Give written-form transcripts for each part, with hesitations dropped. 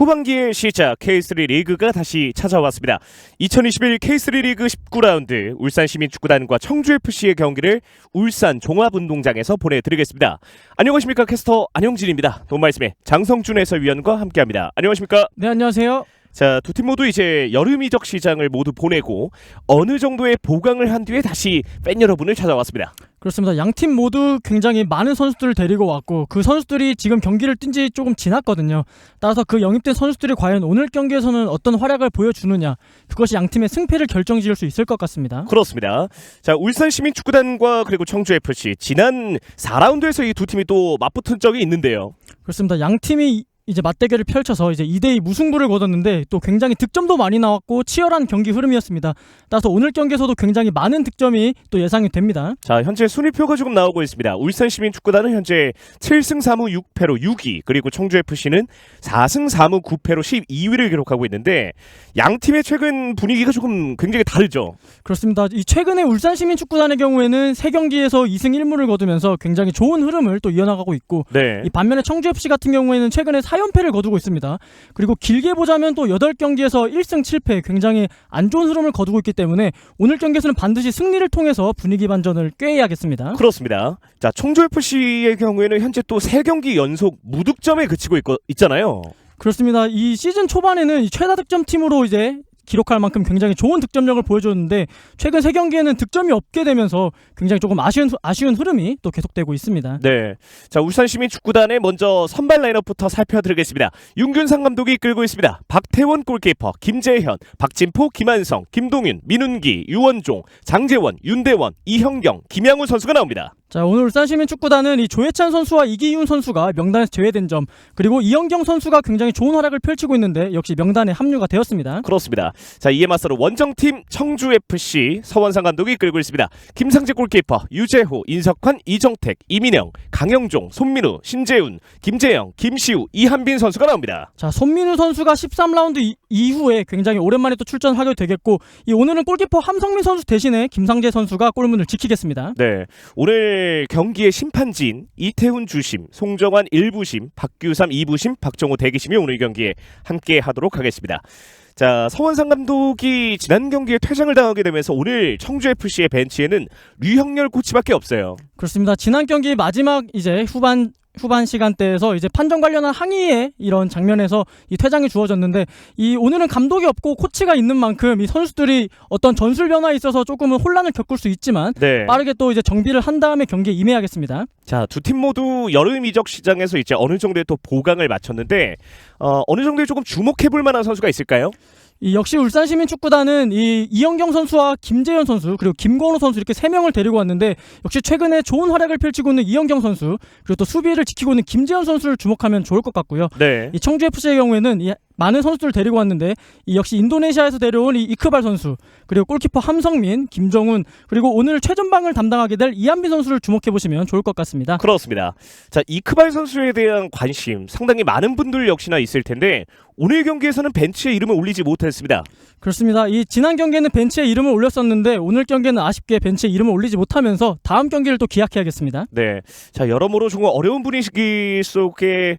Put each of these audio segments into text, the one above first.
후반기의 시작 K3 리그가 다시 찾아왔습니다. 2021 K3 리그 19라운드 울산시민축구단과 청주FC의 경기를 울산 종합운동장에서 보내드리겠습니다. 안녕하십니까, 캐스터 안영진입니다. 돈 말씀에 장성준 해설위원과 함께합니다. 안녕하십니까? 네, 안녕하세요. 자, 두 팀 모두 이제 여름 이적 시장을 모두 보내고 어느 정도의 보강을 한 뒤에 다시 팬 여러분을 찾아왔습니다. 그렇습니다. 양 팀 모두 굉장히 많은 선수들을 데리고 왔고 그 선수들이 지금 경기를 뛴 지 조금 지났거든요. 따라서 그 영입된 선수들이 과연 오늘 경기에서는 어떤 활약을 보여주느냐, 그것이 양 팀의 승패를 결정지을 수 있을 것 같습니다. 그렇습니다. 자, 울산시민축구단과 그리고 청주FC 지난 4라운드에서 이 두 팀이 또 맞붙은 적이 있는데요. 그렇습니다. 양 팀이 이제 맞대결을 펼쳐서 이제 2대2 무승부를 거뒀는데 또 굉장히 득점도 많이 나왔고 치열한 경기 흐름이었습니다. 따라서 오늘 경기에서도 굉장히 많은 득점이 또 예상이 됩니다. 자, 현재 순위표가 조금 나오고 있습니다. 울산시민축구단은 현재 7승 4무 6패로 6위, 그리고 청주FC는 4승 4무 9패로 12위를 기록하고 있는데 양 팀의 최근 분위기가 조금 굉장히 다르죠. 그렇습니다. 이 최근에 울산시민축구단의 경우에는 3경기에서 2승 1무를 거두면서 굉장히 좋은 흐름을 또 이어나가고 있고, 네. 이 반면에 청주FC 같은 경우에는 최근에 4연패를 거두고 있습니다. 그리고 길게 보자면 또 8경기에서 1승 7패, 굉장히 안 좋은 흐름을 거두고 있기 때문에 오늘 경기에서는 반드시 승리를 통해서 분위기 반전을 꾀해야겠습니다. 그렇습니다. 자, 청주FC의 경우에는 현재 또 3경기 연속 무득점에 그치고 있잖아요. 그렇습니다. 이 시즌 초반에는 이 최다 득점 팀으로 이제 기록할 만큼 굉장히 좋은 득점력을 보여줬는데 최근 3경기에는 득점이 없게 되면서 굉장히 조금 아쉬운 흐름이 또 계속되고 있습니다. 네. 자, 울산시민축구단의 먼저 선발 라인업부터 살펴드리겠습니다. 윤균상 감독이 이끌고 있습니다. 박태원 골키퍼, 김재현, 박진포, 김한성, 김동윤, 민운기, 유원종, 장재원, 윤대원, 이형경, 김양훈 선수가 나옵니다. 자, 오늘 울산시민축구단은 이 조혜찬 선수와 이기훈 선수가 명단에서 제외된 점, 그리고 이영경 선수가 굉장히 좋은 활약을 펼치고 있는데 역시 명단에 합류가 되었습니다. 그렇습니다. 자, 이에 맞서는 원정팀 청주FC 서원상 감독이 이끌고 있습니다. 김상재 골키퍼, 유재호, 인석환, 이정택, 이민영, 강영종, 손민우, 신재훈, 김재영, 김시우, 이한빈 선수가 나옵니다. 자, 손민우 선수가 13라운드 이후에 굉장히 오랜만에 또 출전하게 되겠고, 이 오늘은 골키퍼 함성민 선수 대신에 김상재 선수가 골문을 지키겠습니다. 네, 오늘 경기의 심판진 이태훈 주심, 송정환 1부심, 박규삼 2부심, 박정호 대기심이 오늘 경기에 함께 하도록 하겠습니다. 자, 서원상 감독이 지난 경기에 퇴장을 당하게 되면서 오늘 청주FC의 벤치에는 류형렬 코치밖에 없어요. 그렇습니다. 지난 경기 마지막 이제 후반 시간대에서 이제 판정 관련한 항의의 이런 장면에서 이 퇴장이 주어졌는데, 이 오늘은 감독이 없고 코치가 있는 만큼 이 선수들이 어떤 전술 변화에 있어서 조금은 혼란을 겪을 수 있지만 네. 빠르게 또 이제 정비를 한 다음에 경기에 임해야겠습니다. 자, 두 팀 모두 여름 이적 시장에서 이제 어느 정도의 또 보강을 마쳤는데 어느 정도에 조금 주목해볼 만한 선수가 있을까요? 이 역시 울산시민축구단은 이 이영경 선수와 김재현 선수, 그리고 김건우 선수, 이렇게 3명을 데리고 왔는데 역시 최근에 좋은 활약을 펼치고 있는 이영경 선수, 그리고 또 수비를 지키고 있는 김재현 선수를 주목하면 좋을 것 같고요. 네. 이 청주FC의 경우에는 이 많은 선수들을 데리고 왔는데 이 역시 인도네시아에서 데려온 이 이크발 선수, 그리고 골키퍼 함성민, 김정훈, 그리고 오늘 최전방을 담당하게 될 이한빈 선수를 주목해보시면 좋을 것 같습니다. 그렇습니다. 자, 이크발 선수에 대한 관심 상당히 많은 분들 역시나 있을 텐데 오늘 경기에서는 벤치에 이름을 올리지 못했습니다. 그렇습니다. 이 지난 경기에는 벤치에 이름을 올렸었는데 오늘 경기에는 아쉽게 벤치에 이름을 올리지 못하면서 다음 경기를 또 기약해야겠습니다. 네. 자, 여러모로 정말 어려운 분위기 속에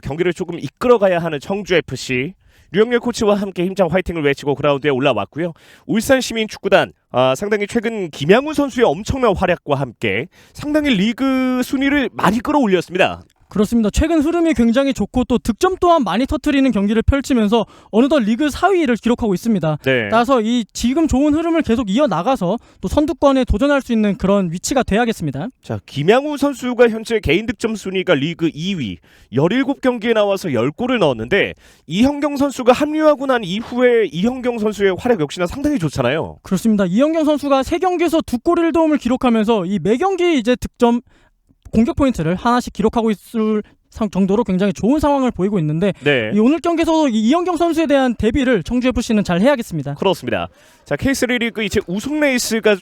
경기를 조금 이끌어가야 하는 청주FC, 류형렬 코치와 함께 힘찬 화이팅을 외치고 그라운드에 올라왔고요. 울산시민축구단 상당히 최근 김양훈 선수의 엄청난 활약과 함께 상당히 리그 순위를 많이 끌어올렸습니다. 그렇습니다. 최근 흐름이 굉장히 좋고 또 득점 또한 많이 터뜨리는 경기를 펼치면서 어느덧 리그 4위를 기록하고 있습니다. 네. 따라서 이 지금 좋은 흐름을 계속 이어나가서 또 선두권에 도전할 수 있는 그런 위치가 돼야겠습니다. 자, 김양훈 선수가 현재 개인 득점 순위가 리그 2위, 17경기에 나와서 10골을 넣었는데 이형경 선수가 합류하고 난 이후에 이형경 선수의 활약 역시나 상당히 좋잖아요. 그렇습니다. 이형경 선수가 3경기에서 2골 1도움을 기록하면서 이 매경기 이제 득점 공격 포인트를 하나씩 기록하고 있을 정도로 굉장히 좋은 상황을 보이고 있는데, 네. 이 오늘 경기에서 이영경 선수에 대한 대비를 청주FC는 잘 해야겠습니다. 그렇습니다. 자, K3 리그 이제 우승 레이스가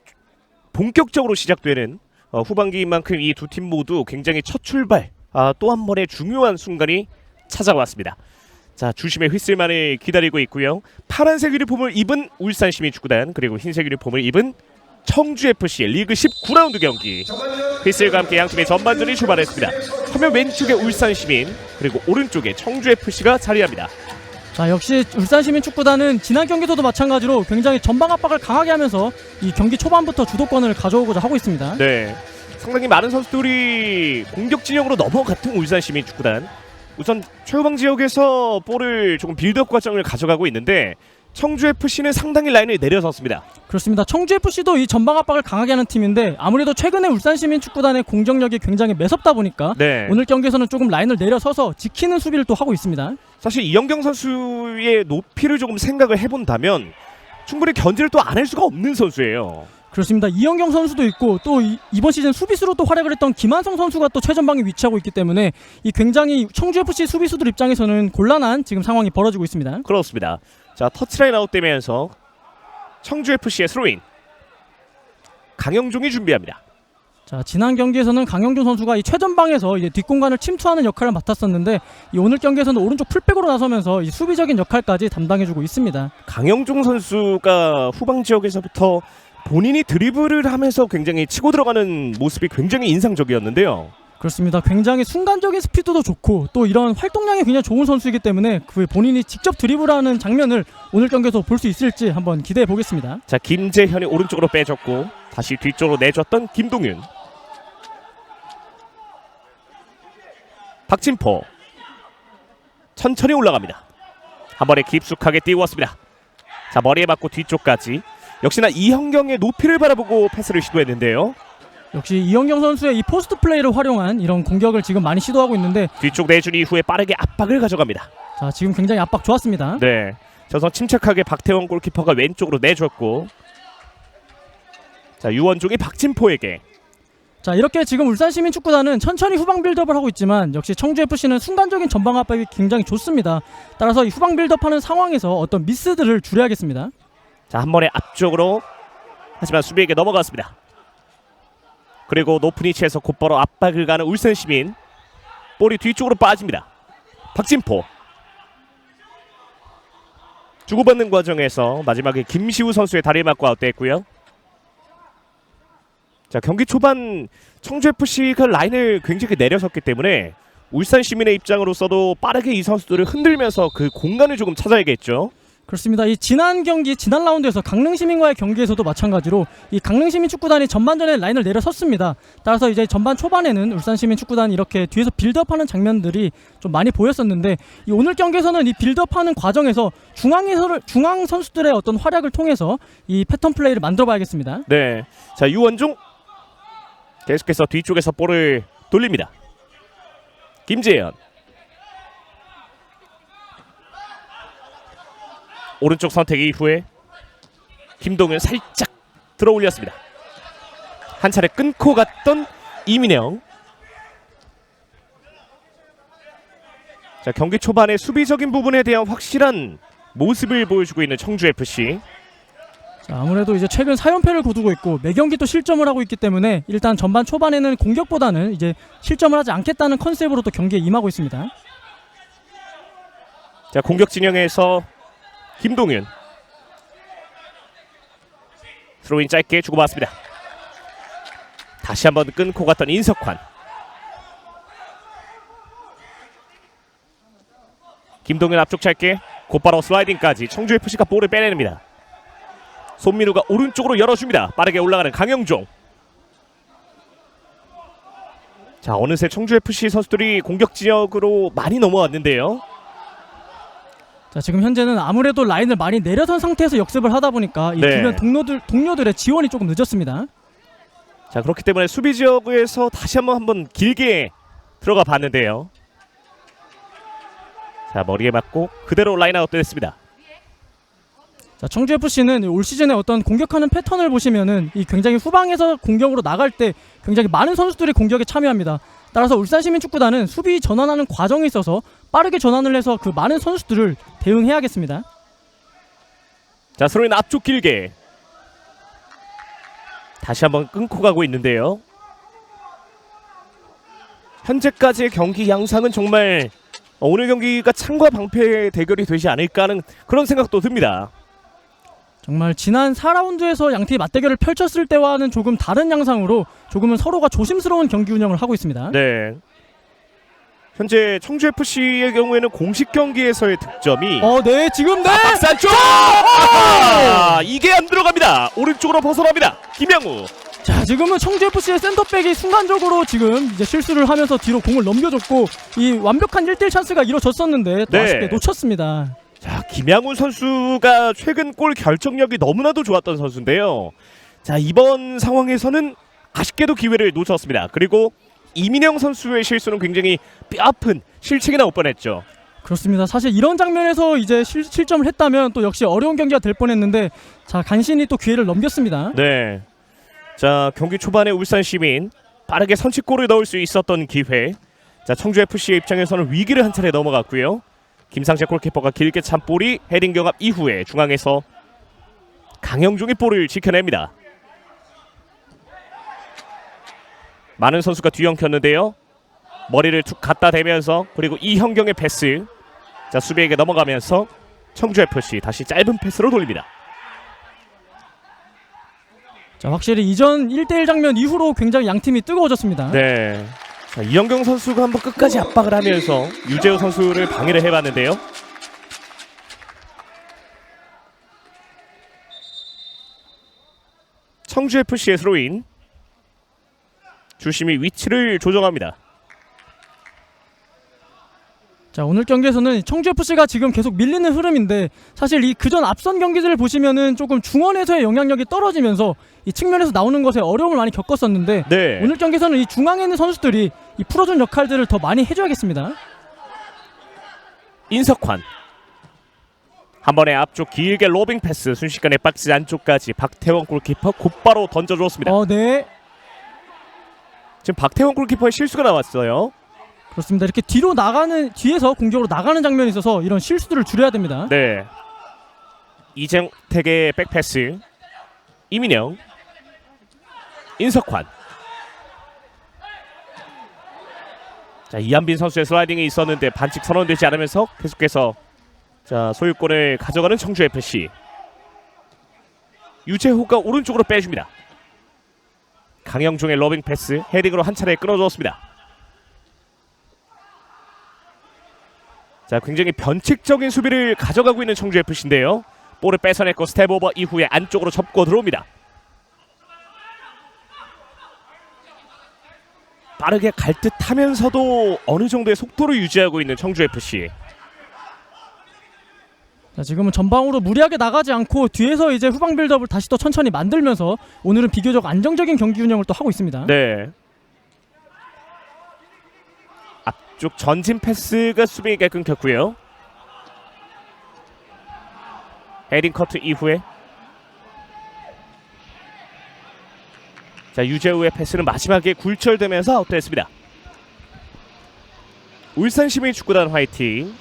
본격적으로 시작되는 후반기인 만큼 이 두 팀 모두 굉장히 첫 출발, 또 한 번의 중요한 순간이 찾아왔습니다. 자, 주심의 휘슬만을 기다리고 있고요. 파란색 유니폼을 입은 울산시민축구단, 그리고 흰색 유니폼을 입은 청주FC 리그 19라운드 경기, 휘슬과 함께 양팀의 전반전이 출발했습니다. 화면 왼쪽에 울산시민, 그리고 오른쪽에 청주FC가 자리합니다. 자, 역시 울산시민축구단은 지난 경기에서도 마찬가지로 굉장히 전방 압박을 강하게 하면서 이 경기 초반부터 주도권을 가져오고자 하고 있습니다. 네, 상당히 많은 선수들이 공격 진영으로 넘어갔던 울산시민축구단. 우선 최후방 지역에서 볼을 조금 빌드업 과정을 가져가고 있는데 청주FC는 상당히 라인을 내려섰습니다. 그렇습니다. 청주FC도 이 전방 압박을 강하게 하는 팀인데 아무래도 최근에 울산시민축구단의 공격력이 굉장히 매섭다 보니까 네. 오늘 경기에서는 조금 라인을 내려서서 지키는 수비를 또 하고 있습니다. 사실 이영경 선수의 높이를 조금 생각을 해본다면 충분히 견제를 또 안 할 수가 없는 선수예요. 그렇습니다. 이영경 선수도 있고 또 이번 시즌 수비수로 또 활약을 했던 김한성 선수가 또 최전방에 위치하고 있기 때문에 이 굉장히 청주FC 수비수들 입장에서는 곤란한 지금 상황이 벌어지고 있습니다. 그렇습니다. 자, 터치라인 아웃되면서 청주FC의 스로인 강영종이 준비합니다. 자, 지난 경기에서는 강영준 선수가 이 최전방에서 이제 뒷공간을 침투하는 역할을 맡았었는데 이 오늘 경기에서는 오른쪽 풀백으로 나서면서 이 수비적인 역할까지 담당해주고 있습니다. 강영종 선수가 후방 지역에서부터 본인이 드리블을 하면서 굉장히 치고 들어가는 모습이 굉장히 인상적이었는데요. 그렇습니다. 굉장히 순간적인 스피드도 좋고 또 이런 활동량이 굉장히 좋은 선수이기 때문에 그 본인이 직접 드리블하는 장면을 오늘 경기에서 볼 수 있을지 한번 기대해 보겠습니다. 자, 김재현이 오른쪽으로 빼줬고 다시 뒤쪽으로 내줬던 김동윤. 박진포 천천히 올라갑니다. 한 번에 깊숙하게 띄웠습니다. 자, 머리에 맞고 뒤쪽까지 역시나 이형경의 높이를 바라보고 패스를 시도했는데요. 역시 이영경 선수의 이 포스트 플레이를 활용한 이런 공격을 지금 많이 시도하고 있는데 뒤쪽 내준 이후에 빠르게 압박을 가져갑니다. 자, 지금 굉장히 압박 좋았습니다. 네, 저서 침착하게 박태원 골키퍼가 왼쪽으로 내줬고 자, 유원종이 박진포에게. 자, 이렇게 지금 울산시민축구단은 천천히 후방 빌드업을 하고 있지만 역시 청주FC는 순간적인 전방 압박이 굉장히 좋습니다. 따라서 이 후방 빌드업하는 상황에서 어떤 미스들을 줄여야겠습니다. 자, 한 번에 앞쪽으로 하지만 수비에게 넘어갔습니다. 그리고 높은 위치에서 곧바로 압박을 가는 울산시민. 볼이 뒤쪽으로 빠집니다. 박진포 주고받는 과정에서 마지막에 김시우 선수의 다리에 맞고 아웃됐고요. 자, 경기 초반 청주FC가 라인을 굉장히 내려섰기 때문에 울산시민의 입장으로서도 빠르게 이 선수들을 흔들면서 그 공간을 조금 찾아야겠죠. 그렇습니다. 이 지난 라운드에서 강릉시민과의 경기에서도 마찬가지로 이 강릉시민 축구단이 전반전에 라인을 내려섰습니다. 따라서 이제 전반 초반에는 울산시민 축구단이 이렇게 뒤에서 빌드업하는 장면들이 좀 많이 보였었는데 이 오늘 경기에서는 이 빌드업하는 과정에서 중앙 선수들의 어떤 활약을 통해서 이 패턴 플레이를 만들어봐야겠습니다. 네, 자, 유원종 계속해서 뒤쪽에서 볼을 돌립니다. 김재현 오른쪽 선택 이후에 김동현 살짝 들어 올렸습니다. 한 차례 끊고 갔던 이민영. 자, 경기 초반에 수비적인 부분에 대한 확실한 모습을 보여주고 있는 청주FC. 자, 아무래도 이제 최근 4연패를 거두고 있고 매 경기 또 실점을 하고 있기 때문에 일단 전반 초반에는 공격보다는 이제 실점을 하지 않겠다는 컨셉으로 또 경기에 임하고 있습니다. 자, 공격 진영에서 김동윤 스로인 짧게 주고받습니다. 다시 한번 끊고 갔던 인석환. 김동윤 앞쪽 짧게 곧바로 슬라이딩까지 청주FC가 볼을 빼내냅니다. 손민우가 오른쪽으로 열어줍니다. 빠르게 올라가는 강영종. 자, 어느새 청주FC 선수들이 공격 지역으로 많이 넘어왔는데요. 자, 지금 현재는 아무래도 라인을 많이 내려선 상태에서 역습을 하다 보니까 이 네. 주변 동료들의 지원이 조금 늦었습니다. 자, 그렇기 때문에 수비 지역에서 다시 한번 길게 들어가 봤는데요. 자, 머리에 맞고 그대로 라인아웃 됐습니다. 자, 청주FC는 올 시즌에 어떤 공격하는 패턴을 보시면은 이 굉장히 후방에서 공격으로 나갈 때 굉장히 많은 선수들이 공격에 참여합니다. 따라서 울산시민축구단은 수비 전환하는 과정에 있어서 빠르게 전환을 해서 그 많은 선수들을 대응해야겠습니다. 자, 스로인 앞쪽 길게 다시 한번 끊고 가고 있는데요. 현재까지의 경기 양상은 정말 오늘 경기가 창과 방패의 대결이 되지 않을까 하는 그런 생각도 듭니다. 정말 지난 4라운드에서 양팀이 맞대결을 펼쳤을 때와는 조금 다른 양상으로 조금은 서로가 조심스러운 경기 운영을 하고 있습니다. 네. 현재 청주 FC의 경우에는 공식 경기에서의 득점이 네, 지금 네. 박스 안쪽! 이게 안 들어갑니다. 오른쪽으로 벗어납니다. 김양우. 자, 지금은 청주 FC의 센터백이 순간적으로 지금 이제 실수를 하면서 뒤로 공을 넘겨줬고 이 완벽한 1대1 찬스가 이루어졌었는데 또 네. 아쉽게 놓쳤습니다. 자, 김양우 선수가 최근 골 결정력이 너무나도 좋았던 선수인데요. 자, 이번 상황에서는 아쉽게도 기회를 놓쳤습니다. 그리고 이민영 선수의 실수는 굉장히 뼈아픈 실책이 나올 뻔했죠. 그렇습니다. 사실 이런 장면에서 이제 실점을 했다면 또 역시 어려운 경기가 될 뻔했는데 자, 간신히 또 기회를 넘겼습니다. 네. 자, 경기 초반에 울산 시민 빠르게 선취골을 넣을 수 있었던 기회. 자, 청주 FC의 입장에서는 위기를 한 차례 넘어갔고요. 김상재 골키퍼가 길게 찬 볼이 헤딩 경합 이후에 중앙에서 강영종이 볼을 지켜냅니다. 많은 선수가 뒤엉켰는데요. 머리를 툭 갖다 대면서 그리고 이형경의 패스. 자, 수비에게 넘어가면서 청주 FC 다시 짧은 패스로 돌립니다. 자, 확실히 이전 1대1 장면 이후로 굉장히 양팀이 뜨거워졌습니다. 네. 자, 이영경 선수가 한번 끝까지 압박을 하면서 유재호 선수를 방해를 해봤는데요. 청주 FC의 스로인. 주심이 위치를 조정합니다. 자, 오늘 경기에서는 청주 FC가 지금 계속 밀리는 흐름인데 사실 이 그전 앞선 경기들을 보시면은 조금 중원에서의 영향력이 떨어지면서 이 측면에서 나오는 것에 어려움을 많이 겪었었는데 네. 오늘 경기에서는 이 중앙에 있는 선수들이 이 풀어준 역할들을 더 많이 해줘야겠습니다. 인석환. 한 번에 앞쪽 길게 로빙 패스, 순식간에 박스 안쪽까지 박태원 골키퍼 곧바로 던져줬습니다. 네. 지금 박태원 골키퍼의 실수가 나왔어요. 그렇습니다. 이렇게 뒤에서 공격으로 나가는 장면이 있어서 이런 실수들을 줄여야 됩니다. 네. 이정택의 백패스. 이민영. 인석환. 자, 이한빈 선수의 슬라이딩이 있었는데 반칙 선언되지 않으면서 계속해서 자, 소유권을 가져가는 청주 FC. 유재호가 오른쪽으로 빼줍니다. 강영종의 러빙 패스 헤딩으로 한 차례 끊어줬습니다. 자, 굉장히 변칙적인 수비를 가져가고 있는 청주 FC인데요. 볼을 뺏어냈고 스텝 오버 이후에 안쪽으로 접고 들어옵니다. 빠르게 갈 듯 하면서도 어느 정도의 속도를 유지하고 있는 청주 FC. 자, 지금은 전방으로 무리하게 나가지 않고 뒤에서 이제 후방 빌드업을 다시 또 천천히 만들면서 오늘은 비교적 안정적인 경기 운영을 또 하고 있습니다. 네. 앞쪽 전진 패스가 수비에게 끊겼고요. 헤딩 커트 이후에 자, 유재우의 패스는 마지막에 굴절되면서 아웃됐습니다. 울산시민 축구단 화이팅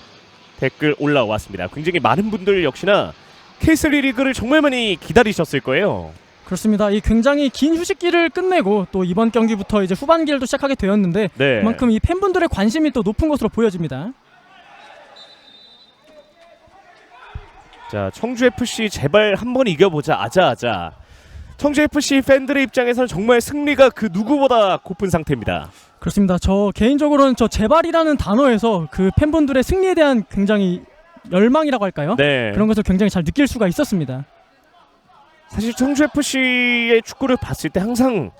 댓글 올라왔습니다. 굉장히 많은 분들 역시나 K3 리그를 정말 많이 기다리셨을 거예요. 그렇습니다. 이 굉장히 긴 휴식기를 끝내고 또 이번 경기부터 이제 후반기를 또 시작하게 되었는데 네. 그만큼 이 팬분들의 관심이 또 높은 것으로 보여집니다. 자, 청주FC 제발 한번 이겨보자. 아자아자. 청주FC 팬들의 입장에서는 정말 승리가 그 누구보다 고픈 상태입니다. 그렇습니다. 저 개인적으로는 저 제발이라는 단어에서 그 팬분들의 승리에 대한 굉장히 열망이라고 할까요? 네. 그런 것을 굉장히 잘 느낄 수가 있었습니다. 사실 청주FC의 축구를 봤을 때 항상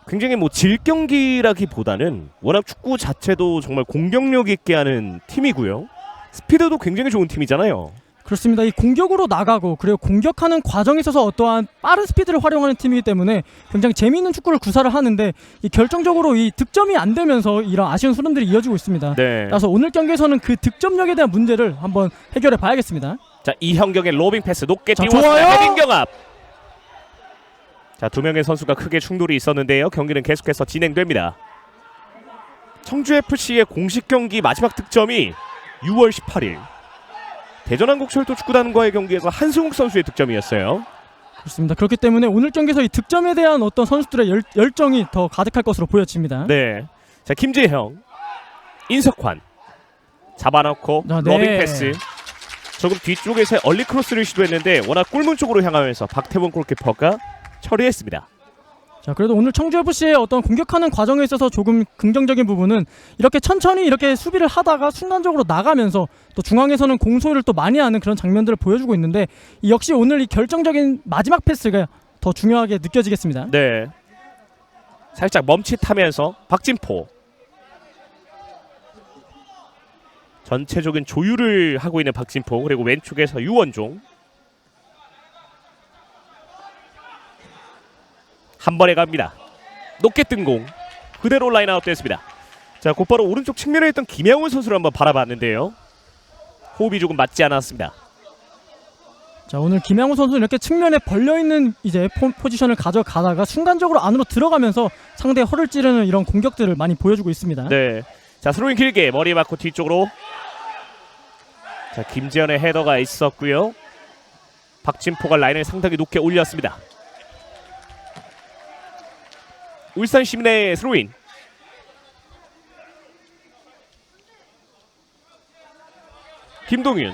굉장히 뭐 질 경기라기보다는 워낙 축구 자체도 정말 공격력 있게 하는 팀이고요. 스피드도 굉장히 좋은 팀이잖아요. 그렇습니다. 이 공격으로 나가고 그리고 공격하는 과정에 있어서 어떠한 빠른 스피드를 활용하는 팀이기 때문에 굉장히 재미있는 축구를 구사를 하는데 이 결정적으로 이 득점이 안 되면서 이런 아쉬운 흐름들이 이어지고 있습니다. 네. 그래서 오늘 경기에서는 그 득점력에 대한 문제를 한번 해결해 봐야겠습니다. 자, 이형경의 로빙 패스 높게 자, 띄웠습니다. 좋아요. 헤딩 경합. 자, 두 명의 선수가 크게 충돌이 있었는데요. 경기는 계속해서 진행됩니다. 청주FC의 공식 경기 마지막 득점이 6월 18일 대전한국철도 축구단과의 경기에서 한승욱 선수의 득점이었어요. 그렇습니다. 그렇기 때문에 오늘 경기에서 이 득점에 대한 어떤 선수들의 열정이 더 가득할 것으로 보여집니다. 네. 자, 김재형, 인석환 잡아놓고 네. 러빙 패스. 조금 뒤쪽에서 얼리 크로스를 시도했는데 워낙 골문 쪽으로 향하면서 박태원 골키퍼가 처리했습니다. 자, 그래도 오늘 청주FC의 어떤 공격하는 과정에 있어서 조금 긍정적인 부분은 이렇게 천천히 이렇게 수비를 하다가 순간적으로 나가면서 또 중앙에서는 공소를 또 많이 하는 그런 장면들을 보여주고 있는데 역시 오늘 이 결정적인 마지막 패스가 더 중요하게 느껴지겠습니다. 네. 살짝 멈칫하면서 박진포. 전체적인 조율을 하고 있는 박진포. 그리고 왼쪽에서 유원종. 한 번에 갑니다. 높게 뜬 공. 그대로 라인아웃 됐습니다. 자, 곧바로 오른쪽 측면에 있던 김양훈 선수를 한번 바라봤는데요. 호흡이 조금 맞지 않았습니다. 자, 오늘 김양훈 선수는 이렇게 측면에 벌려있는 이제 포지션을 가져가다가 순간적으로 안으로 들어가면서 상대의 허를 찌르는 이런 공격들을 많이 보여주고 있습니다. 네. 자, 스로잉 길게 머리에 맞고 뒤쪽으로. 자, 김재현의 헤더가 있었고요. 박진포가 라인을 상당히 높게 올렸습니다. 울산 시민의 스로인. 김동윤.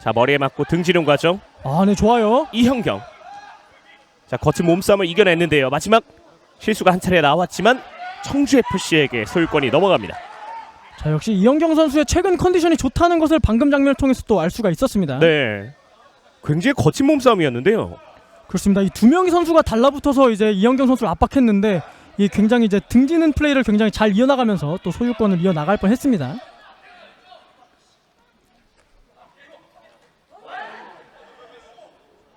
자, 머리에 맞고 등지는 과정. 아, 네, 좋아요. 이형경. 자, 거친 몸싸움을 이겨냈는데요. 마지막 실수가 한 차례 나왔지만 청주FC에게 소유권이 넘어갑니다. 자, 역시 이영경 선수의 최근 컨디션이 좋다는 것을 방금 장면을 통해서 또 알 수가 있었습니다. 네. 굉장히 거친 몸싸움이었는데요. 그렇습니다. 이 두 명의 선수가 달라붙어서 이제 이영경 선수를 압박했는데 이 굉장히 이제 등지는 플레이를 굉장히 잘 이어나가면서 또 소유권을 이어나갈 뻔했습니다.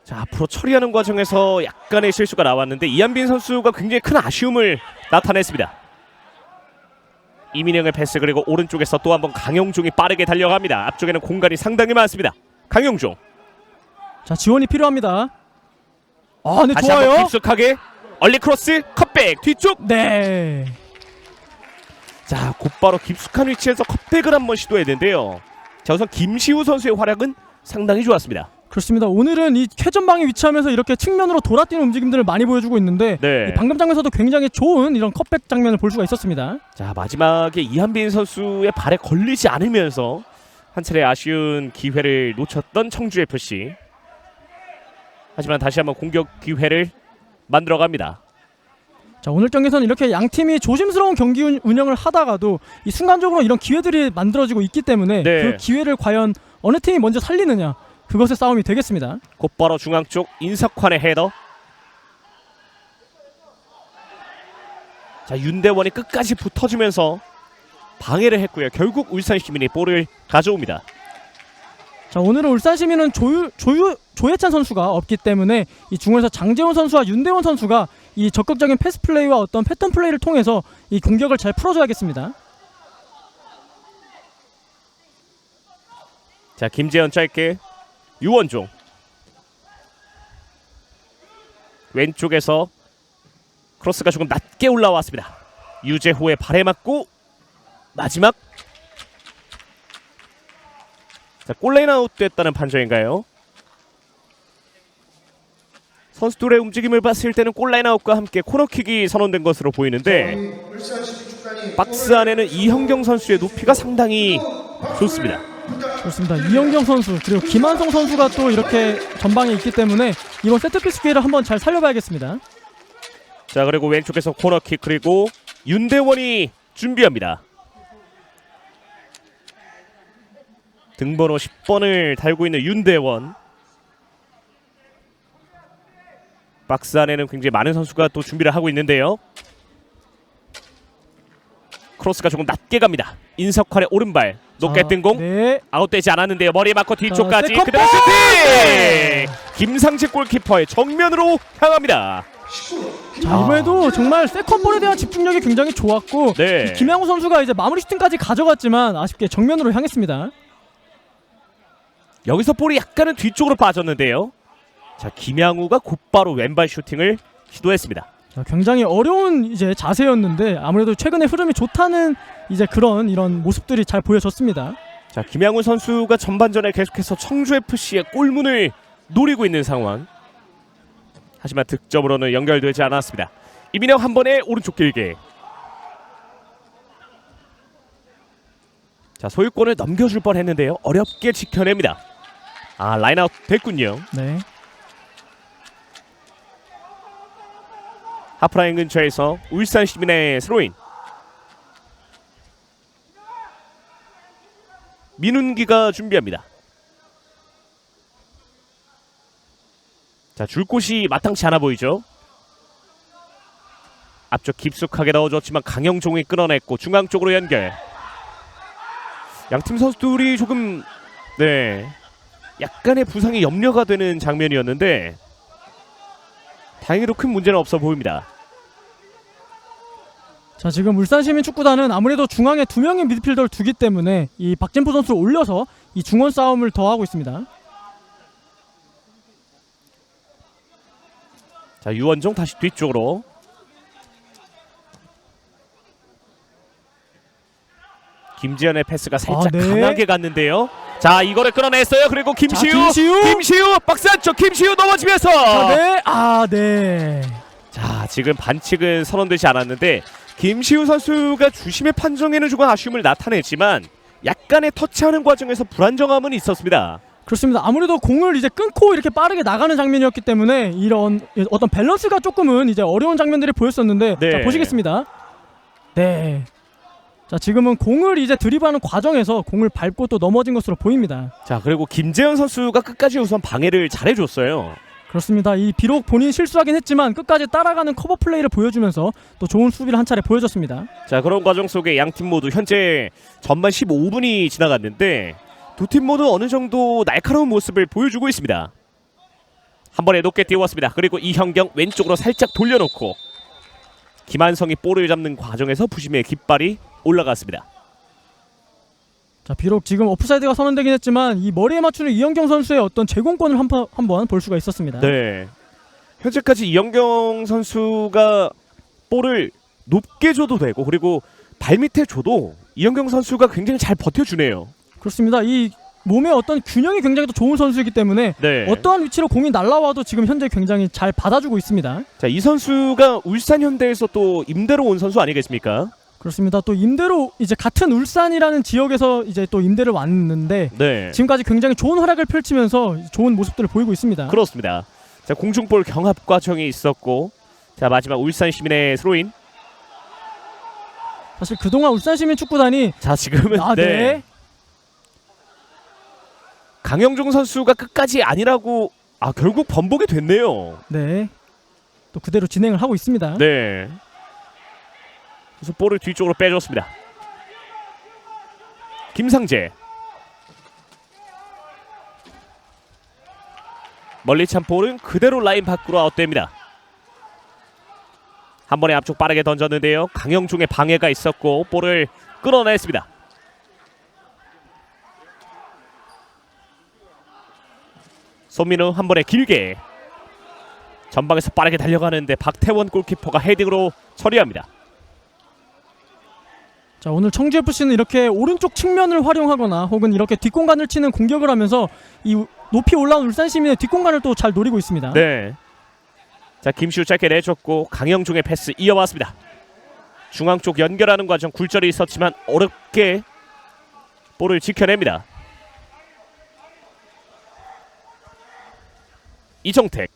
자, 앞으로 처리하는 과정에서 약간의 실수가 나왔는데 이한빈 선수가 굉장히 큰 아쉬움을 나타냈습니다. 이민영의 패스 그리고 오른쪽에서 또 한번 강영종이 빠르게 달려갑니다. 앞쪽에는 공간이 상당히 많습니다. 강영종. 자, 지원이 필요합니다. 아, 네, 다시 좋아요. 한번 깊숙하게 얼리 크로스 컷백 뒤쪽. 네. 자, 곧바로 깊숙한 위치에서 컷백을 한번 시도했는데요. 자, 우선 김시우 선수의 활약은 상당히 좋았습니다. 그렇습니다. 오늘은 이 최전방에 위치하면서 이렇게 측면으로 돌아뛰는 움직임들을 많이 보여주고 있는데 네. 이 방금 장면에서도 굉장히 좋은 이런 컷백 장면을 볼 수가 있었습니다. 자, 마지막에 이한빈 선수의 발에 걸리지 않으면서 한 차례 아쉬운 기회를 놓쳤던 청주FC. 하지만 다시 한번 공격 기회를 만들어갑니다. 자, 오늘 경기에서는 이렇게 양 팀이 조심스러운 경기 운영을 하다가도 이 순간적으로 이런 기회들이 만들어지고 있기 때문에 네. 그 기회를 과연 어느 팀이 먼저 살리느냐 그것의 싸움이 되겠습니다. 곧바로 중앙 쪽 인석환의 헤더. 자, 윤대원이 끝까지 붙어주면서 방해를 했고요. 결국 울산 시민이 볼을 가져옵니다. 자, 오늘은 울산 시민은 조혜찬 선수가 없기 때문에 이 중원에서 장재훈 선수와 윤대원 선수가 이 적극적인 패스 플레이와 어떤 패턴 플레이를 통해서 이 공격을 잘 풀어줘야겠습니다. 자, 김재현 짧게 유원종. 왼쪽에서 크로스가 조금 낮게 올라왔습니다. 유재호의 발에 맞고 마지막. 자, 골라인 아웃됐다는 판정인가요? 선수들의 움직임을 봤을 때는 골라인 아웃과 함께 코너킥이 선언된 것으로 보이는데 박스 안에는 이형경 선수의 높이가 상당히 좋습니다. 그렇습니다. 이영경 선수 그리고 김한성 선수가 또 이렇게 전방에 있기 때문에 이번 세트피스 기회를 한번 잘 살려봐야겠습니다. 자, 그리고 왼쪽에서 코너킥 그리고 윤대원이 준비합니다. 등번호 10번을 달고 있는 윤대원. 박스 안에는 굉장히 많은 선수가 또 준비를 하고 있는데요. 크로스가 조금 낮게 갑니다. 인석환의 오른발 높게 뜬 공. 네. 아웃되지 않았는데요. 머리에 맞고 뒤쪽까지 세컨볼! 그대로 슈팅! 김상식 골키퍼의 정면으로 향합니다. 자, 이번에도 정말 세컨볼에 대한 집중력이 굉장히 좋았고 네. 김양우 선수가 이제 마무리 슈팅까지 가져갔지만 아쉽게 정면으로 향했습니다. 여기서 볼이 약간은 뒤쪽으로 빠졌는데요. 자, 김양우가 곧바로 왼발 슈팅을 시도했습니다. 자, 굉장히 어려운 이제 자세였는데 아무래도 최근에 흐름이 좋다는 이제 그런 이런 모습들이 잘 보여졌습니다. 자, 김양우 선수가 전반전에 계속해서 청주FC의 골문을 노리고 있는 상황. 하지만 득점으로는 연결되지 않았습니다. 이민영 한 번에 오른쪽 길게. 자, 소유권을 넘겨줄 뻔했는데요. 어렵게 지켜냅니다. 아, 라인아웃 됐군요. 네. 하프라인 근처에서 울산 시민의 스로인. 민훈기가 준비합니다. 자, 줄 곳이 마땅치 않아 보이죠. 앞쪽 깊숙하게 넣어줬지만 강영종이 끌어냈고 중앙 쪽으로 연결. 양팀 선수들이 조금 약간의 부상이 염려가 되는 장면이었는데 다행히도 큰 문제는 없어 보입니다. 자, 지금 울산시민축구단은 아무래도 중앙에 2명의 미드필더를 두기 때문에 이 박진포 선수를 올려서 이 중원 싸움을 더 하고 있습니다. 자, 유원종 다시 뒤쪽으로. 김지현의 패스가 살짝 강하게 갔는데요. 자, 이거를 끌어냈어요. 그리고 김시우 박스 안쪽 김시우 넘어지면서 자, 지금 반칙은 선언되지 않았는데 김시우 선수가 주심의 판정에는 조금 아쉬움을 나타냈지만 약간의 터치하는 과정에서 불안정함은 있었습니다. 그렇습니다. 아무래도 공을 이제 끊고 이렇게 빠르게 나가는 장면이었기 때문에 이런 어떤 밸런스가 조금은 이제 어려운 장면들이 보였었는데 자, 보시겠습니다. 네. 자, 지금은 공을 이제 드리블하는 과정에서 공을 밟고 또 넘어진 것으로 보입니다. 자, 그리고 김재현 선수가 끝까지 우선 방해를 잘해줬어요. 그렇습니다. 이 비록 본인 실수하긴 했지만 끝까지 따라가는 커버 플레이를 보여주면서 또 좋은 수비를 한 차례 보여줬습니다. 자, 그런 과정 속에 양팀 모두 현재 전반 15분이 지나갔는데 두 팀 모두 어느 정도 날카로운 모습을 보여주고 있습니다. 한 번에 높게 띄웠습니다. 그리고 이현경 왼쪽으로 살짝 돌려놓고 김한성이 볼을 잡는 과정에서 부심의 깃발이 올라갔습니다. 자, 비록 지금 오프사이드가 선언되긴 했지만 이 머리에 맞추는 이현경 선수의 어떤 제공권을 한번 볼 수가 있었습니다. 네. 현재까지 이현경 선수가 볼을 높게 줘도 되고 그리고 발밑에 줘도 이현경 선수가 굉장히 잘 버텨주네요. 그렇습니다. 이 몸의 어떤 균형이 굉장히 또 좋은 선수이기 때문에 어떠한 위치로 공이 날라와도 지금 현재 굉장히 잘 받아주고 있습니다. 자, 이 선수가 울산 현대에서 또 임대로 온 선수 아니겠습니까? 그렇습니다. 또 임대로 이제 같은 울산이라는 지역에서 이제 또 임대를 왔는데 지금까지 굉장히 좋은 활약을 펼치면서 좋은 모습들을 보이고 있습니다. 그렇습니다. 자, 공중볼 경합 과정이 있었고 자, 마지막 울산 시민의 스로인. 사실 그동안 울산 시민 축구단이 자, 지금은 강영종 선수가 끝까지 아니라고 결국 번복이 됐네요. 네. 또 그대로 진행을 하고 있습니다. 네. 그래서 볼을 뒤쪽으로 빼줬습니다. 김상재. 멀리 찬 볼은 그대로 라인 밖으로 아웃됩니다. 한 번에 앞쪽 빠르게 던졌는데요. 강영종의 방해가 있었고 볼을 끌어냈습니다. 손민우 한 번에 길게 전방에서 빠르게 달려가는데 박태원 골키퍼가 헤딩으로 처리합니다. 자, 오늘 청주FC는 이렇게 오른쪽 측면을 활용하거나 혹은 이렇게 뒷공간을 치는 공격을 하면서 이 높이 올라온 울산시민의 뒷공간을 또 잘 노리고 있습니다. 네. 자, 김시우 짧게 내줬고 강영종의 패스 이어왔습니다. 중앙 쪽 연결하는 과정 굴절이 있었지만 어렵게 볼을 지켜냅니다. 이정택.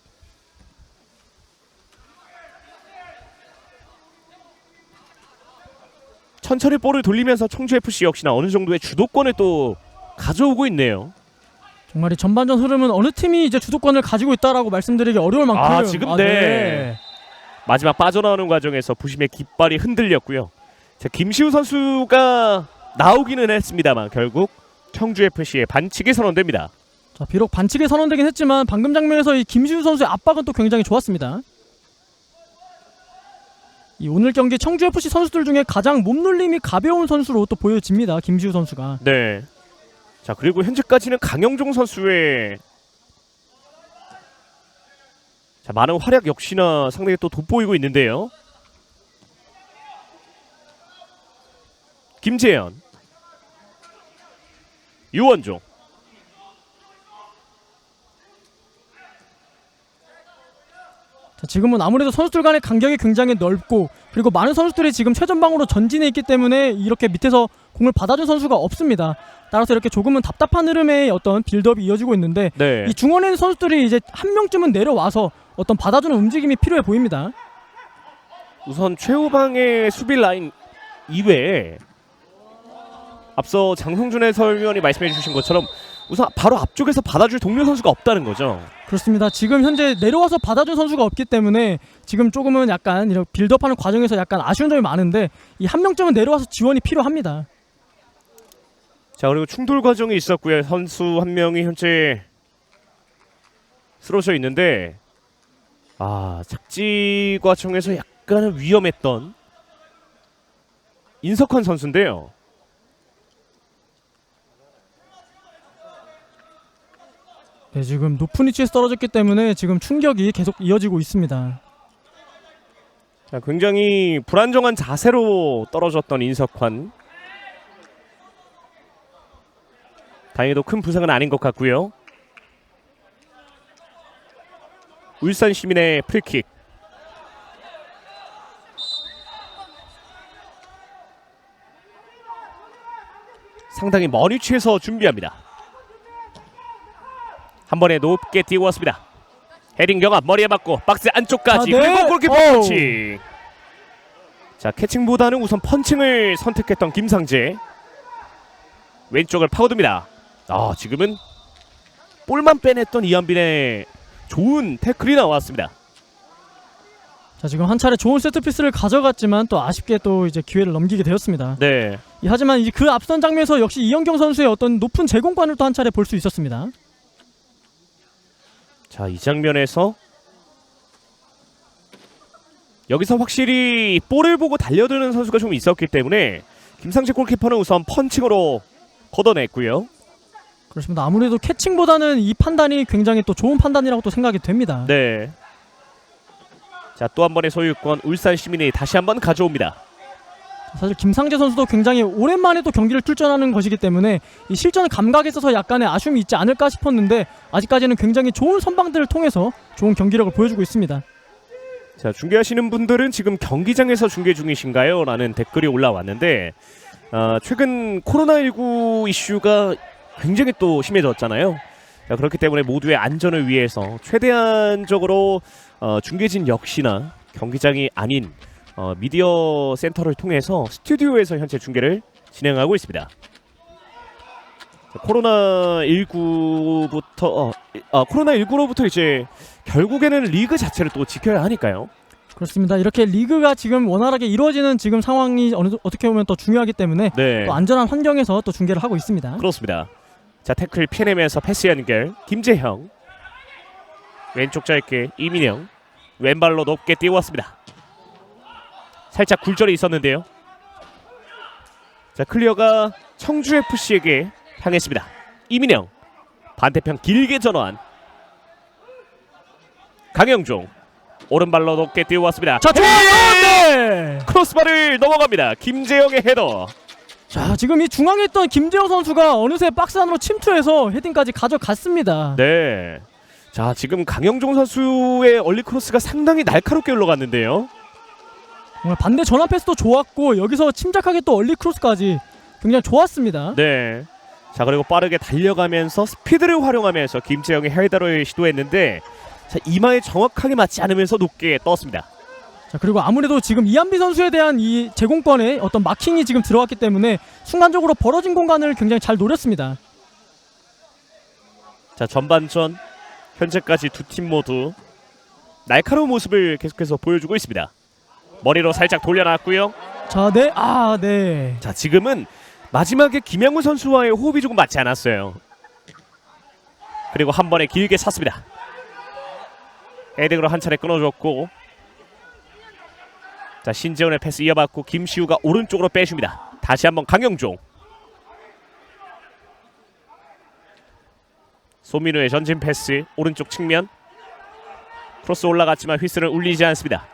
천천히 볼을 돌리면서 청주FC 역시나 어느 정도의 주도권을 또 가져오고 있네요. 정말 이 전반전 흐름은 어느 팀이 이제 주도권을 가지고 있다라고 말씀드리기 어려울 만큼 지금 마지막 빠져나오는 과정에서 부심의 깃발이 흔들렸고요. 자, 김시우 선수가 나오기는 했습니다만 결국 청주FC의 반칙이 선언됩니다. 자, 비록 반칙이 선언되긴 했지만 방금 장면에서 이 김시우 선수의 압박은 또 굉장히 좋았습니다. 이 오늘 경기 청주FC 선수들 중에 가장 몸놀림이 가벼운 선수로 또 보여집니다. 김시우 선수가. 네. 자, 그리고 현재까지는 강영종 선수의 많은 활약 역시나 상당히 또 돋보이고 있는데요. 김재현, 유원종. 자, 지금은 아무래도 선수들 간의 간격이 굉장히 넓고 그리고 많은 선수들이 지금 최전방으로 전진해 있기 때문에 이렇게 밑에서 공을 받아준 선수가 없습니다. 따라서 이렇게 조금은 답답한 흐름의 어떤 빌드업이 이어지고 있는데 이 중원에 있는 선수들이 이제 한 명쯤은 내려와서 어떤 받아주는 움직임이 필요해 보입니다. 우선 최후방의 수비 라인 이외에 앞서 장성준 해설위원이 말씀해 주신 것처럼 우선 바로 앞쪽에서 받아줄 동료 선수가 없다는 거죠. 그렇습니다. 지금 현재 내려와서 받아준 선수가 없기 때문에 지금 조금은 약간 이런 빌드업하는 과정에서 약간 아쉬운 점이 많은데 이 한 명쯤은 내려와서 지원이 필요합니다. 자, 그리고 충돌 과정이 있었고요. 선수 한 명이 현재 쓰러져 있는데 착지 과정에서 약간은 위험했던 인석환 선수인데요. 네, 지금 높은 위치에서 떨어졌기 때문에 지금 충격이 계속 이어지고 있습니다. 자, 굉장히 불안정한 자세로 떨어졌던 인석환. 다행히도 큰 부상은 아닌 것 같고요. 울산 시민의 프리킥. 상당히 먼 위치에서 준비합니다. 한 번에 높게 띄웠습니다. 헤딩 경합 머리에 맞고 박스 안쪽까지. 네. 그리고 골키퍼 오우. 펀칭. 자, 캐칭보다는 우선 펀칭을 선택했던 김상재. 왼쪽을 파고듭니다. 지금은 볼만 빼냈던 이한빈의 좋은 태클이 나왔습니다. 자, 지금 한 차례 좋은 세트피스를 가져갔지만 또 아쉽게 또 이제 기회를 넘기게 되었습니다. 네. 하지만 이제 그 앞선 장면에서 역시 이영경 선수의 어떤 높은 제공권을 또 한 차례 볼 수 있었습니다. 자, 이 장면에서 여기서 확실히 볼을 보고 달려드는 선수가 좀 있었기 때문에 김상재 골키퍼는 우선 펀칭으로 걷어냈고요. 그렇습니다. 아무래도 캐칭보다는 이 판단이 굉장히 또 좋은 판단이라고 또 생각이 됩니다. 네. 자, 또 한 번의 소유권 울산 시민이 다시 한번 가져옵니다. 사실 김상재 선수도 굉장히 오랜만에 또 경기를 출전하는 것이기 때문에 이 실전 감각에 있어서 약간의 아쉬움이 있지 않을까 싶었는데 아직까지는 굉장히 좋은 선방들을 통해서 좋은 경기력을 보여주고 있습니다. 자, 중계하시는 분들은 지금 경기장에서 중계 중이신가요? 라는 댓글이 올라왔는데 최근 코로나19 이슈가 굉장히 또 심해졌잖아요. 자, 그렇기 때문에 모두의 안전을 위해서 최대한적으로 중계진 역시나 경기장이 아닌 미디어 센터를 통해서 스튜디오에서 현재 중계를 진행하고 있습니다. 코로나19로부터 이제 결국에는 리그 자체를 또 지켜야 하니까요. 그렇습니다. 이렇게 리그가 지금 원활하게 이루어지는 지금 상황이 어떻게 보면 또 중요하기 때문에 네. 또 안전한 환경에서 또 중계를 하고 있습니다. 그렇습니다. 자, 태클 피해내면서 패스 연결 김재형. 왼쪽 짧게 이민영. 왼발로 높게 띄웠습니다. 살짝 굴절이 있었는데요. 자, 클리어가 청주FC에게 향했습니다. 이민영. 반대편 길게 전환. 강영종. 오른발로 높게 띄워왔습니다. 자, 좋아요! 네! 크로스바를 넘어갑니다. 김재영의 헤더. 자, 지금 이 중앙에 있던 김재호 선수가 어느새 박스 안으로 침투해서 헤딩까지 가져갔습니다. 네. 자, 지금 강영종 선수의 얼리 크로스가 상당히 날카롭게 흘러갔는데요. 정말 반대 전환 패스도 좋았고 여기서 침착하게 또 얼리 크로스까지 굉장히 좋았습니다. 네. 자, 그리고 빠르게 달려가면서 스피드를 활용하면서 김재영의 헤더를 시도했는데 자, 이마에 정확하게 맞지 않으면서 높게 떴습니다. 자, 그리고 아무래도 지금 이한비 선수에 대한 이 제공권에 어떤 마킹이 지금 들어왔기 때문에 순간적으로 벌어진 공간을 굉장히 잘 노렸습니다. 자, 전반전 현재까지 두 팀 모두 날카로운 모습을 계속해서 보여주고 있습니다. 머리로 살짝 돌려놨고요. 자, 네. 네. 자, 지금은 마지막에 김양훈 선수와의 호흡이 조금 맞지 않았어요. 그리고 한 번에 길게 찼습니다. 헤딩으로 한 차례 끊어줬고, 자, 신재훈의 패스 이어받고 김시우가 오른쪽으로 빼줍니다. 다시 한번 강영종. 소민우의 전진 패스 오른쪽 측면. 크로스 올라갔지만 휘슬을 울리지 않습니다.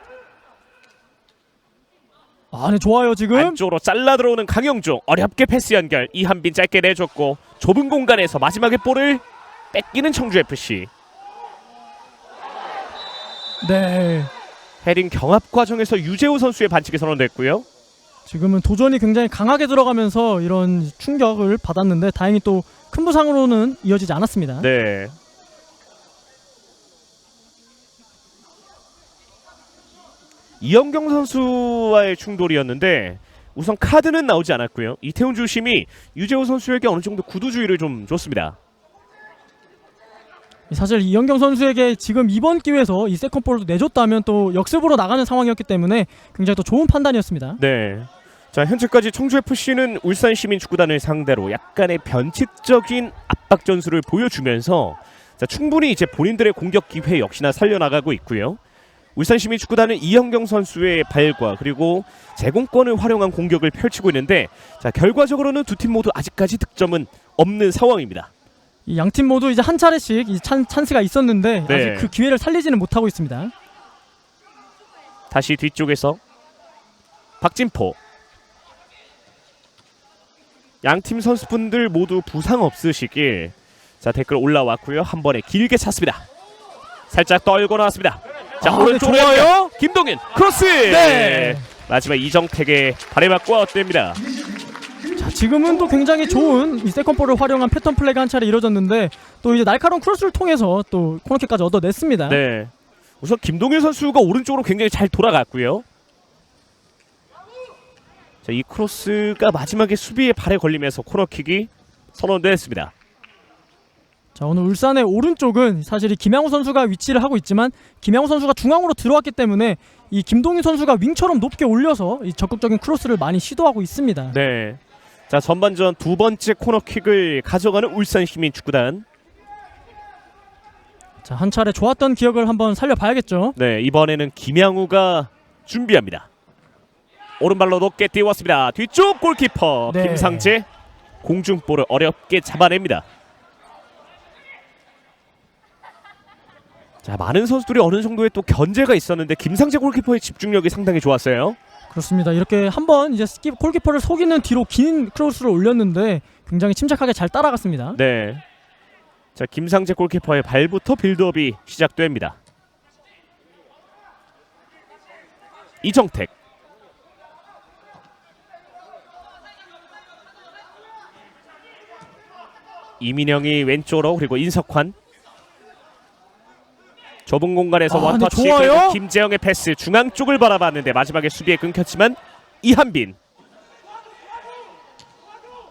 네, 좋아요. 지금 안쪽으로 잘라 들어오는 강영종. 어렵게 패스 연결. 이한빈 짧게 내줬고 좁은 공간에서 마지막에 볼을 뺏기는 청주FC. 네. 헤딩 경합 과정에서 유재호 선수의 반칙이 선언됐고요. 지금은 도전이 굉장히 강하게 들어가면서 이런 충격을 받았는데 다행히 또 큰 부상으로는 이어지지 않았습니다. 네. 이영경 선수와의 충돌이었는데 우선 카드는 나오지 않았고요. 이태훈 주심이 유재호 선수에게 어느 정도 구두주의를 좀 줬습니다. 사실 이영경 선수에게 지금 이번 기회에서 이 세컨볼도 내줬다면 또 역습으로 나가는 상황이었기 때문에 굉장히 또 좋은 판단이었습니다. 네. 자, 현재까지 청주FC는 울산시민축구단을 상대로 약간의 변칙적인 압박 전술을 보여주면서 자, 충분히 이제 본인들의 공격 기회 역시나 살려나가고 있고요. 울산시민축구단은 이영경 선수의 발과 그리고 제공권을 활용한 공격을 펼치고 있는데 자, 결과적으로는 두 팀 모두 아직까지 득점은 없는 상황입니다. 이 양 팀 모두 이제 한 차례씩 이 찬스가 있었는데 네. 아직 그 기회를 살리지는 못하고 있습니다. 다시 뒤쪽에서 박진포. 양팀 선수분들 모두 부상 없으시길 자, 댓글 올라왔고요. 한 번에 길게 찼습니다. 살짝 떨고 나왔습니다. 자, 오른쪽으로 네, 좋아요. 김동윤 크로스. 네. 마지막 이정택의 발에 맞고 아웃됩니다. 자, 지금은 또 굉장히 좋은 이 세컨볼을 활용한 패턴 플레이가 한 차례 이루어졌는데 또 이제 날카로운 크로스를 통해서 또 코너킥까지 얻어냈습니다. 네. 우선 김동윤 선수가 오른쪽으로 굉장히 잘 돌아갔고요. 자, 이 크로스가 마지막에 수비의 발에 걸리면서 코너킥이 선언됐습니다. 자, 오늘 울산의 오른쪽은 사실 이 김양호 선수가 위치를 하고 있지만 김양호 선수가 중앙으로 들어왔기 때문에 이 김동윤 선수가 윙처럼 높게 올려서 이 적극적인 크로스를 많이 시도하고 있습니다. 네. 자, 전반전 두 번째 코너킥을 가져가는 울산시민축구단. 자, 한 차례 좋았던 기억을 한번 살려봐야겠죠. 네, 이번에는 김양우가 준비합니다. 오른발로 높게 띄웠습니다. 뒤쪽 골키퍼 네. 김상재 공중볼을 어렵게 잡아냅니다. 자, 많은 선수들이 어느 정도의 또 견제가 있었는데 김상재 골키퍼의 집중력이 상당히 좋았어요. 그렇습니다. 이렇게 한번 이제 골키퍼를 속이는 뒤로 긴 크로스를 올렸는데 굉장히 침착하게 잘 따라갔습니다. 네. 자, 김상재 골키퍼의 발부터 빌드업이 시작됩니다. 이정택. 이민영이 왼쪽으로 그리고 인석환. 좁은 공간에서 원터치 좋아요. 김재영의 패스 중앙 쪽을 바라봤는데 마지막에 수비에 끊겼지만 이한빈.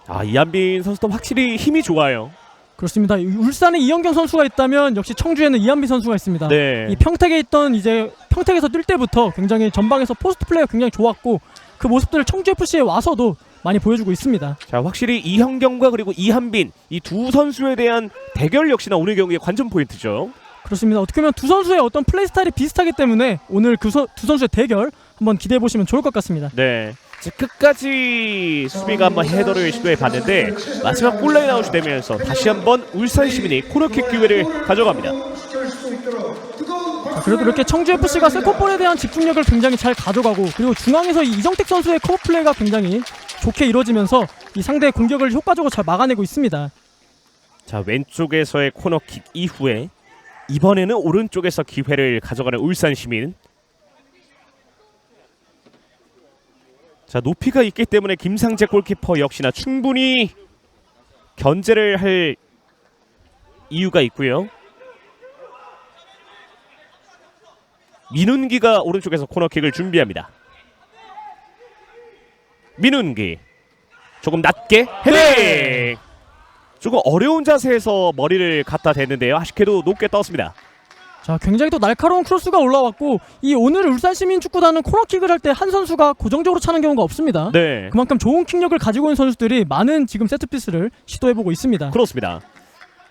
아, 이한빈 선수도 확실히 힘이 좋아요. 그렇습니다. 울산에 이영경 선수가 있다면 역시 청주에는 이한빈 선수가 있습니다. 네. 이 평택에 있던 이제 평택에서 뛸 때부터 굉장히 전방에서 포스트 플레이가 굉장히 좋았고 그 모습들을 청주 FC에 와서도 많이 보여주고 있습니다. 자, 확실히 이형경과 그리고 이한빈 이 두 선수에 대한 대결 역시나 오늘 경기의 관전 포인트죠. 그렇습니다. 어떻게 보면 두 선수의 어떤 플레이 스타일이 비슷하기 때문에 오늘 두 선수의 대결 한번 기대해 보시면 좋을 것 같습니다. 네. 자, 끝까지 수비가 한번 헤더를 시도해 봤는데 마지막 골라인 아웃이 되면서 다시 한번 울산 시민이 코너킥 기회를 가져갑니다. 자, 그래도 이렇게 청주 FC가 세컨볼에 대한 집중력을 굉장히 잘 가져가고 그리고 중앙에서 이정택 선수의 커버 플레이가 굉장히 좋게 이루어지면서 이 상대의 공격을 효과적으로 잘 막아내고 있습니다. 자, 왼쪽에서의 코너킥 이후에 이번에는 오른쪽에서 기회를 가져가는 울산 시민. 자, 높이가 있기 때문에 김상재 골키퍼 역시나 충분히 견제를 할 이유가 있고요. 민훈기가 오른쪽에서 코너킥을 준비합니다. 민훈기 조금 낮게 헤딩. 조금 어려운 자세에서 머리를 갖다 댔는데요. 아쉽게도 높게 떴습니다. 자, 굉장히 또 날카로운 크로스가 올라왔고 이 오늘 울산시민축구단은 코너킥을 할 때 한 선수가 고정적으로 차는 경우가 없습니다. 네, 그만큼 좋은 킥력을 가지고 있는 선수들이 많은 지금 세트피스를 시도해보고 있습니다. 그렇습니다.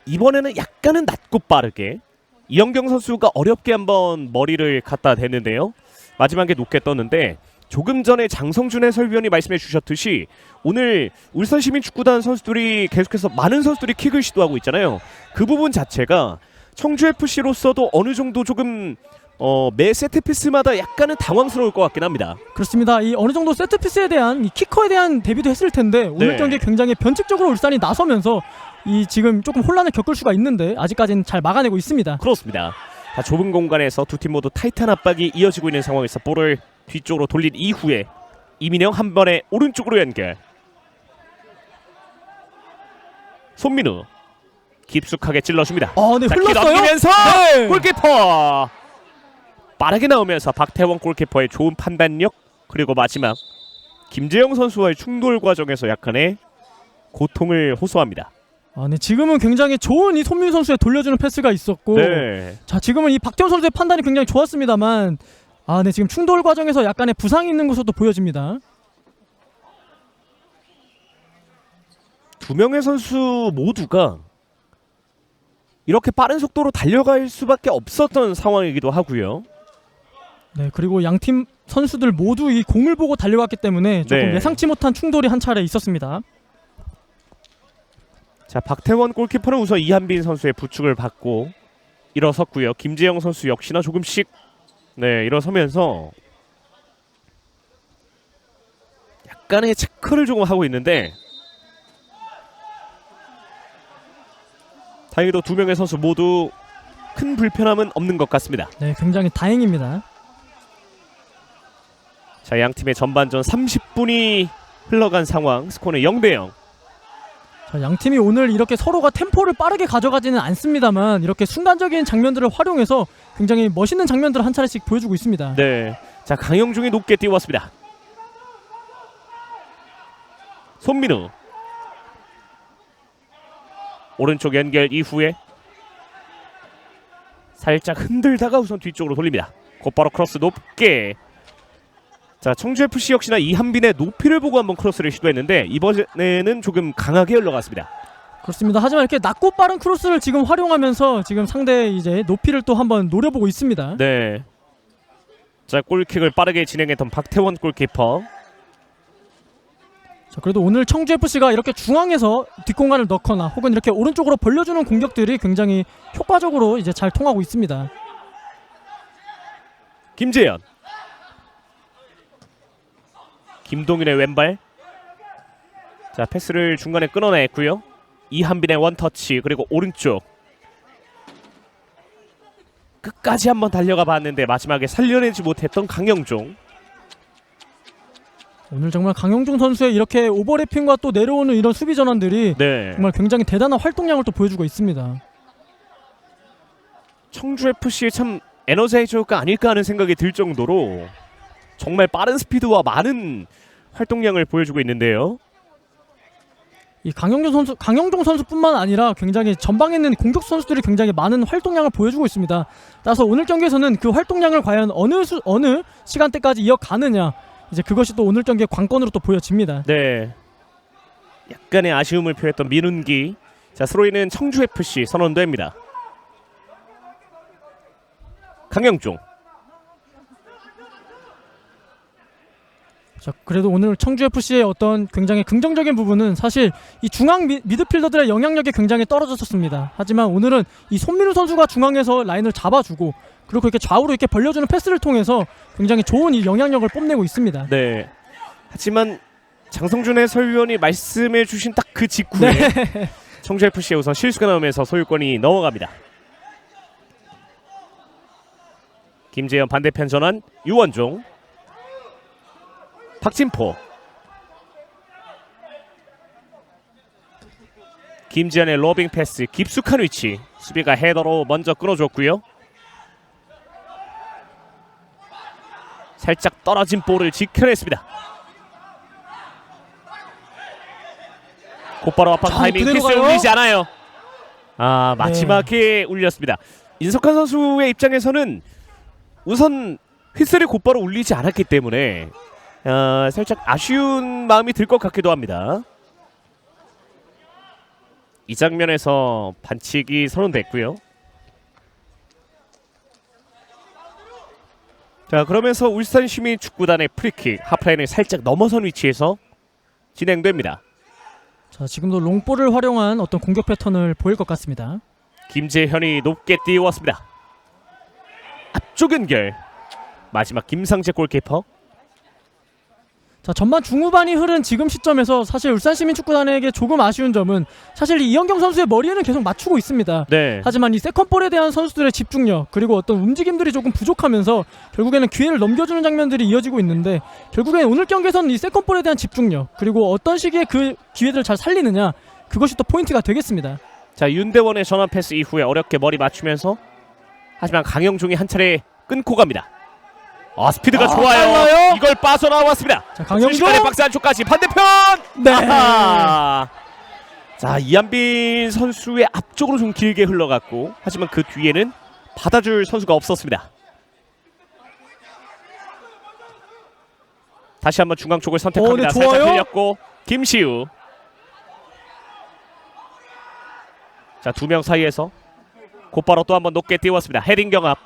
이번에는 약간은 낮고 빠르게 이영경 선수가 어렵게 한번 머리를 갖다 댔는데요. 마지막에 높게 떴는데 조금 전에 장성준 해설위원이 말씀해 주셨듯이 오늘 울산시민축구단 선수들이 계속해서 많은 선수들이 킥을 시도하고 있잖아요. 그 부분 자체가 청주FC로서도 어느 정도 조금 매 세트피스마다 약간은 당황스러울 것 같긴 합니다. 그렇습니다. 이 어느 정도 세트피스에 대한 이 키커에 대한 대비도 했을 텐데 오늘 네. 경기 굉장히 변칙적으로 울산이 나서면서 이 지금 조금 혼란을 겪을 수가 있는데 아직까지는 잘 막아내고 있습니다. 그렇습니다. 자, 좁은 공간에서 두 팀 모두 타이트한 압박이 이어지고 있는 상황에서 볼을 뒤쪽으로 돌린 이후에 이민영 한 번에 오른쪽으로 연결. 손민우 깊숙하게 찔러줍니다. 네, 자, 흘렀어요. 넘기면서 네. 골키퍼 빠르게 나오면서 박태원 골키퍼의 좋은 판단력, 그리고 마지막 김재영 선수와의 충돌 과정에서 약간의 고통을 호소합니다. 네, 지금은 굉장히 좋은 이 손민우 선수의 돌려주는 패스가 있었고, 네. 자 지금은 이 박태원 선수의 판단이 굉장히 좋았습니다만, 네, 지금 충돌 과정에서 약간의 부상이 있는 것으로 보여집니다. 두 명의 선수 모두가 이렇게 빠른 속도로 달려갈 수밖에 없었던 상황이기도 하고요. 네, 그리고 양팀 선수들 모두 이 공을 보고 달려갔기 때문에 조금 네. 예상치 못한 충돌이 한 차례 있었습니다. 자, 박태원 골키퍼는 우선 이한빈 선수의 부축을 받고 일어섰고요. 김재영 선수 역시나 조금씩 일어서면서 약간의 체크를 조금 하고 있는데, 다행히도 두 명의 선수 모두 큰 불편함은 없는 것 같습니다. 네, 굉장히 다행입니다. 자, 양 팀의 전반전 30분이 흘러간 상황, 스코어는 0대0. 자, 양 팀이 오늘 이렇게 서로가 템포를 빠르게 가져가지는 않습니다만, 이렇게 순간적인 장면들을 활용해서 굉장히 멋있는 장면들을 한 차례씩 보여주고 있습니다. 네, 자, 강영중이 높게 띄웠습니다. 손민우 오른쪽 연결 이후에 살짝 흔들다가 우선 뒤쪽으로 돌립니다. 곧바로 크로스 높게. 자, 청주FC 역시나 이한빈의 높이를 보고 한번 크로스를 시도했는데 이번에는 조금 강하게 흘러갔습니다. 그렇습니다. 하지만 이렇게 낮고 빠른 크로스를 지금 활용하면서 지금 상대의 이제 높이를 또 한번 노려보고 있습니다. 네. 자, 골킥을 빠르게 진행했던 박태원 골키퍼. 자, 그래도 오늘 청주FC가 이렇게 중앙에서 뒷공간을 넣거나 혹은 이렇게 오른쪽으로 벌려주는 공격들이 굉장히 효과적으로 이제 잘 통하고 있습니다. 김재현, 김동윤의 왼발. 자, 패스를 중간에 끊어냈고요. 이한빈의 원터치, 그리고 오른쪽 끝까지 한번 달려가 봤는데 마지막에 살려내지 못했던 강영종. 오늘 정말 강영종 선수의 이렇게 오버래핑과 또 내려오는 이런 수비 전환들이 네, 정말 굉장히 대단한 활동량을 또 보여주고 있습니다. 청주FC의 참 에너자이저가 아닐까 하는 생각이 들 정도로 정말 빠른 스피드와 많은 활동량을 보여주고 있는데요. 이 강영종 선수뿐만 아니라 굉장히 전방에 있는 공격 선수들이 굉장히 많은 활동량을 보여주고 있습니다. 따라서 오늘 경기에서는 그 활동량을 과연 어느 시간대까지 이어가느냐, 이제 그것이 또 오늘 경기의 관건으로 또 보여집니다. 네, 약간의 아쉬움을 표했던 민운기. 자, 스로이는 청주FC 선언됩니다. 강영종. 자, 그래도 오늘 청주FC의 어떤 굉장히 긍정적인 부분은 사실 이 중앙 미드필더들의 영향력이 굉장히 떨어졌었습니다. 하지만 오늘은 이 손민우 선수가 중앙에서 라인을 잡아주고, 그리고 이렇게 좌우로 이렇게 벌려주는 패스를 통해서 굉장히 좋은 이 영향력을 뽐내고 있습니다. 네. 하지만 장성준 해설위원이 말씀해주신 딱 그 직후에 청주FC에 우선 실수가 나오면서 소유권이 넘어갑니다. 김재현 반대편 전환, 유원종, 박진포, 김지현의 로빙 패스, 깊숙한 위치. 수비가 헤더로 먼저 끌어줬고요. 살짝 떨어진 볼을 지켜냈습니다. 곧바로 압박 타이밍, 그대로 키스를 가요? 울리지 않아요. 마지막에 울렸습니다. 인석환 선수의 입장에서는 우선 휘슬이 곧바로 울리지 않았기 때문에 살짝 아쉬운 마음이 들 것 같기도 합니다. 이 장면에서 반칙이 선언됐고요. 자, 그러면서 울산시민축구단의 프리킥, 하프라인을 살짝 넘어선 위치에서 진행됩니다. 자, 지금도 롱볼을 활용한 어떤 공격 패턴을 보일 것 같습니다. 김재현이 높게 띄웠습니다. 앞쪽 연결. 마지막 김상재 골키퍼. 자, 전반 중후반이 흐른 지금 시점에서 사실 울산시민축구단에게 조금 아쉬운 점은 사실 이영경 선수의 머리에는 계속 맞추고 있습니다. 네. 하지만 이 세컨볼에 대한 선수들의 집중력, 그리고 어떤 움직임들이 조금 부족하면서 결국에는 기회를 넘겨주는 장면들이 이어지고 있는데, 결국엔 오늘 경기에서는 이 세컨볼에 대한 집중력, 그리고 어떤 시기에 그 기회들을 잘 살리느냐, 그것이 또 포인트가 되겠습니다. 자, 윤대원의 전환 패스 이후에 어렵게 머리 맞추면서, 하지만 강영종이 한 차례 끊고 갑니다. 스피드가 아, 좋아요. 빨라요? 이걸 빠져나왔습니다. 자, 강영종. 순식간에 박스 안쪽까지 반대편. 네. 아하. 자, 이한빈 선수의 앞쪽으로 좀 길게 흘러갔고, 하지만 그 뒤에는 받아줄 선수가 없었습니다. 다시 한번 중앙 쪽을 선택합니다. 네, 살짝 좋아요. 흘렸고 김시우. 자, 두 명 사이에서 곧바로 또 한번 높게 띄웠습니다. 헤딩 경합.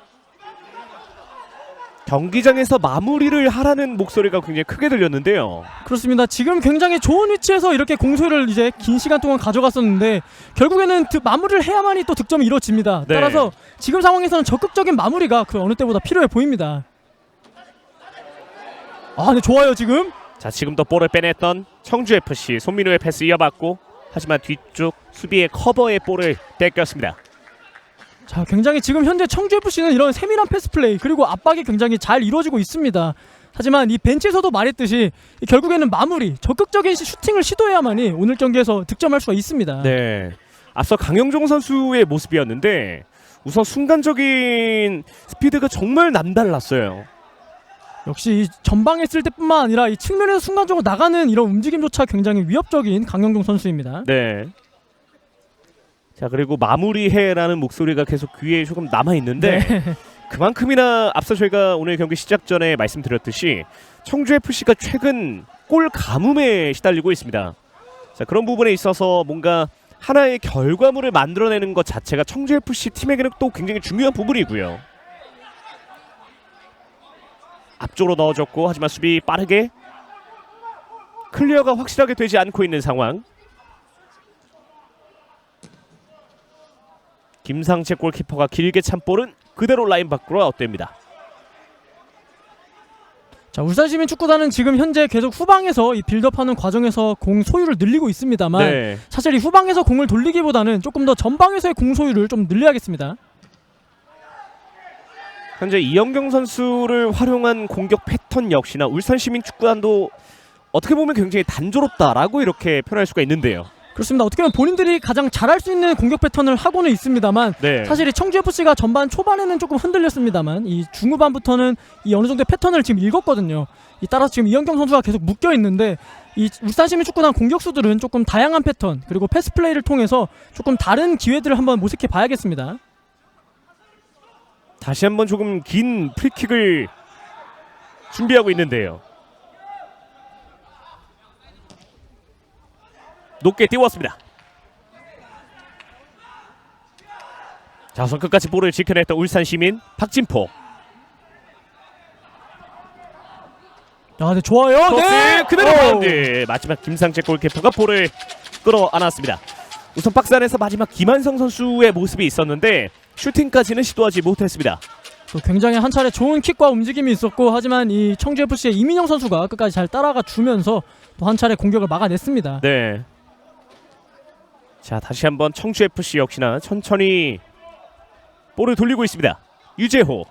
경기장에서 마무리를 하라는 목소리가 굉장히 크게 들렸는데요. 그렇습니다. 지금 굉장히 좋은 위치에서 이렇게 공소를 이제 긴 시간 동안 가져갔었는데 결국에는 마무리를 해야만이 또 득점이 이루어집니다. 네. 따라서 지금 상황에서는 적극적인 마무리가 그 어느 때보다 필요해 보입니다. 네, 좋아요 지금. 자, 지금도 볼을 빼냈던 청주FC. 손민우의 패스 이어받고, 하지만 뒤쪽 수비의 커버의 볼을 뺏겼습니다. 자, 굉장히 지금 현재 청주FC는 이런 세밀한 패스 플레이 그리고 압박이 굉장히 잘 이루어지고 있습니다. 하지만 이 벤치에서도 말했듯이 결국에는 마무리, 적극적인 슈팅을 시도해야만이 오늘 경기에서 득점할 수가 있습니다. 네, 앞서 강영종 선수의 모습이었는데 우선 순간적인 스피드가 정말 남달랐어요. 역시 이 전방에 있을 때뿐만 아니라 이 측면에서 순간적으로 나가는 이런 움직임조차 굉장히 위협적인 강영종 선수입니다. 네. 자, 그리고 마무리해라는 목소리가 계속 귀에 조금 남아있는데 네. 그만큼이나 앞서 저희가 오늘 경기 시작 전에 말씀드렸듯이 청주FC가 최근 골 가뭄에 시달리고 있습니다. 자, 그런 부분에 있어서 뭔가 하나의 결과물을 만들어내는 것 자체가 청주FC 팀에게는 또 굉장히 중요한 부분이고요. 앞쪽으로 넣어줬고, 하지만 수비 빠르게 클리어가 확실하게 되지 않고 있는 상황. 김상채 골키퍼가 길게 찬 볼은 그대로 라인 밖으로 아웃됩니다. 자, 울산시민 축구단은 지금 현재 계속 후방에서 이 빌드업하는 과정에서 공 소유를 늘리고 있습니다만 네. 사실 이 후방에서 공을 돌리기보다는 조금 더 전방에서의 공 소유를 좀 늘려야겠습니다. 현재 이영경 선수를 활용한 공격 패턴 역시나 울산시민 축구단도 어떻게 보면 굉장히 단조롭다라고 이렇게 표현할 수가 있는데요. 그렇습니다. 어떻게 보면 본인들이 가장 잘할 수 있는 공격 패턴을 하고는 있습니다만 네. 사실 이 청주FC가 전반 초반에는 조금 흔들렸습니다만 이 중후반부터는 이 어느 정도의 패턴을 지금 읽었거든요. 따라서 지금 이영경 선수가 계속 묶여 있는데 이 울산시민 축구단 공격수들은 조금 다양한 패턴 그리고 패스 플레이를 통해서 조금 다른 기회들을 한번 모색해 봐야겠습니다. 다시 한번 조금 긴 프리킥을 준비하고 있는데요. 높게 띄웠습니다. 자, 우선 끝까지 볼을 지켜냈던 울산시민 박진포. 네, 좋아요. 네, 그대로 바운드. 마지막 김상재 골키퍼가 볼을 끌어안았습니다. 우선 박스 안에서 마지막 김한성 선수의 모습이 있었는데 슈팅까지는 시도하지 못했습니다. 굉장히 한 차례 좋은 킥과 움직임이 있었고 하지만 이 청주FC의 이민영 선수가 끝까지 잘 따라가 주면서 또 한 차례 공격을 막아냈습니다. 네. 자, 다시 한번 청주FC 역시나 천천히 볼을 돌리고 있습니다. 유재호.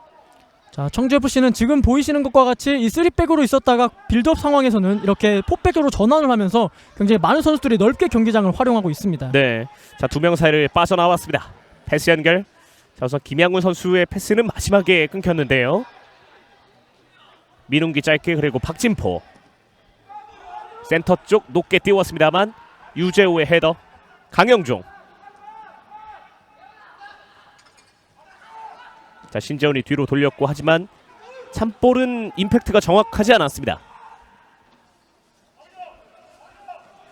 자, 청주FC는 지금 보이시는 것과 같이 이 3백으로 있었다가 빌드업 상황에서는 이렇게 4백으로 전환을 하면서 굉장히 많은 선수들이 넓게 경기장을 활용하고 있습니다. 네. 자, 두 명 사이를 빠져나왔습니다. 패스 연결. 자, 우선 김양훈 선수의 패스는 마지막에 끊겼는데요. 민웅기 짧게, 그리고 박진포. 센터 쪽 높게 띄웠습니다만 유재호의 헤더. 강영종. 자, 신재훈이 뒤로 돌렸고, 하지만 참볼은 임팩트가 정확하지 않았습니다.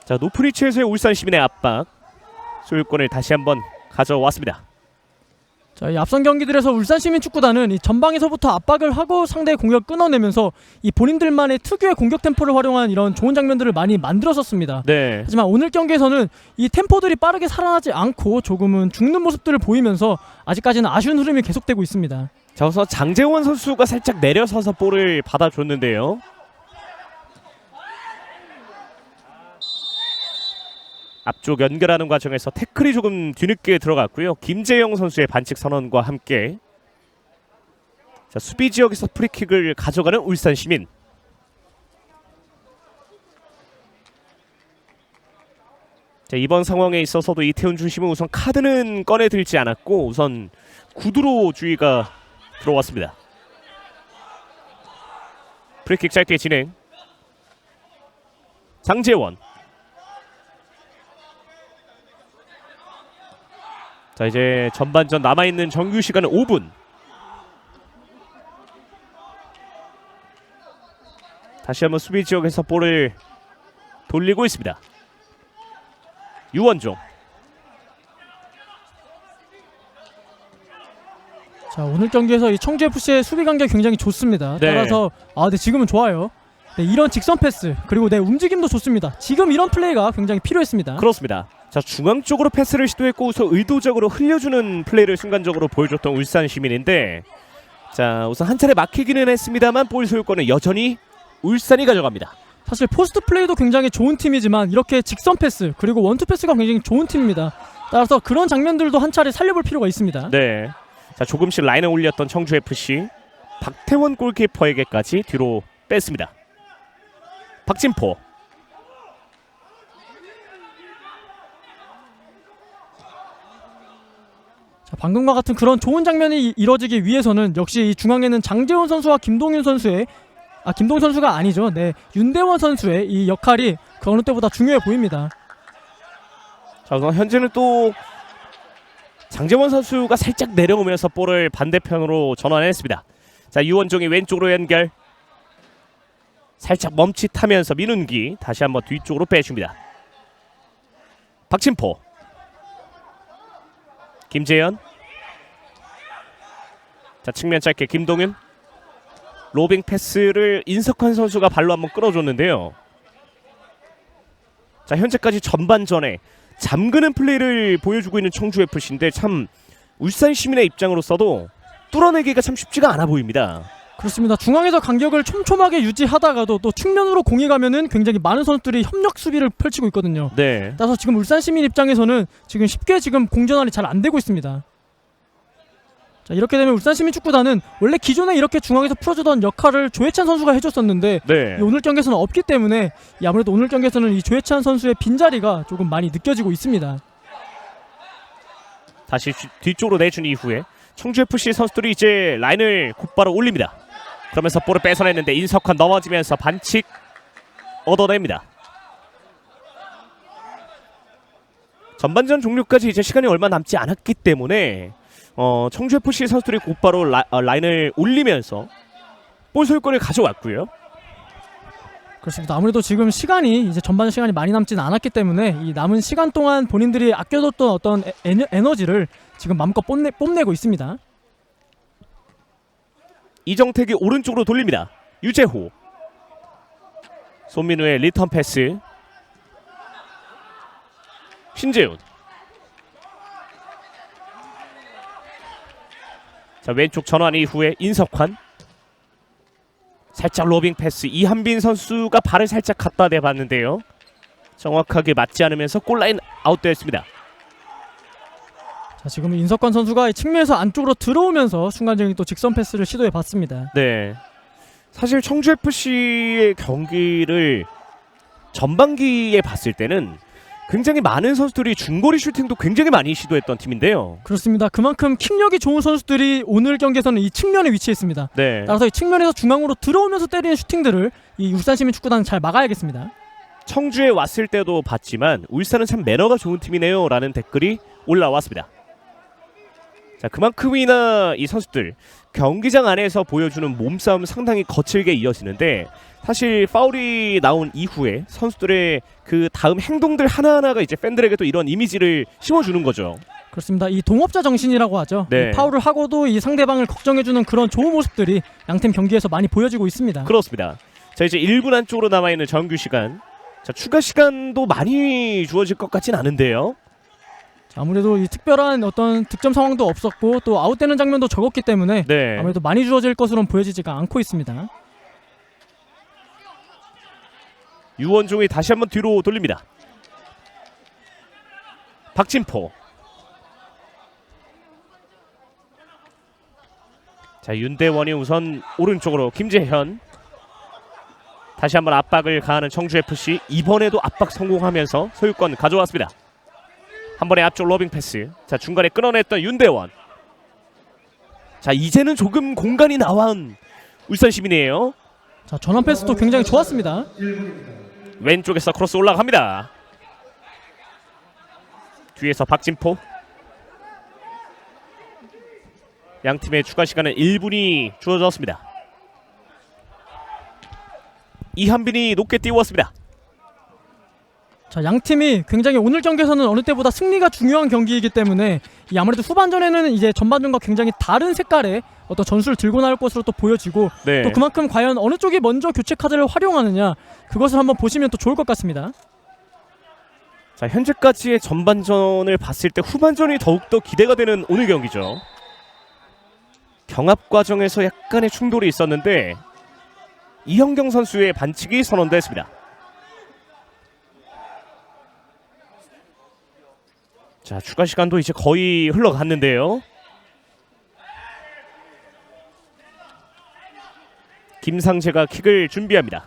자, 높은 위치에서의 울산시민의 압박. 소유권을 다시 한번 가져왔습니다. 자, 이 앞선 경기들에서 울산시민 축구단은 이 전방에서부터 압박을 하고 상대의 공격을 끊어내면서 이 본인들만의 특유의 공격 템포를 활용한 이런 좋은 장면들을 많이 만들었었습니다. 네. 하지만 오늘 경기에서는 이 템포들이 빠르게 살아나지 않고 조금은 죽는 모습들을 보이면서 아직까지는 아쉬운 흐름이 계속되고 있습니다. 자, 우선 장재원 선수가 살짝 내려서서 볼을 받아줬는데요. 앞쪽 연결하는 과정에서 태클이 조금 뒤늦게 들어갔고요. 김재영 선수의 반칙 선언과 함께 자, 수비 지역에서 프리킥을 가져가는 울산시민. 자, 이번 상황에 있어서도 이태훈 중심은 우선 카드는 꺼내들지 않았고 우선 구두로 주의가 들어왔습니다. 프리킥 짧게 진행. 장재원. 자, 이제 전반전 남아있는 정규 시간은 5분. 다시 한번 수비 지역에서 볼을 돌리고 있습니다. 유원종. 자, 오늘 경기에서 이 청주 FC의 수비 간격 굉장히 좋습니다. 네. 따라서 네, 지금은 좋아요. 네, 이런 직선 패스 그리고 내 움직임도 좋습니다. 지금 이런 플레이가 굉장히 필요했습니다. 그렇습니다. 자, 중앙 쪽으로 패스를 시도했고 우선 의도적으로 흘려주는 플레이를 순간적으로 보여줬던 울산 시민인데, 자, 우선 한 차례 막히기는 했습니다만 볼 소유권은 여전히 울산이 가져갑니다. 사실 포스트 플레이도 굉장히 좋은 팀이지만 이렇게 직선 패스 그리고 원투 패스가 굉장히 좋은 팀입니다. 따라서 그런 장면들도 한 차례 살려볼 필요가 있습니다. 네. 자, 조금씩 라인을 올렸던 청주 FC. 박태원 골키퍼에게까지 뒤로 뺐습니다. 박진포. 자, 방금과 같은 그런 좋은 장면이 이뤄지기 위해서는 역시 이 중앙에는 장재원 선수와 김동윤 선수의 김동윤 선수가 아니죠. 네, 윤대원 선수의 이 역할이 그 어느 때보다 중요해 보입니다. 자, 우선 현재는 또 장재원 선수가 살짝 내려오면서 볼을 반대편으로 전환했습니다. 자, 유원종이 왼쪽으로 연결. 살짝 멈칫하면서 민운기 다시 한번 뒤쪽으로 빼줍니다. 박진포. 김재현. 자, 측면 짧게 김동윤. 로빙 패스를 인석환 선수가 발로 한번 끌어줬는데요. 자, 현재까지 전반전에 잠그는 플레이를 보여주고 있는 청주 FC인데 참 울산 시민의 입장으로서도 뚫어내기가 참 쉽지가 않아 보입니다. 그렇습니다. 중앙에서 간격을 촘촘하게 유지하다가도 또 측면으로 공이 가면은 굉장히 많은 선수들이 협력 수비를 펼치고 있거든요. 네. 따라서 지금 울산 시민 입장에서는 지금 쉽게 공전환이 잘 안 되고 있습니다. 자, 이렇게 되면 울산 시민 축구단은 원래 기존에 이렇게 중앙에서 풀어주던 역할을 조혜찬 선수가 해줬었는데 네. 이 오늘 경기에서는 없기 때문에 아무래도 오늘 경기에서는 이 조혜찬 선수의 빈자리가 조금 많이 느껴지고 있습니다. 다시 뒤쪽으로 내준 이후에 청주 FC 선수들이 이제 라인을 곧바로 올립니다. 그러면서 볼을 뺏어냈는데 인석환 넘어지면서 반칙 얻어냅니다. 전반전 종료까지 이제 시간이 얼마 남지 않았기 때문에 청주 FC 선수들이 곧바로 라인을 올리면서 볼 소유권을 가져왔고요. 그렇습니다. 아무래도 지금 시간이 이제 전반 시간이 많이 남지는 않았기 때문에 이 남은 시간 동안 본인들이 아껴뒀던 어떤 에너지를 지금 마음껏 뽐내고 있습니다. 이정택이 오른쪽으로 돌립니다. 유재호. 손민우의 리턴 패스. 신재훈. 자, 왼쪽 전환 이후에 인석환. 살짝 로빙 패스. 이한빈 선수가 발을 살짝 갖다 대봤는데요. 정확하게 맞지 않으면서 골라인 아웃되었습니다. 자, 지금 인석환 선수가 측면에서 안쪽으로 들어오면서 순간적인 또 직선 패스를 시도해봤습니다. 네. 사실 청주 FC의 경기를 전반기에 봤을 때는 굉장히 많은 선수들이 중거리 슈팅도 굉장히 많이 시도했던 팀인데요. 그렇습니다. 그만큼 킥력이 좋은 선수들이 오늘 경기에서는 이 측면에 위치했습니다. 네. 따라서 이 측면에서 중앙으로 들어오면서 때리는 슈팅들을 이 울산시민 축구단은 잘 막아야겠습니다. 청주에 왔을 때도 봤지만 울산은 참 매너가 좋은 팀이네요 라는 댓글이 올라왔습니다. 자, 그만큼이나 이 선수들 경기장 안에서 보여주는 몸싸움 상당히 거칠게 이어지는데, 사실 파울이 나온 이후에 선수들의 그 다음 행동들 하나하나가 이제 팬들에게 또 이런 이미지를 심어주는 거죠. 그렇습니다. 이 동업자 정신이라고 하죠. 네. 이 파울을 하고도 이 상대방을 걱정해주는 그런 좋은 모습들이 양팀 경기에서 많이 보여지고 있습니다. 그렇습니다. 자, 이제 1분 안쪽으로 남아있는 정규 시간. 자, 추가 시간도 많이 주어질 것 같진 않은데요. 자, 아무래도 이 특별한 어떤 득점 상황도 없었고 또 아웃되는 장면도 적었기 때문에 네. 아무래도 많이 주어질 것으로는 보여지지가 않고 있습니다. 유원종이 다시 한번 뒤로 돌립니다. 박진포. 자, 윤대원이 우선 오른쪽으로. 김재현. 다시 한번 압박을 가하는 청주FC. 이번에도 압박 성공하면서 소유권 가져왔습니다. 한 번에 앞쪽 로빙 패스. 자, 중간에 끊어냈던 윤대원. 자, 이제는 조금 공간이 나온 울산 시민이에요. 자, 전원 패스도 굉장히 좋았습니다. 왼쪽에서 크로스 올라갑니다. 뒤에서 박진포. 양팀의 추가 시간은 1분이 주어졌습니다. 이한빈이 높게 띄웠습니다. 자, 양 팀이 굉장히 오늘 경기에서는 어느 때보다 승리가 중요한 경기이기 때문에 이 아무래도 후반전에는 이제 전반전과 굉장히 다른 색깔의 어떤 전술을 들고 나올 것으로 또 보여지고 네. 또 그만큼 과연 어느 쪽이 먼저 교체 카드를 활용하느냐 그것을 한번 보시면 또 좋을 것 같습니다. 자, 현재까지의 전반전을 봤을 때 후반전이 더욱더 기대가 되는 오늘 경기죠. 경합 과정에서 약간의 충돌이 있었는데 이현경 선수의 반칙이 선언됐습니다. 자, 추가 시간도 이제 거의 흘러갔는데요. 김상재가 킥을 준비합니다.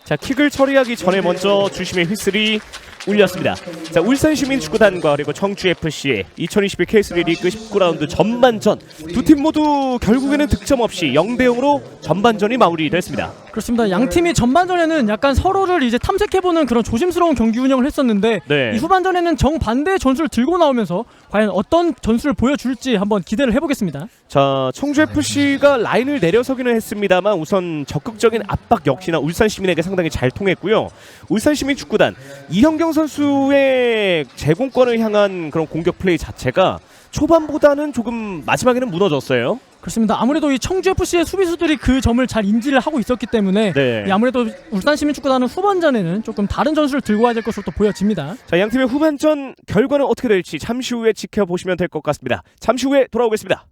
자, 킥을 처리하기 전에 먼저 주심의 휘슬이 울렸습니다. 자, 울산시민축구단과 그리고 청주FC의 2021 K3 리그 19라운드 전반전 두 팀 모두 결국에는 득점 없이 0대0으로 전반전이 마무리됐습니다. 그렇습니다. 양 팀이 전반전에는 약간 서로를 이제 탐색해보는 그런 조심스러운 경기 운영을 했었는데 네. 이 후반전에는 정반대의 전술을 들고 나오면서 과연 어떤 전술을 보여줄지 한번 기대를 해보겠습니다. 자, 청주FC가 라인을 내려서기는 했습니다만 우선 적극적인 압박 역시나 울산시민에게 상당히 잘 통했고요. 울산시민축구단 이현경 선수의 제공권을 향한 그런 공격 플레이 자체가 초반보다는 조금 마지막에는 무너졌어요. 그렇습니다. 아무래도 이 청주FC의 수비수들이 그 점을 잘 인지를 하고 있었기 때문에 네. 이 아무래도 울산시민축구단은 후반전에는 조금 다른 전술을 들고 와야 될 것으로 또 보여집니다. 자, 양팀의 후반전 결과는 어떻게 될지 잠시 후에 지켜보시면 될 것 같습니다. 잠시 후에 돌아오겠습니다.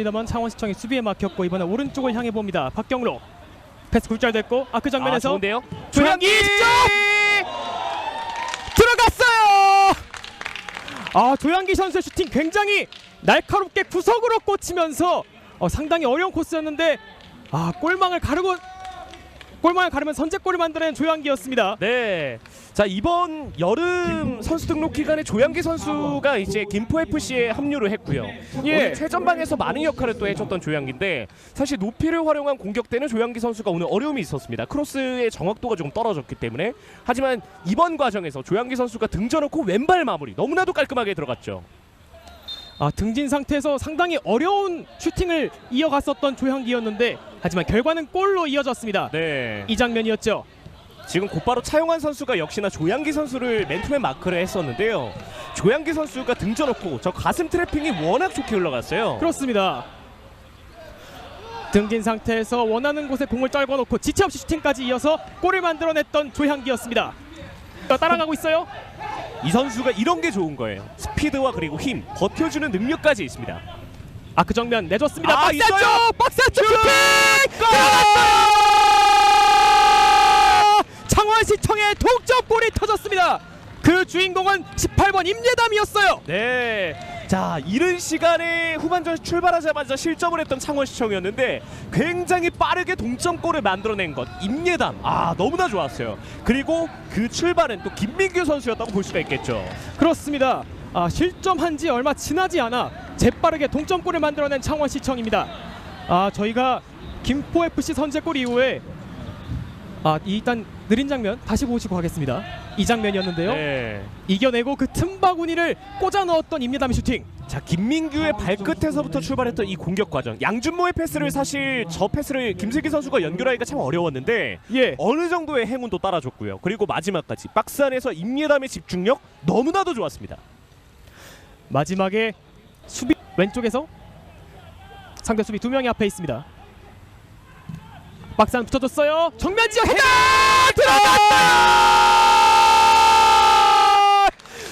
다만 창원시청이 수비에 막혔고 이번에 오른쪽을 향해 봅니다. 박경로 패스 굴절됐고 그 장면에서 좋은데요? 조양기 들어갔어요. 조양기 선수의 슈팅 굉장히 날카롭게 구석으로 꽂히면서 상당히 어려운 코스였는데 골망을 가르면 선제골을 만들어낸 조양기였습니다. 네. 자, 이번 여름 선수 등록 기간에 조양기 선수가 이제 김포 FC에 합류를 했고요. 오늘 최전방에서 많은 역할을 또 해줬던 조양기인데 사실 높이를 활용한 공격 때는 조양기 선수가 오늘 어려움이 있었습니다. 크로스의 정확도가 조금 떨어졌기 때문에. 하지만 이번 과정에서 조양기 선수가 등져놓고 왼발 마무리 너무나도 깔끔하게 들어갔죠. 등진 상태에서 상당히 어려운 슈팅을 이어갔었던 조양기였는데 하지만 결과는 골로 이어졌습니다. 네. 이 장면이었죠. 지금 곧바로 차용환 선수가 역시나 조양기 선수를 맨투맨 마크를 했었는데요. 조양기 선수가 등져놓고 저 가슴 트래핑이 워낙 좋게 흘러갔어요. 그렇습니다. 등진 상태에서 원하는 곳에 공을 떨궈놓고 지체 없이 슈팅까지 이어서 골을 만들어냈던 조양기였습니다. 따라가고 있어요. 이 선수가 이런 게 좋은 거예요. 스피드와 그리고 힘, 버텨주는 능력까지 있습니다. 그 정면 내줬습니다. 박스 있어요! 쪽! 박스 쪽 슈팅! 들어갔어요! 창원시청의 동점골이 터졌습니다. 그 주인공은 18번 임예담이었어요. 네. 자, 이른 시간에 후반전 출발하자마자 실점을 했던 창원시청이었는데 굉장히 빠르게 동점골을 만들어낸 것 임예담. 너무나 좋았어요. 그리고 그 출발은 또 김민규 선수였다고 볼 수가 있겠죠. 그렇습니다. 실점한 지 얼마 지나지 않아 재빠르게 동점골을 만들어낸 창원시청입니다. 저희가 김포FC 선제골 이후에 일단 느린 장면 다시 보시고 가겠습니다. 이 장면이었는데요. 네. 이겨내고 그 틈바구니를 꽂아 넣었던 임예담의 슈팅. 자, 김민규의 발끝에서부터 출발했던 이 공격 과정. 양준모의 패스를 사실 저 패스를 김슬기 선수가 연결하기가 참 어려웠는데 예. 어느 정도의 행운도 따라줬고요. 그리고 마지막까지 박스 안에서 임예담의 집중력 너무나도 좋았습니다. 마지막에 수비 왼쪽에서 상대 수비 2명이 앞에 있습니다. 박스 안 붙여줬어요. 정면 지역 헤더 들어갔다.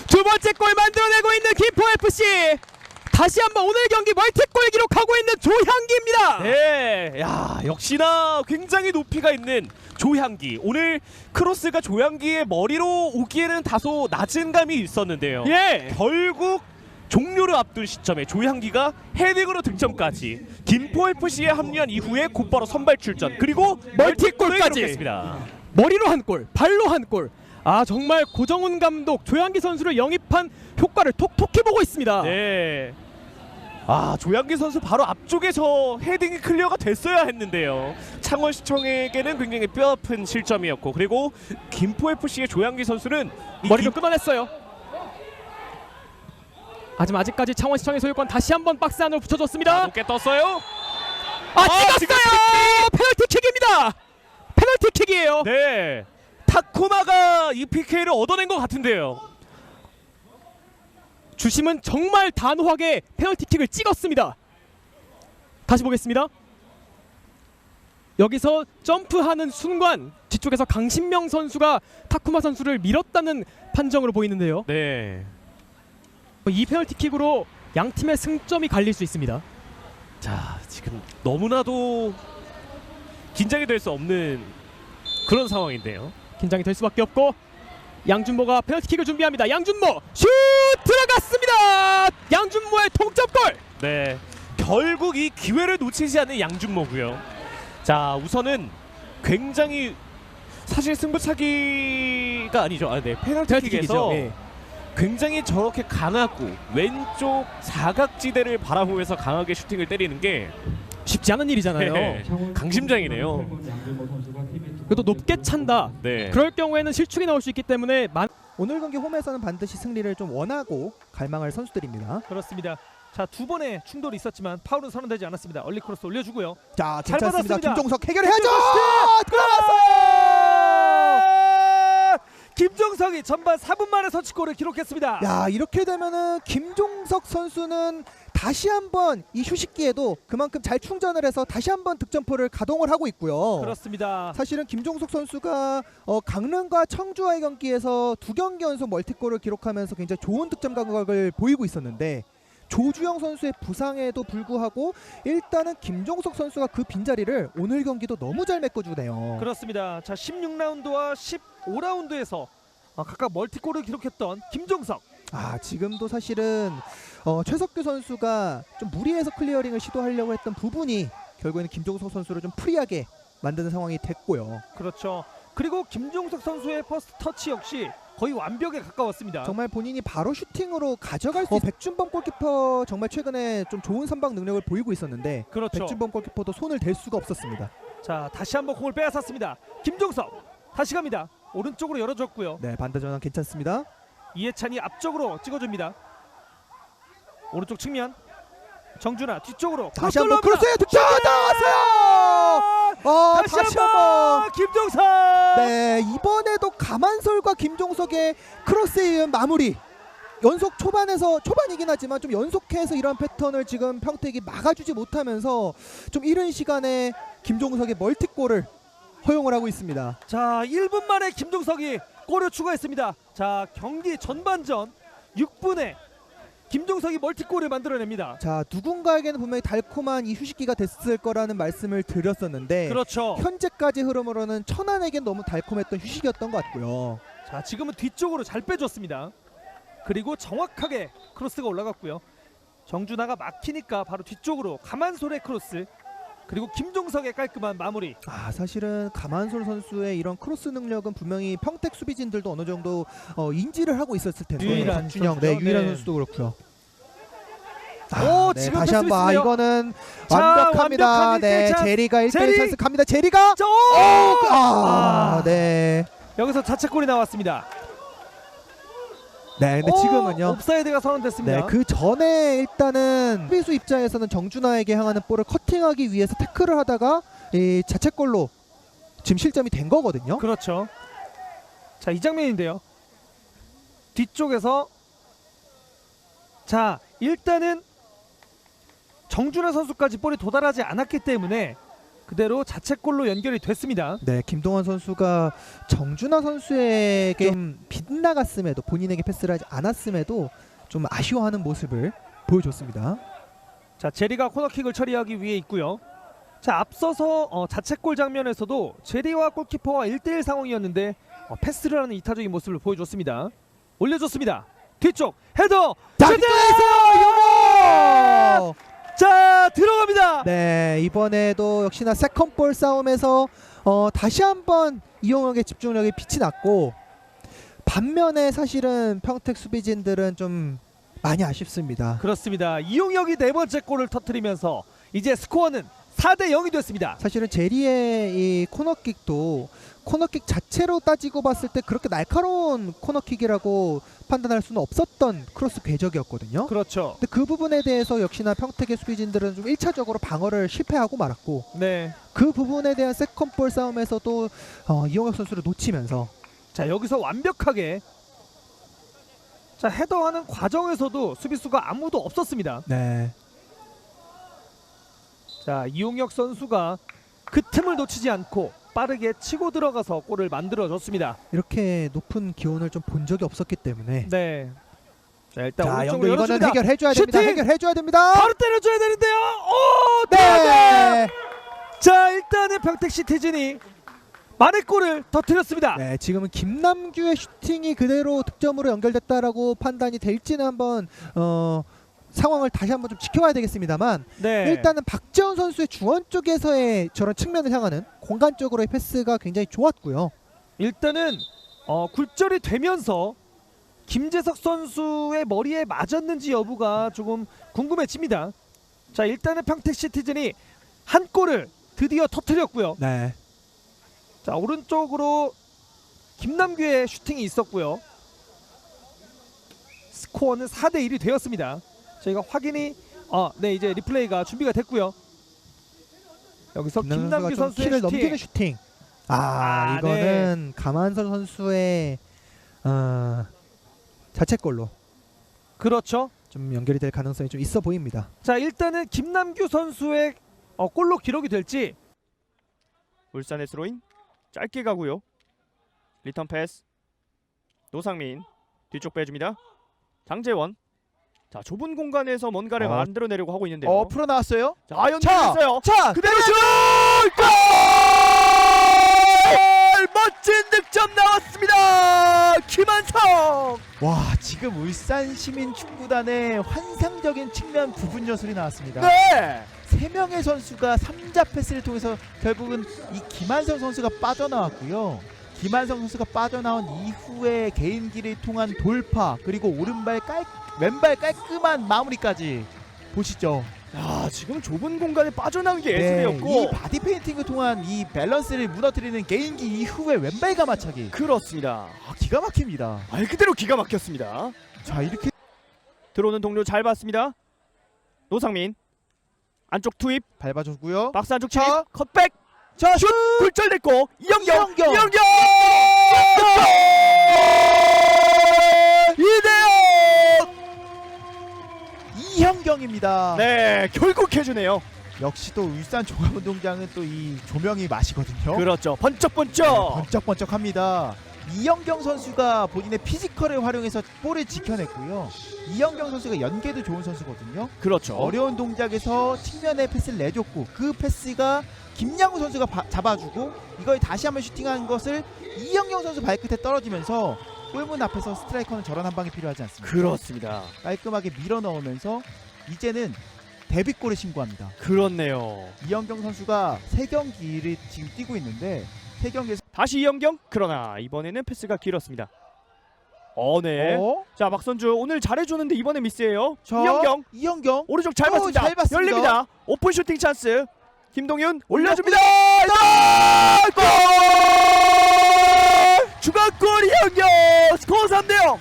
두 번째 골 만들어내고 있는 김포FC. 다시 한번 오늘 경기 멀티골 기록하고 있는 조향기입니다. 네, 야 역시나 굉장히 높이가 있는 조향기. 오늘 크로스가 조향기의 머리로 오기에는 다소 낮은 감이 있었는데요. 예. 결국 종료를 앞둔 시점에 조향기가 헤딩으로 득점까지. 김포FC에 합류한 이후에 곧바로 선발 출전 그리고 멀티골까지. 기록했습니다. 머리로 한 골, 발로 한 골. 아 정말 고정훈 감독 조향기 선수를 영입한 효과를 톡톡히 보고 있습니다. 네. 아 조향기 선수 바로 앞쪽에서 헤딩이 클리어가 됐어야 했는데요. 창원시청에게는 굉장히 뼈아픈 실점이었고 그리고 김포FC의 조향기 선수는 머리로 끊어냈어요. 하지만 아직까지 창원시청의 소유권 다시 한번 박스 안으로 붙여줬습니다. 높게 떴어요. 찍었어요. 페널티킥입니다. 페널티킥이에요. 네. 타쿠마가 이 PK를 얻어낸 것 같은데요. 주심은 정말 단호하게 페널티킥을 찍었습니다. 다시 보겠습니다. 여기서 점프하는 순간 뒤쪽에서 강신명 선수가 타쿠마 선수를 밀었다는 판정으로 보이는데요. 네. 이 페널티킥으로 양 팀의 승점이 갈릴 수 있습니다. 자 지금 너무나도 긴장이 될 수 없는 그런 상황인데요. 긴장이 될 수밖에 없고 양준모가 페널티킥을 준비합니다. 양준모 슛 들어갔습니다. 양준모의 동점골. 네. 결국 이 기회를 놓치지 않는 양준모고요. 자 우선은 굉장히 사실 승부차기가 아니죠. 네 페널티킥에서 예. 굉장히 저렇게 강하고 왼쪽 사각지대를 바라보면서 강하게 슈팅을 때리는 게 쉽지 않은 일이잖아요. 강심장이네요. 그래도 높게 찬다. 네. 그럴 경우에는 실축이 나올 수 있기 때문에 오늘 경기 홈에서는 반드시 승리를 좀 원하고 갈망할 선수들입니다. 그렇습니다. 자, 두 번의 충돌이 있었지만 파울은 선언되지 않았습니다. 얼리 크로스 올려주고요. 자, 잘 괜찮습니다. 받았습니다. 김종석 해결해야죠. 김종석이 전반 4분 만에 선취골을 기록했습니다. 야, 이렇게 되면은 김종석 선수는 다시 한번 이 휴식기에도 그만큼 잘 충전을 해서 다시 한번 득점포를 가동을 하고 있고요. 그렇습니다. 사실은 김종석 선수가 강릉과 청주와의 경기에서 2경기 연속 멀티골을 기록하면서 굉장히 좋은 득점 감각을 보이고 있었는데 조주영 선수의 부상에도 불구하고 일단은 김종석 선수가 그 빈자리를 오늘 경기도 너무 잘 메꿔주네요. 그렇습니다. 자, 16라운드와 15라운드에서 각각 멀티골을 기록했던 김종석. 지금도 사실은 최석규 선수가 좀 무리해서 클리어링을 시도하려고 했던 부분이 결국에는 김종석 선수를 좀 프리하게 만드는 상황이 됐고요. 그렇죠. 그리고 김종석 선수의 퍼스트 터치 역시 거의 완벽에 가까웠습니다. 정말 본인이 바로 슈팅으로 가져갈 수 백준범 골키퍼 정말 최근에 좀 좋은 선방 능력을 보이고 있었는데 그렇죠. 백준범 골키퍼도 손을 댈 수가 없었습니다. 자, 다시 한번 공을 빼앗았습니다. 김종석 다시 갑니다. 오른쪽으로 열어줬고요. 네, 반대 전환 괜찮습니다. 이해찬이 앞쪽으로 찍어줍니다. 오른쪽 측면 정준하 뒤쪽으로 다시 한번 크로스에 득점 나왔어요. 다시 한번 김종석. 네, 이번에도 가만솔과 김종석의 크로스에 의한 마무리. 연속 초반이긴 하지만 좀 연속해서 이런 패턴을 지금 평택이 막아주지 못하면서 좀 이른 시간에 김종석의 멀티골을 허용을 하고 있습니다. 자, 1분 만에 김종석이 골을 추가했습니다. 자, 경기 전반전 6분에 김종석이 멀티골을 만들어냅니다. 자, 누군가에게는 분명히 달콤한 이 휴식기가 됐을 거라는 말씀을 드렸었는데 그렇죠. 현재까지 흐름으로는 천안에겐 너무 달콤했던 휴식이었던 것 같고요. 자, 지금은 뒤쪽으로 잘 빼줬습니다. 그리고 정확하게 크로스가 올라갔고요. 정준하가 막히니까 바로 뒤쪽으로 가만솔의 크로스, 그리고 김종석의 깔끔한 마무리. 사실은 가만솔 선수의 이런 크로스 능력은 분명히 평택 수비진들도 어느 정도 인지를 하고 있었을 텐데 유일한 박준영, 선수죠. 유일한 네. 선수도 그렇고요. 네, 지금 다시 한번 패스 미스네요. 이거는 자, 완벽합니다. 완벽한 네, 1대1 찬스. 제리가 1대1 제리! 찬스 갑니다. 제리가 네. 여기서 자책골이 나왔습니다. 네, 근데 지금은요. 옵사이드가 선언됐습니다. 네, 그 전에 일단은 수비수 입장에서는 정준하에게 향하는 볼을 커팅하기 위해서 태클을 하다가 이 자책골로 지금 실점이 된 거거든요. 그렇죠. 자, 이 장면인데요. 뒤쪽에서 자, 일단은 정준하 선수까지 볼이 도달하지 않았기 때문에 그대로 자책골로 연결이 됐습니다. 네, 김동완 선수가 정준하 선수에게 좀 빗나갔음에도 본인에게 패스를 하지 않았음에도 좀 아쉬워하는 모습을 보여줬습니다. 자, 제리가 코너킥을 처리하기 위해 있고요. 자, 앞서서 자책골 장면에서도 제리와 골키퍼와 1대1 상황이었는데 패스를 하는 이타적인 모습을 보여줬습니다. 올려줬습니다. 뒤쪽 헤더 자, 슈팅! 뒤쪽에서 자, 들어갑니다. 네, 이번에도 역시나 세컨볼 싸움에서 다시 한번 이용혁의 집중력에 빛이 났고, 반면에 사실은 평택 수비진들은 좀 많이 아쉽습니다. 그렇습니다. 이용혁이 네 번째 골을 터뜨리면서 이제 스코어는 4대 0이 됐습니다. 사실은 제리의 이 코너킥도 코너킥 자체로 따지고 봤을 때 그렇게 날카로운 코너킥이라고 판단할 수는 없었던 크로스 궤적이었거든요. 그렇죠. 근데 그 부분에 대해서 역시나 평택의 수비진들은 좀 1차적으로 방어를 실패하고 말았고, 네. 그 부분에 대한 세컨볼 싸움에서도 이용혁 선수를 놓치면서 자, 여기서 완벽하게 자, 헤더하는 과정에서도 수비수가 아무도 없었습니다. 네, 자, 이용혁 선수가 그 틈을 놓치지 않고 빠르게 치고 들어가서 골을 만들어줬습니다. 이렇게 높은 기온을 좀 본 적이 없었기 때문에 네. 자, 일단 자, 오른쪽으로 연결 이거는 열어줍니다. 해결해줘야 됩니다. 슈팅! 해결해줘야 됩니다. 바로 때려줘야 되는데요. 오, 들어가네. 네. 자, 일단은 평택 시티즌이 만회골을 터뜨렸습니다. 네, 지금은 김남규의 슈팅이 그대로 득점으로 연결됐다라고 판단이 될지는 한번 상황을 다시 한번 좀 지켜봐야 되겠습니다만, 네. 일단은 박재원 선수의 중원 쪽에서의 저런 측면을 향하는 공간 쪽으로의 패스가 굉장히 좋았고요. 일단은 굴절이 되면서 김재석 선수의 머리에 맞았는지 여부가 조금 궁금해집니다. 자, 일단은 평택 시티즌이 한 골을 드디어 터뜨렸고요. 네, 자, 오른쪽으로 김남규의 슈팅이 있었고요. 스코어는 4대 1이 되었습니다. 저희가 확인이 네, 이제 리플레이가 준비가 됐고요. 여기서 김남규 좀 선수의 키를 슈팅. 넘기는 슈팅. 이거는 감한선 선수의 자책골로 그렇죠. 좀 연결이 될 가능성이 좀 있어 보입니다. 자, 일단은 김남규 선수의 골로 기록이 될지. 울산의 스로인 짧게 가고요. 리턴 패스. 노상민 뒤쪽 빼줍니다. 장재원. 자, 좁은 공간에서 뭔가를 만들어내려고 하고 있는데요. 풀어 나왔어요. 자, 연결됐어요. 자, 그대로 슛! 골! 멋진 득점 나왔습니다. 김한성. 와, 지금 울산 시민 축구단의 환상적인 측면 부분 여술이 나왔습니다. 네. 세 명의 선수가 3자 패스를 통해서 결국은 이 김한성 선수가 빠져나왔고요. 김한성 선수가 빠져나온 이후에 개인기를 통한 돌파, 그리고 왼발 깔끔한 마무리까지 보시죠. 야, 지금 좁은 공간에 빠져나온 게 네, 예술이었고. 이 바디 페인팅을 통한 이 밸런스를 무너뜨리는 개인기 이후에 왼발 가마차기. 그렇습니다. 기가 막힙니다. 말 그대로 기가 막혔습니다. 자, 이렇게 들어오는 동료 잘 봤습니다. 노상민 안쪽 투입, 밟아줬고요. 박스 안쪽 자, 진입, 컷백, 자, 슛! 굴절됐고 이영경! 이영경! 이대영! 이형경입니다. 네, 결국 해주네요. 역시 또 울산 종합운동장은 또 이 조명이 맛이거든요. 그렇죠. 번쩍번쩍. 네, 번쩍번쩍합니다. 이영경 선수가 본인의 피지컬을 활용해서 볼을 지켜냈고요. 이영경 선수가 연계도 좋은 선수거든요. 그렇죠. 어려운 동작에서 측면에 패스를 내줬고, 그 패스가 김양우 선수가 잡아주고 이걸 다시 한번 슈팅한 것을 이영경 선수 발끝에 떨어지면서 골문 앞에서 스트라이커는 저런 한 방이 필요하지 않습니다. 그렇습니다. 깔끔하게 밀어 넣으면서 이제는 데뷔골을 신고합니다. 그렇네요. 이영경 선수가 3경기를 지금 뛰고 있는데 3경기에서 다시 이영경. 그러나 이번에는 패스가 길었습니다. 네. 자, 박선주 오늘 잘해주는데 이번에 미스예요. 이영경 이영경 오른쪽 잘 봤습니다. 잘 봤습니다. 열립니다. 오픈 슈팅 찬스. 김동윤 올려줍니다. 골! 중앙골 이영경. 스코어 3대0.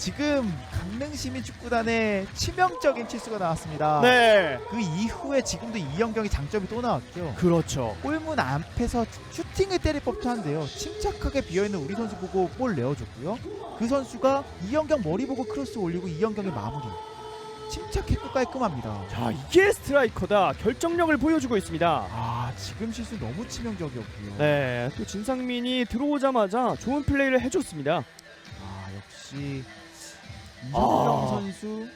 지금 강릉시민축구단의 치명적인 실수가 나왔습니다. 네, 그 이후에 지금도 이영경이 장점이 또 나왔죠. 그렇죠. 골문 앞에서 슈팅을 때릴 법도 한데요. 침착하게 비어있는 우리 선수 보고 볼 내어줬고요. 그 선수가 이영경 머리 보고 크로스 올리고 이영경의 마무리. 침착했고 깔끔합니다. 자, 이게 스트라이커다. 결정력을 보여주고 있습니다. 아, 지금 실수 너무 치명적이었고요. 네, 또 진상민이 들어오자마자 좋은 플레이를 해줬습니다. 아, 역시 이정경 아. 선수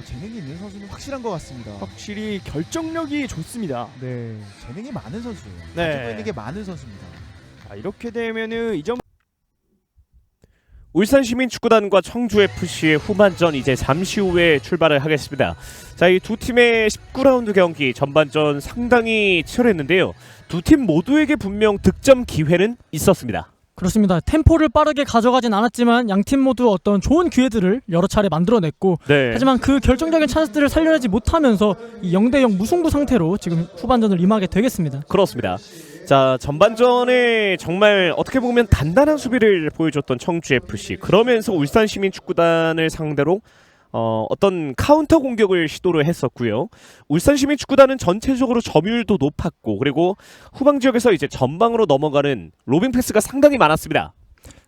재능이 있는 선수는 확실한 것 같습니다. 확실히 결정력이 좋습니다. 네, 재능이 많은 선수예요. 네. 가지고 있는 게 많은 선수입니다. 자, 이렇게 되면은 이점 울산시민축구단과 청주FC의 후반전 이제 잠시 후에 출발을 하겠습니다. 자, 이 두 팀의 19라운드 경기 전반전 상당히 치열했는데요. 두 팀 모두에게 분명 득점 기회는 있었습니다. 그렇습니다. 템포를 빠르게 가져가진 않았지만 양 팀 모두 어떤 좋은 기회들을 여러 차례 만들어냈고 네. 하지만 그 결정적인 찬스들을 살려내지 못하면서 이 0대0 무승부 상태로 지금 후반전을 임하게 되겠습니다. 그렇습니다. 자, 전반전에 정말 어떻게 보면 단단한 수비를 보여줬던 청주FC, 그러면서 울산시민축구단을 상대로 어떤 카운터 공격을 시도를 했었고요. 울산시민축구단은 전체적으로 점유율도 높았고, 그리고 후방 지역에서 이제 전방으로 넘어가는 로빙 패스가 상당히 많았습니다.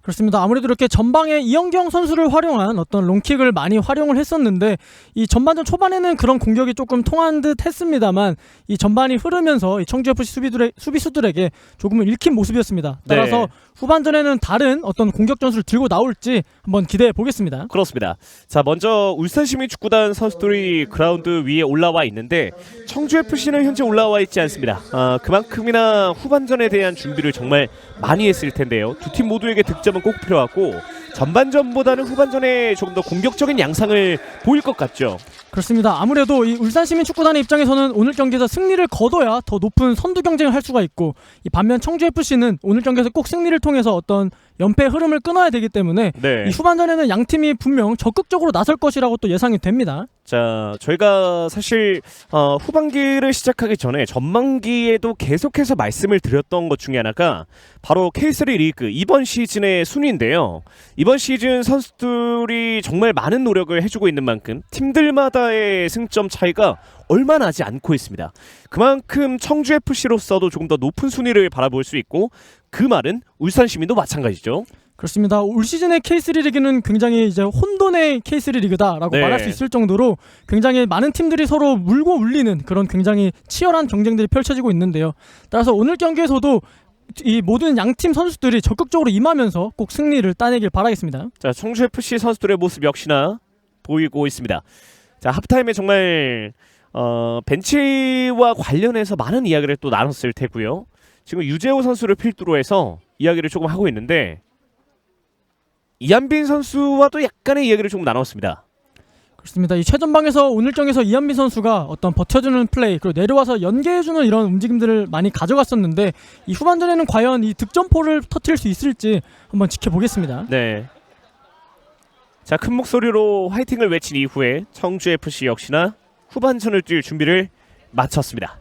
그렇습니다. 아무래도 이렇게 전방에 이영경 선수를 활용한 어떤 롱킥을 많이 활용을 했었는데 이 전반전 초반에는 그런 공격이 조금 통한 듯 했습니다만 이 전반이 흐르면서 이 청주FC 수비수들에게 조금은 읽힌 모습이었습니다. 따라서 네. 후반전에는 다른 어떤 공격 전술을 들고 나올지 한번 기대해 보겠습니다. 그렇습니다. 자, 먼저 울산시민축구단 선수들이 그라운드 위에 올라와 있는데 청주FC는 현재 올라와 있지 않습니다. 그만큼이나 후반전에 대한 준비를 정말 많이 했을 텐데요. 두 팀 모두에게 득점은 꼭 필요하고 전반전보다는 후반전에 조금 더 공격적인 양상을 보일 것 같죠. 그렇습니다. 아무래도 이 울산시민축구단의 입장에서는 오늘 경기에서 승리를 거둬야 더 높은 선두 경쟁을 할 수가 있고 이 반면 청주FC는 오늘 경기에서 꼭 승리를 통해서 어떤 연패의 흐름을 끊어야 되기 때문에 네. 이 후반전에는 양 팀이 분명 적극적으로 나설 것이라고 또 예상이 됩니다. 자, 저희가 사실 후반기를 시작하기 전에 전반기에도 계속해서 말씀을 드렸던 것 중에 하나가 바로 K3 리그 이번 시즌의 순위인데요. 이번 시즌 선수들이 정말 많은 노력을 해주고 있는 만큼 팀들마다의 승점 차이가 얼마 나지 않고 있습니다. 그만큼 청주FC로서도 조금 더 높은 순위를 바라볼 수 있고, 그 말은 울산시민도 마찬가지죠. 그렇습니다. 올 시즌의 K3 리그는 굉장히 이제 혼돈의 K3 리그다라고 네. 말할 수 있을 정도로 굉장히 많은 팀들이 서로 물고 울리는 그런 굉장히 치열한 경쟁들이 펼쳐지고 있는데요. 따라서 오늘 경기에서도 이 모든 양팀 선수들이 적극적으로 임하면서 꼭 승리를 따내길 바라겠습니다. 자, 청주FC 선수들의 모습 역시나 보이고 있습니다. 자, 하프타임에 정말 벤치와 관련해서 많은 이야기를 또 나눴을 테고요. 지금 유재호 선수를 필두로 해서 이야기를 조금 하고 있는데 이한빈 선수와도 약간의 이야기를 조금 나눴습니다. 그렇습니다. 이 최전방에서 오늘 경기에서 이한빈 선수가 어떤 버텨주는 플레이 그리고 내려와서 연계해주는 이런 움직임들을 많이 가져갔었는데 이 후반전에는 과연 이 득점포를 터뜨릴 수 있을지 한번 지켜보겠습니다. 네. 자, 큰 목소리로 화이팅을 외친 이후에 청주FC 역시나 후반전을 뛸 준비를 마쳤습니다.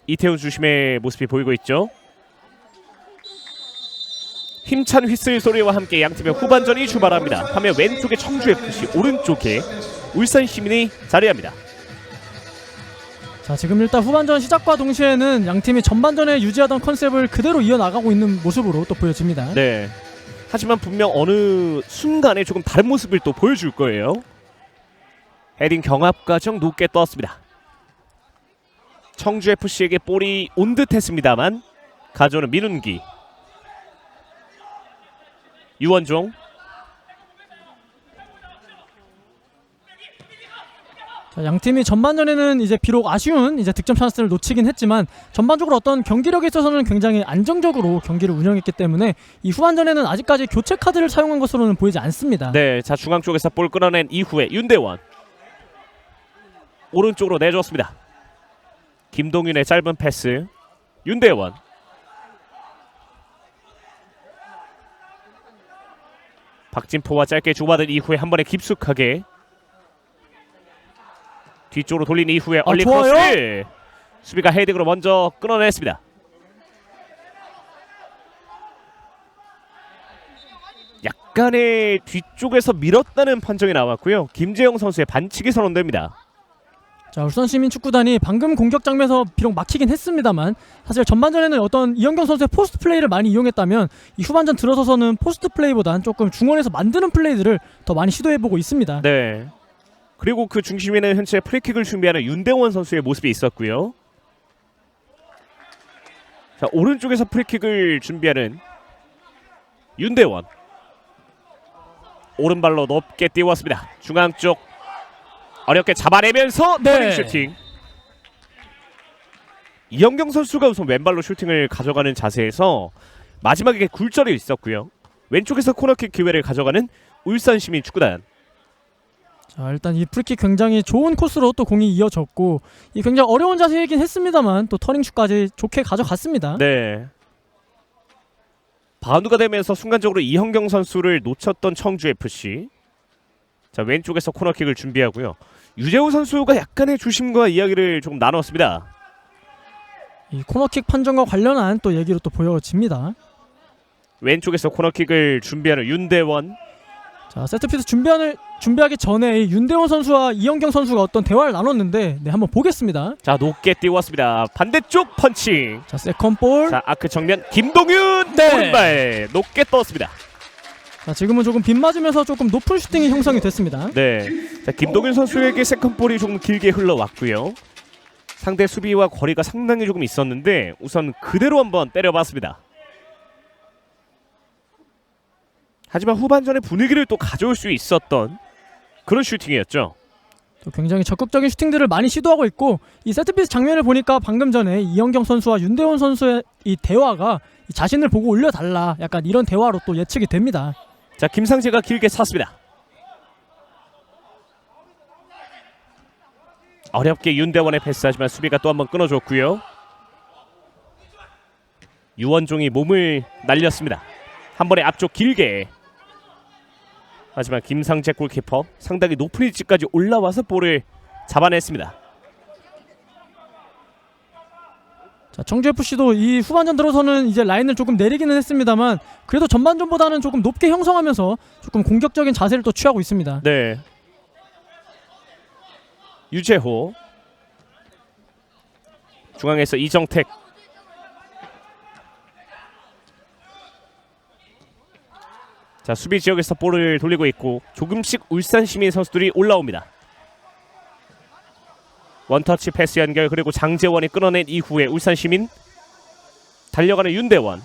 이태훈 주심의 모습이 보이고 있죠. 힘찬 휘슬 소리와 함께 양팀의 후반전이 출발합니다. 화면 왼쪽에 청주FC, 오른쪽에 울산시민이 자리합니다. 자, 지금 일단 후반전 시작과 동시에는 양팀이 전반전에 유지하던 컨셉을 그대로 이어나가고 있는 모습으로 또 보여집니다. 네. 하지만 분명 어느 순간에 조금 다른 모습을 또 보여줄 거예요. 헤딩 경합 과정 높게 떴습니다. 청주FC에게 볼이 온 듯했습니다만 가져오는 민운기, 유원종. 자, 양팀이 전반전에는 이제 비록 아쉬운 이제 득점 찬스를 놓치긴 했지만 전반적으로 어떤 경기력에 있어서는 굉장히 안정적으로 경기를 운영했기 때문에 이 후반전에는 아직까지 교체 카드를 사용한 것으로는 보이지 않습니다. 네, 자, 중앙 쪽에서 볼 끌어낸 이후에 윤대원 오른쪽으로 내줬습니다. 김동윤의 짧은 패스, 윤대원. 박진포와 짧게 주고받은 이후에 한 번에 깊숙하게 뒤쪽으로 돌린 이후에 얼리 좋아요. 크로스. 수비가 헤딩으로 먼저 끊어냈습니다. 약간의 뒤쪽에서 밀었다는 판정이 나왔고요. 김재영 선수의 반칙이 선언됩니다. 자, 울산시민축구단이 방금 공격 장면에서 비록 막히긴 했습니다만 사실 전반전에는 어떤 이현경 선수의 포스트 플레이를 많이 이용했다면 이 후반전 들어서서는 포스트 플레이보단 조금 중원에서 만드는 플레이들을 더 많이 시도해보고 있습니다. 네. 그리고 그 중심에는 현재 프리킥을 준비하는 윤대원 선수의 모습이 있었고요. 자, 오른쪽에서 프리킥을 준비하는 윤대원. 오른발로 높게 띄웠습니다. 중앙 쪽 어렵게 잡아내면서 네. 터닝 슈팅. 이현경 선수가 우선 왼발로 슈팅을 가져가는 자세에서 마지막에 굴절이 있었고요. 왼쪽에서 코너킥 기회를 가져가는 울산시민축구단. 자, 일단 이 프리킥 굉장히 좋은 코스로 또 공이 이어졌고 이 굉장히 어려운 자세이긴 했습니다만 또 터닝슛까지 좋게 가져갔습니다. 네. 바운드가 되면서 순간적으로 이현경 선수를 놓쳤던 청주FC. 자, 왼쪽에서 코너킥을 준비하고요. 유재호 선수가 약간의 주심과 이야기를 조금 나눴습니다. 이 코너킥 판정과 관련한 또 얘기로 또 보여집니다. 왼쪽에서 코너킥을 준비하는 윤대원. 자, 세트피스 준비하기 전에 이 윤대원 선수와 이현경 선수가 어떤 대화를 나눴는데 네, 한번 보겠습니다. 자, 높게 띄웠습니다. 반대쪽 펀칭. 자, 세컨볼. 자, 아크 정면 김동윤. 네. 오른발 높게 떴습니다. 자, 지금은 조금 빗 맞으면서 조금 높은 슈팅이 형성이 됐습니다. 네. 자, 김동윤 선수에게 세컨볼이 조금 길게 흘러왔고요. 상대 수비와 거리가 상당히 조금 있었는데 우선 그대로 한번 때려봤습니다. 하지만 후반전의 분위기를 또 가져올 수 있었던 그런 슈팅이었죠. 또 굉장히 적극적인 슈팅들을 많이 시도하고 있고 이 세트피스 장면을 보니까 방금 전에 이현경 선수와 윤대원 선수의 이 대화가 이 자신을 보고 올려달라 약간 이런 대화로 또 예측이 됩니다. 자, 김상재가 길게 찼습니다. 어렵게 윤대원의 패스하지만 수비가 또 한번 끊어줬고요. 유원종이 몸을 날렸습니다. 한 번에 앞쪽 길게. 하지만 김상재 골키퍼 상당히 높은 위치까지 올라와서 볼을 잡아냈습니다. 자, 청주FC도 이 후반전 들어서는 이제 라인을 조금 내리기는 했습니다만 그래도 전반전보다는 조금 높게 형성하면서 조금 공격적인 자세를 또 취하고 있습니다. 네. 유재호. 중앙에서 이정택. 자, 수비 지역에서 볼을 돌리고 있고 조금씩 울산 시민 선수들이 올라옵니다. 원터치 패스 연결 그리고 장재원이 끊어낸 이후에 울산 시민 달려가는 윤대원.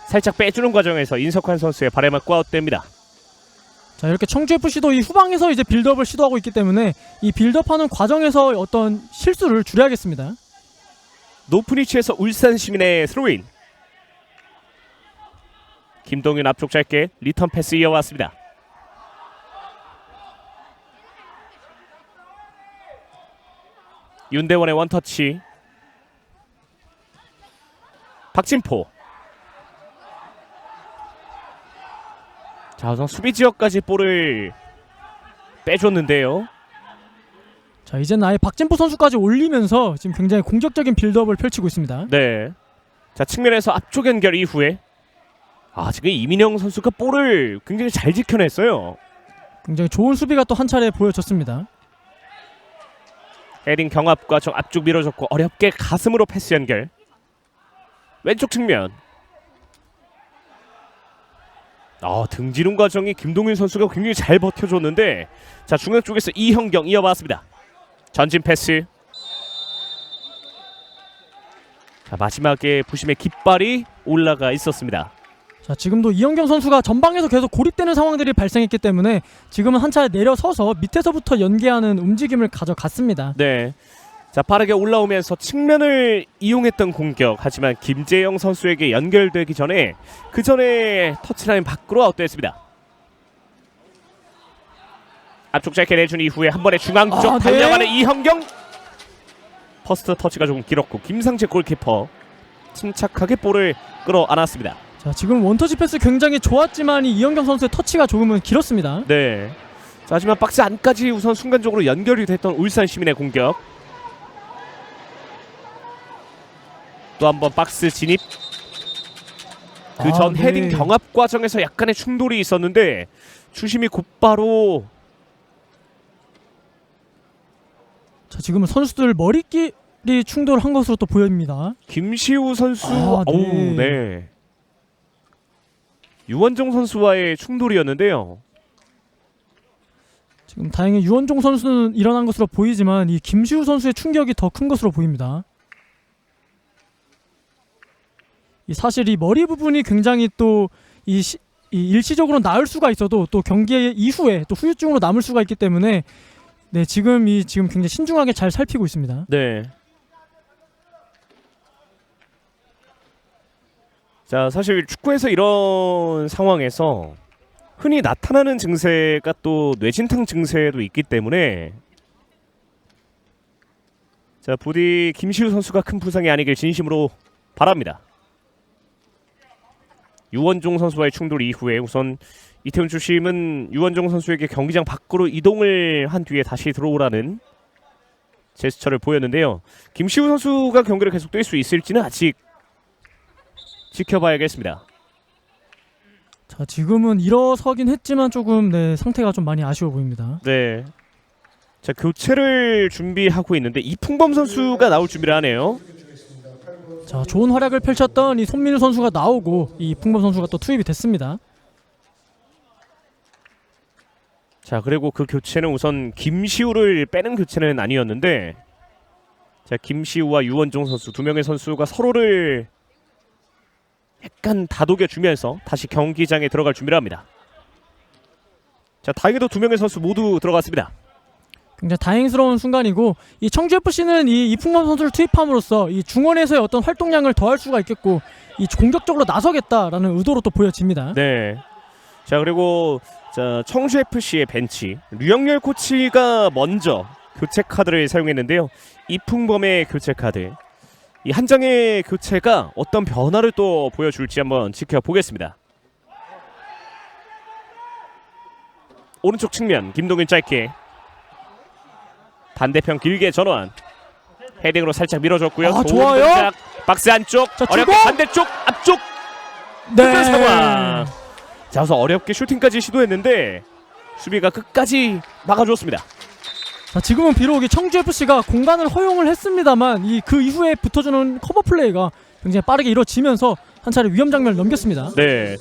살짝 빼주는 과정에서 인석환 선수의 발에 맞고 아웃됩니다. 자, 이렇게 청주FC도 이 후방에서 이제 빌드업을 시도하고 있기 때문에 이 빌드업하는 과정에서 어떤 실수를 줄여야겠습니다. 높은 위치에서 울산 시민의 스로인. 김동윤 앞쪽 짧게 리턴 패스 이어왔습니다. 윤대원의 원터치. 박진포. 자, 우선 수비 지역까지 볼을 빼줬는데요. 자, 이제는 아예 박진포 선수까지 올리면서 지금 굉장히 공격적인 빌드업을 펼치고 있습니다. 네. 자, 측면에서 앞쪽 연결 이후에 지금 이민영 선수가 볼을 굉장히 잘 지켜냈어요. 굉장히 좋은 수비가 또 한 차례 보여졌습니다. 헤딩 경합과 저 앞쪽 밀어줬고 어렵게 가슴으로 패스 연결. 왼쪽 측면. 등지름 과정이 김동윤 선수가 굉장히 잘 버텨줬는데 자, 중앙 쪽에서 이현경 이어봤습니다. 전진 패스. 자, 마지막에 부심의 깃발이 올라가 있었습니다. 자, 지금도 이현경 선수가 전방에서 계속 고립되는 상황들이 발생했기 때문에 지금은 한 차례 내려서서 밑에서부터 연계하는 움직임을 가져갔습니다. 네. 자, 빠르게 올라오면서 측면을 이용했던 공격. 하지만 김재영 선수에게 연결되기 전에 그 전에 터치라인 밖으로 아웃됐습니다. 앞쪽 짧게 내준 이후에 한 번에 중앙 쪽 네. 달려가는 이현경. 퍼스트 터치가 조금 길었고 김상재 골키퍼 침착하게 볼을 끌어안았습니다. 자, 지금 원터치 패스 굉장히 좋았지만 이 이현경 선수의 터치가 조금은 길었습니다. 네. 자, 하지만 박스 안까지 우선 순간적으로 연결이 됐던 울산 시민의 공격. 또 한 번 박스 진입. 그 전 네. 헤딩 경합 과정에서 약간의 충돌이 있었는데 주심이 곧바로 자, 지금은 선수들 머리끼리 충돌한 것으로 또 보입니다. 김시우 선수 아, 네. 어우, 네. 유원종 선수와의 충돌이었는데요. 지금 다행히 유원종 선수는 일어난 것으로 보이지만 이 김시우 선수의 충격이 더 큰 것으로 보입니다. 사실 이 머리 부분이 굉장히 또 이 일시적으로 나을 수가 있어도 또 경기 이후에 또 후유증으로 남을 수가 있기 때문에 네, 지금 굉장히 신중하게 잘 살피고 있습니다. 네. 자, 사실 축구에서 이런 상황에서 흔히 나타나는 증세가 또 뇌진탕 증세도 있기 때문에 자, 부디 김시우 선수가 큰 부상이 아니길 진심으로 바랍니다. 유원종 선수와의 충돌 이후에 우선 이태훈 주심은 유원종 선수에게 경기장 밖으로 이동을 한 뒤에 다시 들어오라는 제스처를 보였는데요. 김시우 선수가 경기를 계속 뛸 수 있을지는 아직 지켜봐야겠습니다. 자, 지금은 일어서긴 했지만 조금 네, 상태가 좀 많이 아쉬워 보입니다. 네. 자, 교체를 준비하고 있는데 이풍범 선수가 나올 준비를 하네요. 자, 좋은 활약을 펼쳤던 이 손민우 선수가 나오고 이 풍범 선수가 또 투입이 됐습니다. 자, 그리고 그 교체는 우선 김시우를 빼는 교체는 아니었는데 자, 김시우와 유원종 선수 두 명의 선수가 서로를 약간 다독여 주면서 다시 경기장에 들어갈 준비를 합니다. 자, 다행히도 두 명의 선수 모두 들어갔습니다. 굉장히 다행스러운 순간이고 이 청주FC는 이 이풍범 선수를 투입함으로써 이 중원에서의 어떤 활동량을 더할 수가 있겠고 이 공격적으로 나서겠다라는 의도로 또 보여집니다. 네. 자, 그리고 자, 청주FC의 벤치 류영렬 코치가 먼저 교체 카드를 사용했는데요. 이풍범의 교체 카드 이 한 장의 교체가 어떤 변화를 또 보여줄지 한번 지켜보겠습니다. 오른쪽 측면 김동균 짧게 반대편 길게 전환 헤딩으로 살짝 밀어줬고요. 아, 좋은 좋아요. 동작. 박스 안쪽 자, 어렵게 주고! 반대쪽 앞쪽 네. 상황. 자, 그래서 어렵게 슈팅까지 시도했는데 수비가 끝까지 막아줬습니다. 자, 지금은 비록 이 청주FC가 공간을 허용을 했습니다만 그 이후에 붙어주는 커버 플레이가 굉장히 빠르게 이루어지면서 한 차례 위험 장면을 넘겼습니다. 네.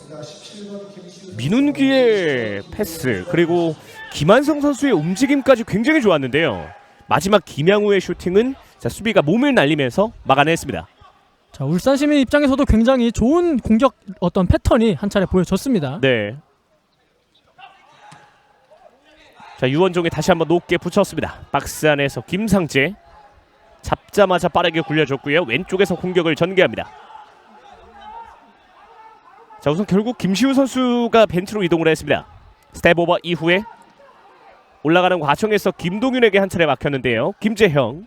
민훈기의 패스 그리고 김한성 선수의 움직임까지 굉장히 좋았는데요. 마지막 김양우의 슈팅은 자, 수비가 몸을 날리면서 막아냈습니다. 자, 울산 시민 입장에서도 굉장히 좋은 공격 어떤 패턴이 한 차례 보여졌습니다. 네. 자, 유원종이 다시 한번 높게 붙였습니다. 박스 안에서 김상재 잡자마자 빠르게 굴려줬고요. 왼쪽에서 공격을 전개합니다. 자, 우선 결국 김시우 선수가 벤치로 이동을 했습니다. 스텝 오버 이후에 올라가는 과정에서 김동윤에게 한 차례 막혔는데요. 김재형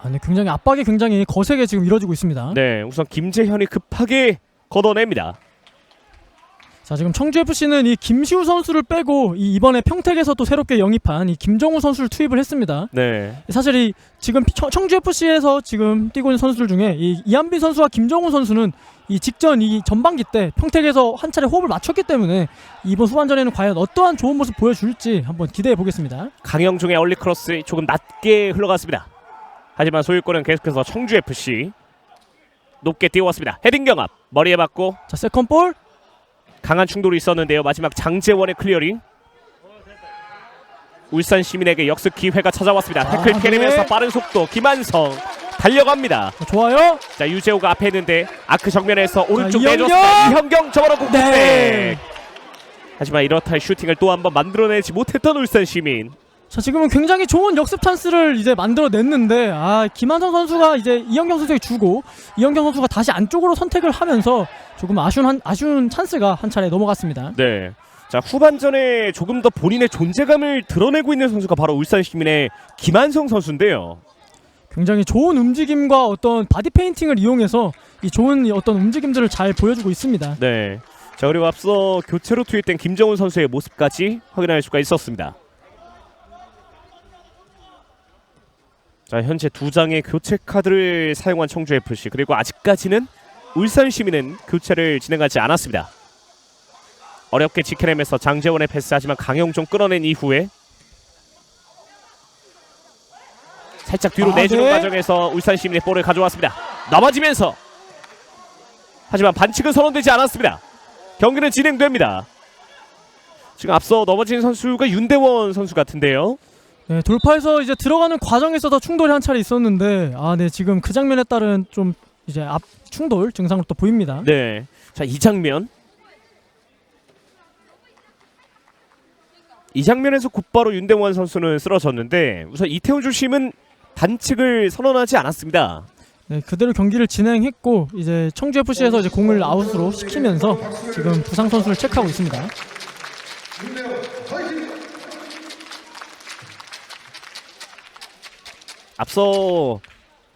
네, 굉장히 압박이 굉장히 거세게 지금 이루어지고 있습니다. 네, 우선 김재현이 급하게 걷어냅니다. 자, 지금 청주FC는 이 김시우 선수를 빼고 이번에 평택에서 또 새롭게 영입한 이 김정우 선수를 투입을 했습니다. 네, 사실 이 지금 청주FC에서 지금 뛰고 있는 선수들 중에 이한빈 선수와 김정우 선수는 이 직전 이 전반기 때 평택에서 한 차례 호흡을 맞췄기 때문에 이번 후반전에는 과연 어떠한 좋은 모습 보여줄지 한번 기대해 보겠습니다. 강영종의 얼리 크로스 조금 낮게 흘러갔습니다. 하지만 소유권은 계속해서 청주FC 높게 띄워왔습니다. 헤딩 경합 머리에 맞고 자, 세컨 볼. 강한 충돌이 있었는데요. 마지막 장재원의 클리어링 울산 시민에게 역습 기회가 찾아왔습니다. 태클 캐내면서 네. 빠른 속도 김한성 달려갑니다. 자, 좋아요. 자, 유재호가 앞에 있는데 아크 정면에서 오른쪽 이현경! 내줬습니다. 이현경 접어놓고 네. 네. 하지만 이렇다 할 슈팅을 또 한 번 만들어내지 못했던 울산 시민. 자, 지금은 굉장히 좋은 역습 찬스를 이제 만들어냈는데 김한성 선수가 이제 이현경 선수에게 주고 이현경 선수가 다시 안쪽으로 선택을 하면서 조금 아쉬운 찬스가 한 차례 넘어갔습니다. 네. 자, 후반전에 조금 더 본인의 존재감을 드러내고 있는 선수가 바로 울산 시민의 김한성 선수인데요. 굉장히 좋은 움직임과 어떤 바디 페인팅을 이용해서 이 좋은 어떤 움직임들을 잘 보여주고 있습니다. 네. 자, 그리고 앞서 교체로 투입된 김정훈 선수의 모습까지 확인할 수가 있었습니다. 자, 현재 2장의 교체 카드를 사용한 청주FC, 그리고 아직까지는 울산시민은 교체를 진행하지 않았습니다. 어렵게 지켜내면서 장재원의 패스, 하지만 강영종 끌어낸 이후에 살짝 뒤로 내주는 네. 과정에서 울산시민의 볼을 가져왔습니다. 넘어지면서, 하지만 반칙은 선언되지 않았습니다. 경기는 진행됩니다. 지금 앞서 넘어진 선수가 윤대원 선수 같은데요. 네, 돌파해서 이제 들어가는 과정에서도 충돌이 한 차례 있었는데 네, 지금 그 장면에 따른 좀 이제 앞 충돌 증상으로 또 보입니다. 네, 자, 이 장면에서 곧바로 윤대원 선수는 쓰러졌는데, 우선 이태원 주심은 반칙을 선언하지 않았습니다. 네, 그대로 경기를 진행했고 이제 청주 FC에서 이제 공을 아웃으로 시키면서 지금 부상 선수를 체크하고 있습니다. 앞서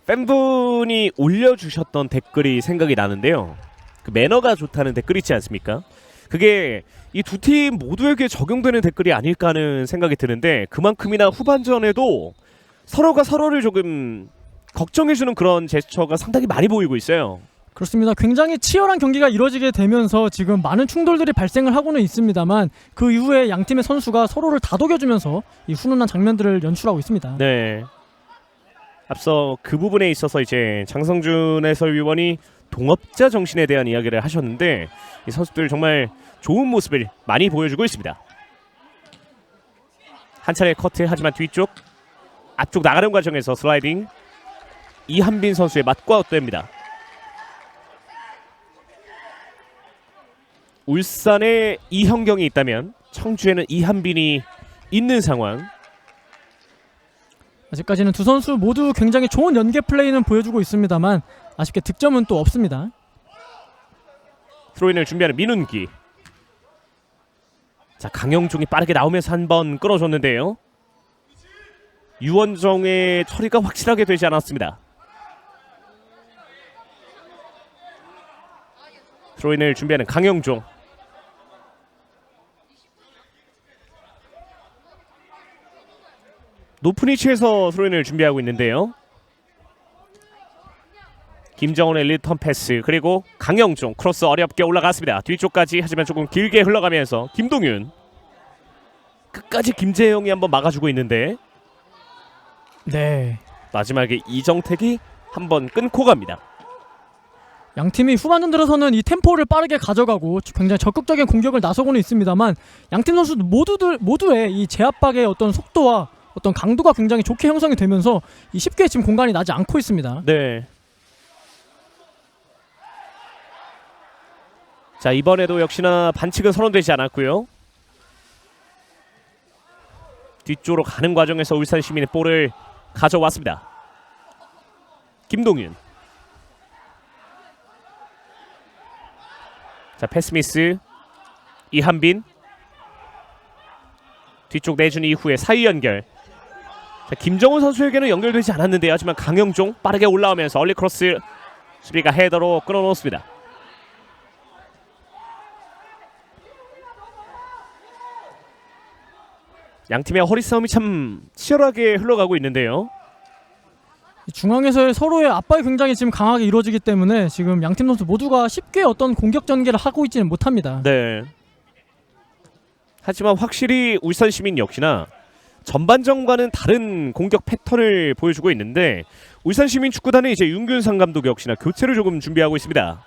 팬분이 올려주셨던 댓글이 생각이 나는데요. 그 매너가 좋다는 댓글 있지 않습니까? 그게 이 두 팀 모두에게 적용되는 댓글이 아닐까 하는 생각이 드는데, 그만큼이나 후반전에도 서로가 서로를 조금 걱정해주는 그런 제스처가 상당히 많이 보이고 있어요. 그렇습니다. 굉장히 치열한 경기가 이루어지게 되면서 지금 많은 충돌들이 발생을 하고는 있습니다만 그 이후에 양 팀의 선수가 서로를 다독여주면서 이 훈훈한 장면들을 연출하고 있습니다. 네. 앞서 그 부분에 있어서 이제 장성준 해설위원이 동업자 정신에 대한 이야기를 하셨는데, 이 선수들 정말 좋은 모습을 많이 보여주고 있습니다. 한 차례 커트, 하지만 뒤쪽 앞쪽 나가는 과정에서 슬라이딩, 이한빈 선수의 맞고 아웃됩니다. 울산에 이형경이 있다면 청주에는 이한빈이 있는 상황. 아직까지는 두 선수 모두 굉장히 좋은 연계 플레이는 보여주고 있습니다만 아쉽게 득점은 또 없습니다. 스로인을 준비하는 민운기. 자, 강영종이 빠르게 나오면서 한번 끌어줬는데요. 유원정의 처리가 확실하게 되지 않았습니다. 스로인을 준비하는 강영종. 높은 위치에서 스로인을 준비하고 있는데요. 김정은의 리턴 패스, 그리고 강영종 크로스 어렵게 올라갔습니다. 뒤쪽까지, 하지만 조금 길게 흘러가면서 김동윤. 끝까지 김재영이 한번 막아주고 있는데, 네, 마지막에 이정택이 한번 끊고 갑니다. 양 팀이 후반전 들어서는 이 템포를 빠르게 가져가고 굉장히 적극적인 공격을 나서고는 있습니다만 양 팀 선수 모두의 이 제압박의 어떤 속도와 어떤 강도가 굉장히 좋게 형성이 되면서 이 쉽게 지금 공간이 나지 않고 있습니다. 네. 자, 이번에도 역시나 반칙은 선언되지 않았고요. 뒤쪽으로 가는 과정에서 울산 시민의 볼을 가져왔습니다. 김동윤. 자, 패스 미스. 이한빈. 뒤쪽 내준 이후에 사이 연결. 자, 김정은 선수에게는 연결되지 않았는데요. 하지만 강영종 빠르게 올라오면서 얼리 크로스, 수비가 헤더로 끊어놓습니다. 양팀의 허리 싸움이 참 치열하게 흘러가고 있는데요. 중앙에서의 서로의 압박이 굉장히 지금 강하게 이루어지기 때문에 지금 양팀 선수 모두가 쉽게 어떤 공격 전개를 하고 있지는 못합니다. 네. 하지만 확실히 울산 시민 역시나 전반전과는 다른 공격 패턴을 보여주고 있는데, 울산 시민 축구단의 이제 윤균상 감독 역시나 교체를 조금 준비하고 있습니다.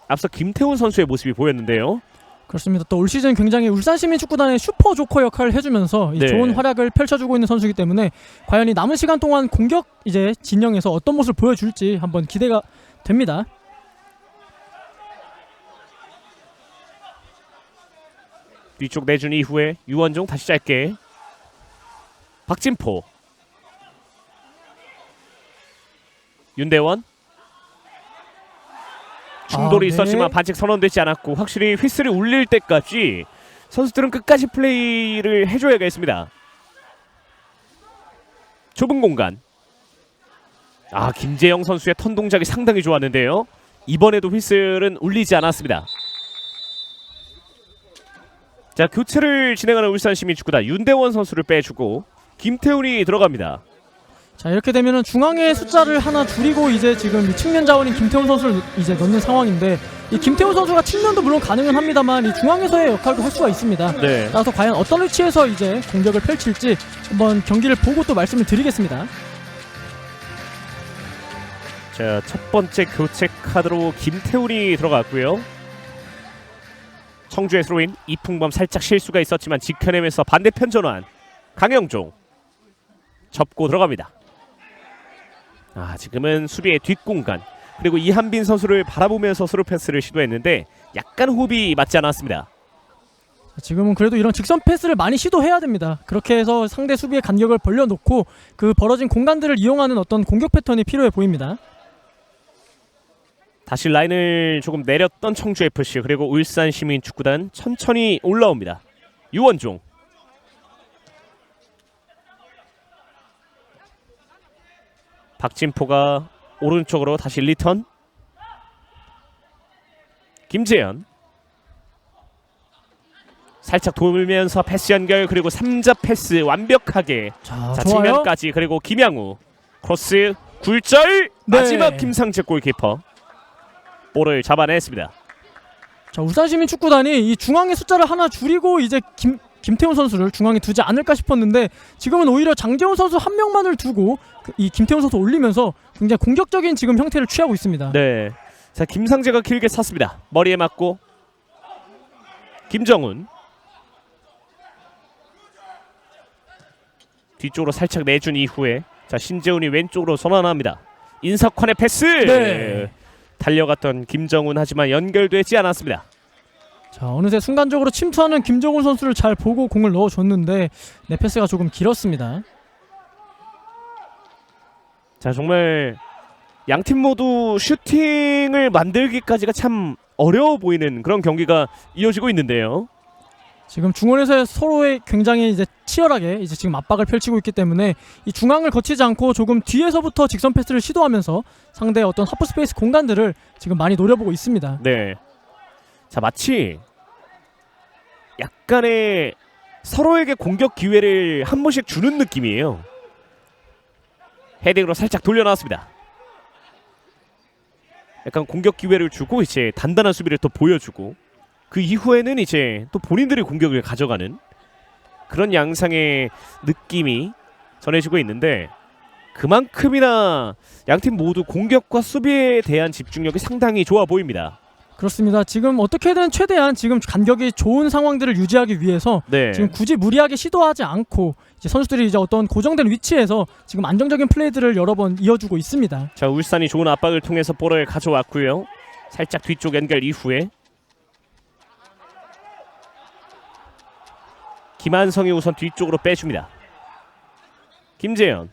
앞서 김태훈 선수의 모습이 보였는데요. 그렇습니다. 또 올 시즌 굉장히 울산 시민 축구단의 슈퍼 조커 역할을 해주면서 이 네. 좋은 활약을 펼쳐주고 있는 선수이기 때문에 과연 이 남은 시간 동안 공격 이제 진영에서 어떤 모습을 보여줄지 한번 기대가 됩니다. 뒤쪽 내준 이후에 유원종 다시 짧게. 박진포. 윤대원. 충돌이 네. 있었지만 반칙 선언되지 않았고, 확실히 휘슬이 울릴 때까지 선수들은 끝까지 플레이를 해줘야겠습니다. 좁은 공간. 김재영 선수의 턴 동작이 상당히 좋았는데요. 이번에도 휘슬은 울리지 않았습니다. 자, 교체를 진행하는 울산 시민축구단, 윤대원 선수를 빼주고 김태훈이 들어갑니다. 자, 이렇게 되면은 중앙의 숫자를 하나 줄이고 이제 지금 이 측면 자원인 김태훈 선수를 이제 넣는 상황인데, 이 김태훈 선수가 측면도 물론 가능은 합니다만 이 중앙에서의 역할도 할 수가 있습니다. 네. 따라서 과연 어떤 위치에서 이제 공격을 펼칠지 한번 경기를 보고 또 말씀을 드리겠습니다. 자, 첫 번째 교체 카드로 김태훈이 들어갔고요. 청주의 스로인 이풍범 살짝 실수가 있었지만 지켜내면서 반대편 전환. 강영종 접고 들어갑니다. 지금은 수비의 뒷공간, 그리고 이한빈 선수를 바라보면서 스루 패스를 시도했는데 약간 호흡이 맞지 않았습니다. 지금은 그래도 이런 직선 패스를 많이 시도해야 됩니다. 그렇게 해서 상대 수비의 간격을 벌려놓고 그 벌어진 공간들을 이용하는 어떤 공격 패턴이 필요해 보입니다. 다시 라인을 조금 내렸던 청주FC, 그리고 울산시민축구단 천천히 올라옵니다. 유원종 박진포가 오른쪽으로 다시 리턴. 김재현 살짝 돌면서 패스 연결, 그리고 3자 패스 완벽하게. 자, 자, 좋아요. 측면까지, 그리고 김양우 크로스 굴절. 네. 마지막 김상재 골키퍼 볼을 잡아냈습니다. 자, 울산시민축구단이 이 중앙의 숫자를 하나 줄이고 이제 김태훈 선수를 중앙에 두지 않을까 싶었는데, 지금은 오히려 장재훈 선수 한 명만을 두고 이 김태훈 선수 올리면서 굉장히 공격적인 지금 형태를 취하고 있습니다. 네. 자, 김상재가 길게 찼습니다. 머리에 맞고 김정훈 뒤쪽으로 살짝 내준 이후에 자, 신재훈이 왼쪽으로 전환합니다. 인석환의 패스. 네. 달려갔던 김정훈, 하지만 연결되지 않았습니다. 자, 어느새 순간적으로 침투하는 김정훈 선수를 잘 보고 공을 넣어줬는데 내 패스가 조금 길었습니다. 자, 정말 양팀 모두 슈팅을 만들기까지가 참 어려워 보이는 그런 경기가 이어지고 있는데요. 지금 중원에서 서로의 굉장히 이제 치열하게 이제 지금 압박을 펼치고 있기 때문에 이 중앙을 거치지 않고 조금 뒤에서부터 직선 패스를 시도하면서 상대의 어떤 하프 스페이스 공간들을 지금 많이 노려보고 있습니다. 네. 자, 마치 약간의 서로에게 공격 기회를 한 번씩 주는 느낌이에요. 헤딩으로 살짝 돌려놨습니다. 약간 공격 기회를 주고 이제 단단한 수비를 또 보여주고, 그 이후에는 이제 또 본인들의 공격을 가져가는 그런 양상의 느낌이 전해지고 있는데, 그만큼이나 양팀 모두 공격과 수비에 대한 집중력이 상당히 좋아 보입니다. 그렇습니다. 지금 어떻게든 최대한 지금 간격이 좋은 상황들을 유지하기 위해서 네. 지금 굳이 무리하게 시도하지 않고 이제 선수들이 이제 어떤 고정된 위치에서 지금 안정적인 플레이들을 여러 번 이어주고 있습니다. 자, 울산이 좋은 압박을 통해서 볼을 가져왔고요. 살짝 뒤쪽 연결 이후에 김한성이 우선 뒤쪽으로 빼줍니다. 김재현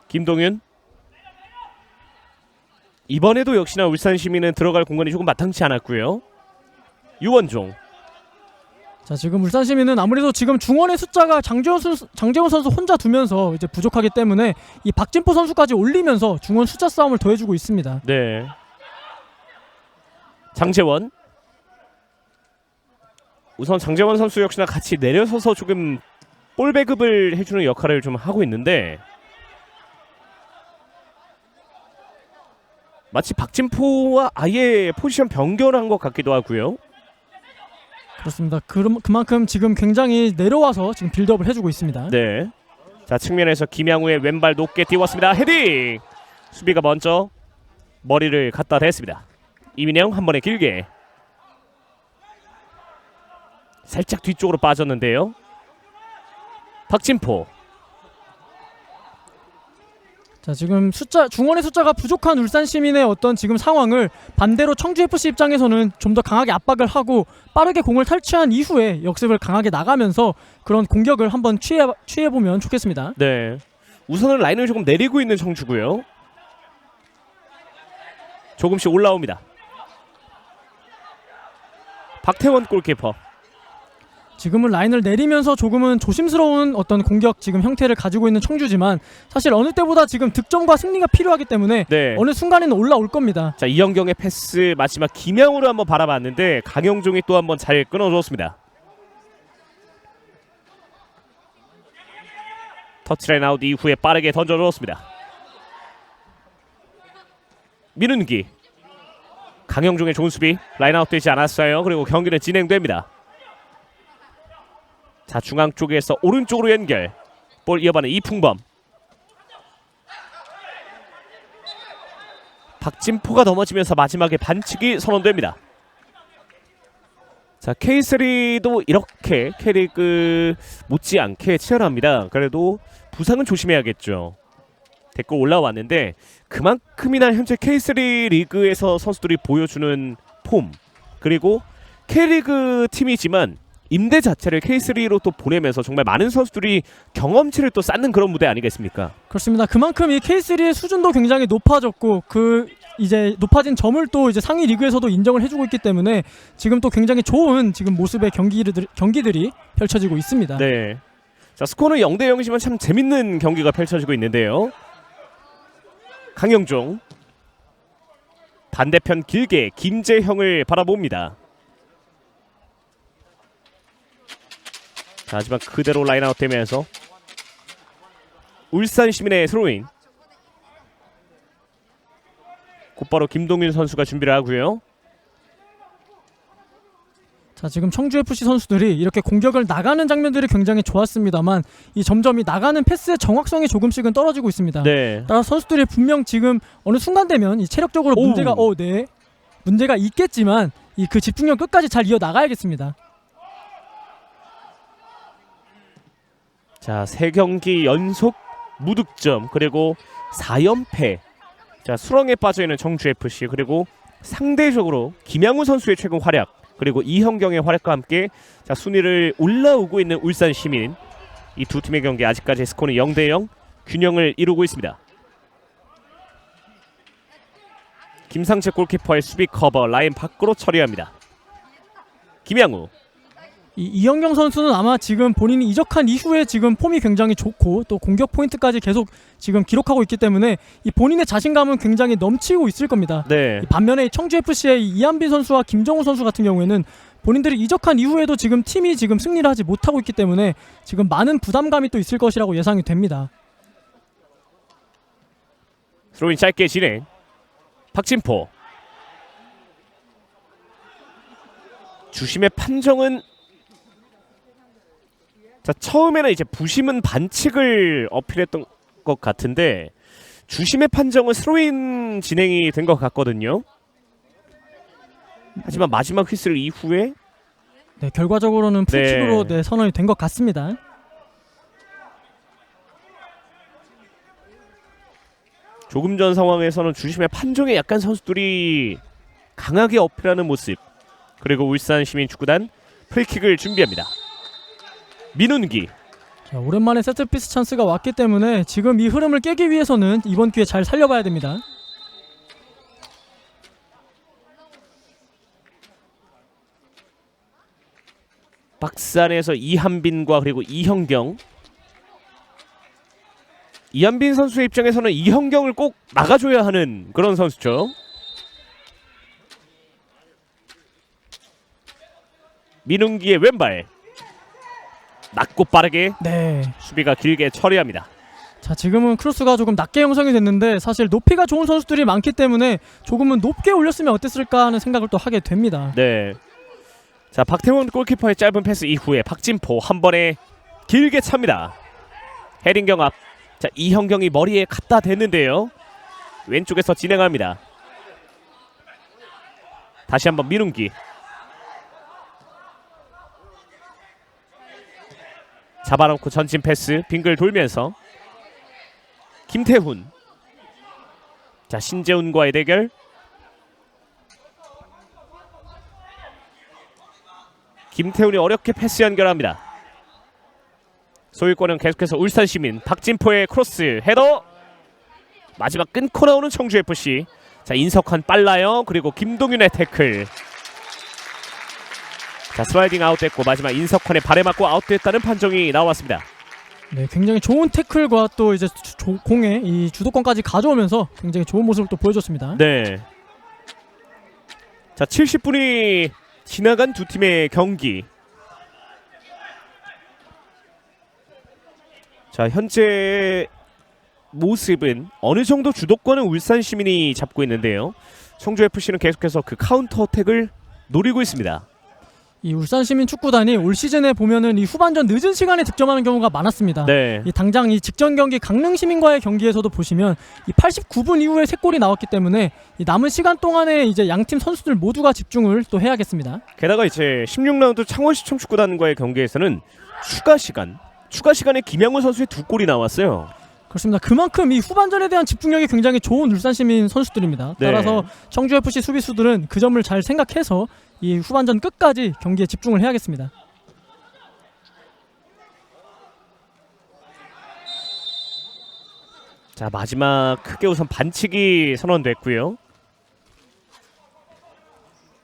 김동윤, 이번에도 역시나 울산시민은 들어갈 공간이 조금 마땅치 않았고요. 유원종 자, 지금 울산시민은 아무래도 지금 중원의 숫자가 장재훈 선수 혼자 두면서 이제 부족하기 때문에 이 박진포 선수까지 올리면서 중원 숫자 싸움을 더해주고 있습니다. 네. 장재원 우선 장재원 선수 역시나 같이 내려서서 조금 볼 배급을 해주는 역할을 좀 하고 있는데, 마치 박진포와 아예 포지션 변경한 것 같기도 하고요. 그렇습니다. 그만큼 지금 굉장히 내려와서 지금 빌드업을 해주고 있습니다. 네. 자, 측면에서 김양우의 왼발 높게 띄웠습니다. 헤딩! 수비가 먼저 머리를 갖다 댔습니다. 이민영 한 번에 길게 살짝 뒤쪽으로 빠졌는데요. 박진포 자, 지금 중원의 숫자가 부족한 울산시민의 어떤 지금 상황을 반대로 청주FC 입장에서는 좀 더 강하게 압박을 하고 빠르게 공을 탈취한 이후에 역습을 강하게 나가면서 그런 공격을 한번 취해보면 좋겠습니다. 네. 우선은 라인을 조금 내리고 있는 청주고요. 조금씩 올라옵니다. 박태원 골키퍼. 지금은 라인을 내리면서 조금은 조심스러운 어떤 공격 지금 형태를 가지고 있는 청주지만 사실 어느 때보다 지금 득점과 승리가 필요하기 때문에 네. 어느 순간에는 올라올 겁니다. 자, 이영경의 패스 마지막 김양우로 한번 바라봤는데 강영종이 또 한번 잘 끊어줬습니다. 터치라인 아웃 이후에 빠르게 던져주었습니다. 민은기 강영종의 좋은 수비 라인아웃 되지 않았어요. 그리고 경기는 진행됩니다. 자, 중앙 쪽에서 오른쪽으로 연결. 볼 이어받는 이풍범. 박진포가 넘어지면서 마지막에 반칙이 선언됩니다. 자, K3도 이렇게 K리그 못지않게 치열합니다. 그래도 부상은 조심해야겠죠. 댓글 올라왔는데 그만큼이나 현재 K3 리그에서 선수들이 보여주는 폼, 그리고 K리그 팀이지만 임대 자체를 K3로 또 보내면서 정말 많은 선수들이 경험치를 또 쌓는 그런 무대 아니겠습니까? 그렇습니다. 그만큼 이 K3의 수준도 굉장히 높아졌고 이제 높아진 점을 또 이제 상위 리그에서도 인정을 해주고 있기 때문에 지금 또 굉장히 좋은 지금 모습의 경기들이 펼쳐지고 있습니다. 네. 자, 스코어는 0대 0이지만 참 재밌는 경기가 펼쳐지고 있는데요. 강영종 반대편 길게 김재형을 바라봅니다. 자, 하지만 그대로 라인아웃 되면서 울산 시민의 스로인. 곧바로 김동윤 선수가 준비를 하고요. 자, 지금 청주FC 선수들이 이렇게 공격을 나가는 장면들이 굉장히 좋았습니다만 이 점점 이 나가는 패스의 정확성이 조금씩은 떨어지고 있습니다. 네. 따라 선수들이 분명 지금 어느 순간 되면 이 체력적으로 문제가 있겠지만 그 집중력 끝까지 잘 이어 나가야겠습니다. 자, 3경기 연속 무득점 그리고 4연패. 자, 수렁에 빠져있는 청주FC, 그리고 상대적으로 김양우 선수의 최근 활약, 그리고 이형경의 활약과 함께 자, 순위를 올라오고 있는 울산 시민. 이 두 팀의 경기 아직까지 스코어는 0대 0 균형을 이루고 있습니다. 김상채 골키퍼의 수비 커버 라인 밖으로 처리합니다. 김양우. 이형경 선수는 아마 지금 본인이 이적한 이후에 지금 폼이 굉장히 좋고 또 공격 포인트까지 계속 지금 기록하고 있기 때문에 이 본인의 자신감은 굉장히 넘치고 있을 겁니다. 네. 반면에 청주FC의 이한빈 선수와 김정우 선수 같은 경우에는 본인들이 이적한 이후에도 지금 팀이 지금 승리를 하지 못하고 있기 때문에 지금 많은 부담감이 또 있을 것이라고 예상이 됩니다. 스로인 짧게 진행. 박진포. 주심의 판정은 자, 처음에는 이제 부심은 반칙을 어필했던 것 같은데 주심의 판정은 스로인 진행이 된 것 같거든요. 하지만 마지막 휘슬 이후에 네, 결과적으로는 프리킥으로 선언이 된 것 같습니다. 조금 전 상황에서는 주심의 판정에 약간 선수들이 강하게 어필하는 모습. 그리고 울산 시민축구단 프리킥을 준비합니다. 민운기. 자, 오랜만에 세트피스 찬스가 왔기 때문에 지금 이 흐름을 깨기 위해서는 이번 기회 잘 살려봐야 됩니다. 박스 안에서 이한빈과 그리고 이형경. 이한빈 선수의 입장에서는 이형경을 꼭 막아줘야 하는 그런 선수죠. 민운기의 왼발. 낮고 빠르게 수비가 길게 처리합니다. 자, 지금은 크로스가 조금 낮게 형성이 됐는데 사실 높이가 좋은 선수들이 많기 때문에 조금은 높게 올렸으면 어땠을까 하는 생각을 또 하게 됩니다. 네. 자, 박태원 골키퍼의 짧은 패스 이후에 박진포 한 번에 길게 찹니다. 헤딩 경합. 자, 이형경이 머리에 갖다 댔는데요. 왼쪽에서 진행합니다. 다시 한번 민운기. 잡아놓고 전진 패스 빙글 돌면서 김태훈. 자, 신재훈과의 대결. 김태훈이 어렵게 패스 연결합니다. 소유권은 계속해서 울산시민. 박진포의 크로스 헤더. 마지막 끊고 나오는 청주FC. 자, 인석환 빨라요. 그리고 김동윤의 태클. 자, 슬라이딩 아웃됐고 마지막 인석환의 발에 맞고 아웃됐다는 판정이 나왔습니다. 네, 굉장히 좋은 태클과 또 이제 공의 이 주도권까지 가져오면서 굉장히 좋은 모습을 또 보여줬습니다. 네. 자, 70분이 지나간 두 팀의 경기. 자, 현재 모습은 어느 정도 주도권은 울산 시민이 잡고 있는데요. 청주 FC는 계속해서 그 카운터 어택을 노리고 있습니다. 이 울산 시민 축구단이 올 시즌에 보면은 이 후반전 늦은 시간에 득점하는 경우가 많았습니다. 네. 이 당장 이 직전 경기 강릉 시민과의 경기에서도 보시면 이 89분 이후에 3골이 나왔기 때문에 이 남은 시간 동안에 이제 양팀 선수들 모두가 집중을 또 해야겠습니다. 게다가 이제 16라운드 창원시청 축구단과의 경기에서는 추가 시간에 김양훈 선수의 2골이 나왔어요. 그렇습니다. 그만큼 이 후반전에 대한 집중력이 굉장히 좋은 울산 시민 선수들입니다. 네. 따라서 청주 FC 수비수들은 그 점을 잘 생각해서 이 후반전 끝까지 경기에 집중을 해야겠습니다. 자, 마지막 크게 우선 반칙이 선언됐고요.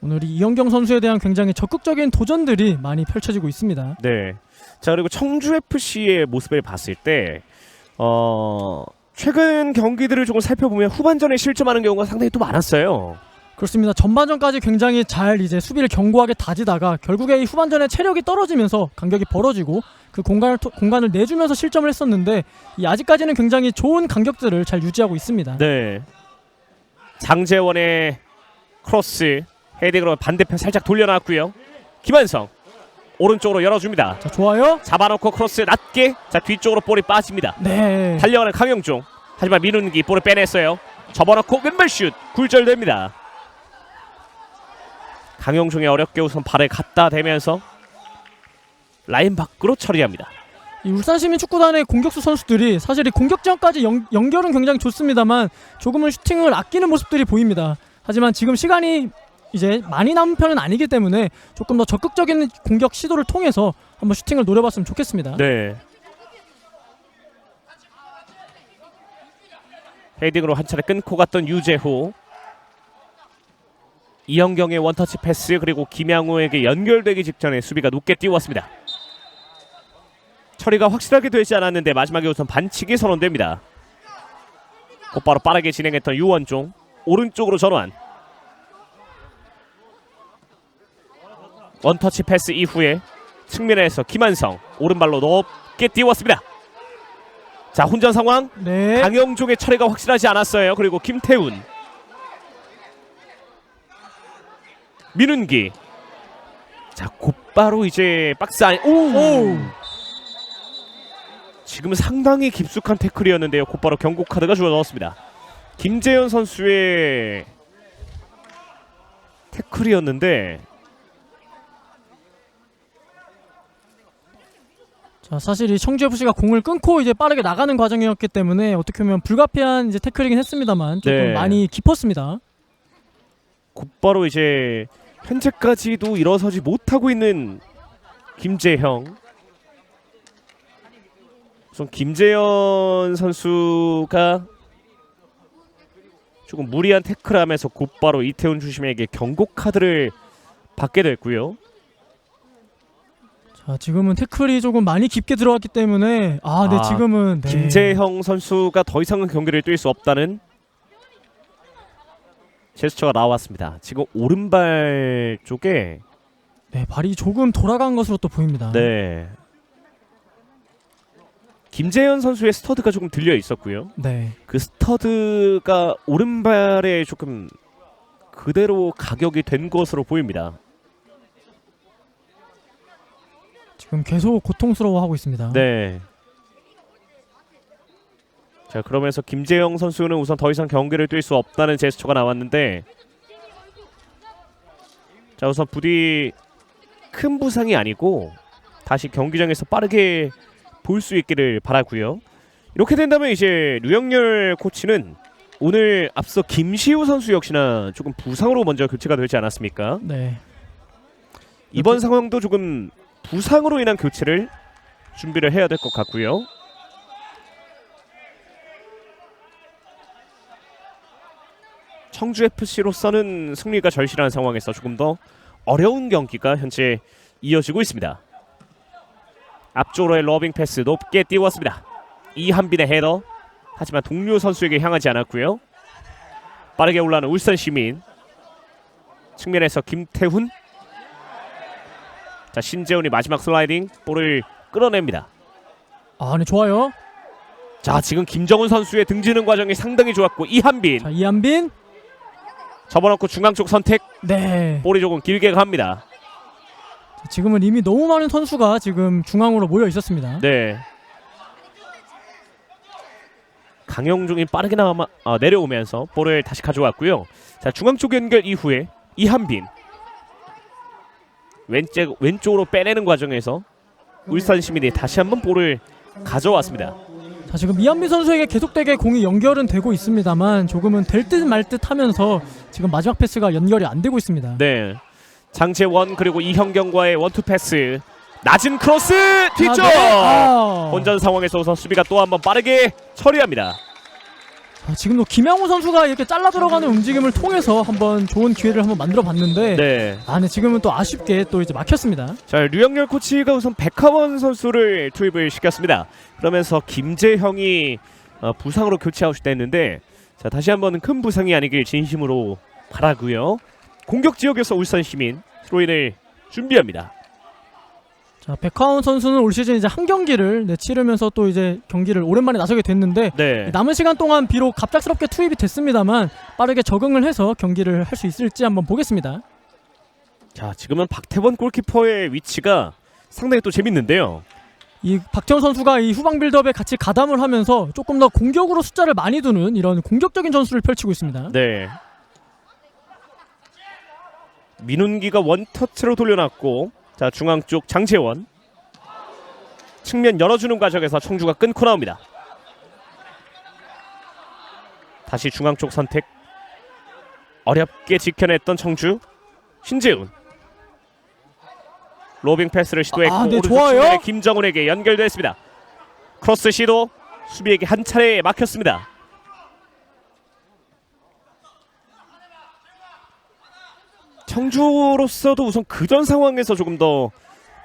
오늘 이 이영경 선수에 대한 굉장히 적극적인 도전들이 많이 펼쳐지고 있습니다. 네. 자, 그리고 청주 FC의 모습을 봤을 때 최근 경기들을 조금 살펴보면 후반전에 실점하는 경우가 상당히 또 많았어요. 그렇습니다. 전반전까지 굉장히 잘 이제 수비를 견고하게 다지다가 결국에 이 후반전에 체력이 떨어지면서 간격이 벌어지고 그 공간을 내주면서 실점을 했었는데 이 아직까지는 굉장히 좋은 간격들을 잘 유지하고 있습니다. 네. 장재원의 크로스 헤딩으로 반대편 살짝 돌려놨고요. 김한성 오른쪽으로 열어줍니다. 자, 좋아요. 잡아놓고 크로스 낮게. 자, 뒤쪽으로 볼이 빠집니다. 네. 달려가는 강영종. 하지만 민훈기 볼을 빼냈어요. 접어놓고 왼발 슛 굴절됩니다. 강영종이 어렵게 우선 발을 갖다 대면서 라인 밖으로 처리합니다. 이 울산 시민 축구단의 공격수 선수들이 사실 이 공격 지역까지 연결은 굉장히 좋습니다만 조금은 슈팅을 아끼는 모습들이 보입니다. 하지만 지금 시간이 이제 많이 남은 편은 아니기 때문에 조금 더 적극적인 공격 시도를 통해서 한번 슈팅을 노려봤으면 좋겠습니다. 네. 헤딩으로 한 차례 끊고 갔던 유재호. 이영경의 원터치 패스 그리고 김양호에게 연결되기 직전에 수비가 높게 띄웠습니다. 처리가 확실하게 되지 않았는데 마지막에 우선 반칙이 선언됩니다. 곧바로 빠르게 진행했던 유원종 오른쪽으로 전환. 원터치 패스 이후에 측면에서 김한성 오른발로 높게 띄웠습니다. 자, 혼전 상황. 네. 강영종의 처리가 확실하지 않았어요. 그리고 김태훈, 민훈기. 자, 곧바로 이제 박스 안에 오! 지금 상당히 깊숙한 태클이었는데요. 곧바로 경고 카드가 주어졌습니다. 김재현 선수의 태클이었는데 자, 사실 이 청주 FC가 공을 끊고 이제 빠르게 나가는 과정이었기 때문에 어떻게 보면 불가피한 이제 태클이긴 했습니다만 조금 네. 많이 깊었습니다. 곧바로 이제 현재까지도 일어서지 못하고 있는 김재형. 우선 김재현 선수가 조금 무리한 태클하면서 곧바로 이태훈 주심에게 경고 카드를 받게 됐고요. 자, 지금은 태클이 조금 많이 깊게 들어갔기 때문에 네, 지금은 네. 김재형 선수가 더 이상은 경기를 뛸 수 없다는 제스처가 나왔습니다. 지금 오른발 쪽에 네, 발이 조금 돌아간 것으로 또 보입니다. 네. 김재현 선수의 스터드가 조금 들려 있었고요. 네. 그 스터드가 오른발에 조금 그대로 가격이 된 것으로 보입니다. 지금 계속 고통스러워하고 있습니다. 네. 자, 그러면서 김재영 선수는 우선 더 이상 경기를 뛸 수 없다는 제스처가 나왔는데, 자, 우선 부디 큰 부상이 아니고 다시 경기장에서 빠르게 볼 수 있기를 바라고요. 이렇게 된다면 이제 류영렬 코치는 오늘 앞서 김시우 선수 역시나 조금 부상으로 먼저 교체가 되지 않았습니까? 네. 이번 상황도 조금 부상으로 인한 교체를 준비를 해야 될 것 같고요. 청주 FC로서는 승리가 절실한 상황에서 조금 더 어려운 경기가 현재 이어지고 있습니다. 앞쪽으로의 러빙 패스 높게 띄웠습니다. 이한빈의 헤더. 하지만 동료 선수에게 향하지 않았고요. 빠르게 올라오는 울산 시민. 측면에서 김태훈. 자, 신재훈이 마지막 슬라이딩 볼을 끌어냅니다. 네, 좋아요. 자, 지금 김정은 선수의 등지는 과정이 상당히 좋았고 이한빈 자, 이한빈. 접어놓고 중앙 쪽 선택. 네. 볼이 조금 길게 갑니다. 자, 지금은 이미 너무 많은 선수가 지금 중앙으로 모여 있었습니다. 네. 강영중이 빠르게 내려오면서 볼을 다시 가져왔고요. 자, 중앙 쪽 연결 이후에 이한빈 왼쪽으로 빼내는 과정에서 울산 시민이 다시 한번 볼을 가져왔습니다. 자, 지금 이한빈 선수에게 계속되게 공이 연결은 되고 있습니다만 조금은 될 듯 말 듯 하면서 지금 마지막 패스가 연결이 안 되고 있습니다. 네. 장재원 그리고 이형경과의 원투 패스. 낮은 크로스 뒤쪽. 혼전 상황에서 우선 수비가 또 한번 빠르게 처리합니다. 지금도 김양호 선수가 이렇게 잘라 들어가는 움직임을 통해서 한번 좋은 기회를 한번 만들어 봤는데 네. 네, 지금은 또 아쉽게 또 이제 막혔습니다. 자, 류영렬 코치가 우선 백하원 선수를 투입을 시켰습니다. 그러면서 김재형이 부상으로 교체 아웃됐는데, 자, 다시 한번 큰 부상이 아니길 진심으로 바라고요. 공격 지역에서 울산 시민 스로인을 준비합니다. 자, 백하원 선수는 올 시즌 이제 한 경기를 치르면서 또 이제 경기를 오랜만에 나서게 됐는데 네. 남은 시간 동안 비록 갑작스럽게 투입이 됐습니다만 빠르게 적응을 해서 경기를 할 수 있을지 한번 보겠습니다. 자, 지금은 박태원 골키퍼의 위치가 상당히 또 재밌는데요. 이 박태원 선수가 이 후방 빌드업에 같이 가담을 하면서 조금 더 공격으로 숫자를 많이 두는 이런 공격적인 전술을 펼치고 있습니다. 네. 민훈기가 원터치로 돌려놨고, 자, 중앙 쪽 장재원 측면 열어주는 과정에서 청주가 끊고 나옵니다. 다시 중앙 쪽 선택. 어렵게 지켜냈던 청주 신재훈. 로빙 패스를 시도했고 네, 오른쪽 좋아요. 측면에 김정훈에게 연결됐습니다. 크로스 시도 수비에게 한 차례 막혔습니다. 청주로서도 우선 그전 상황에서 조금 더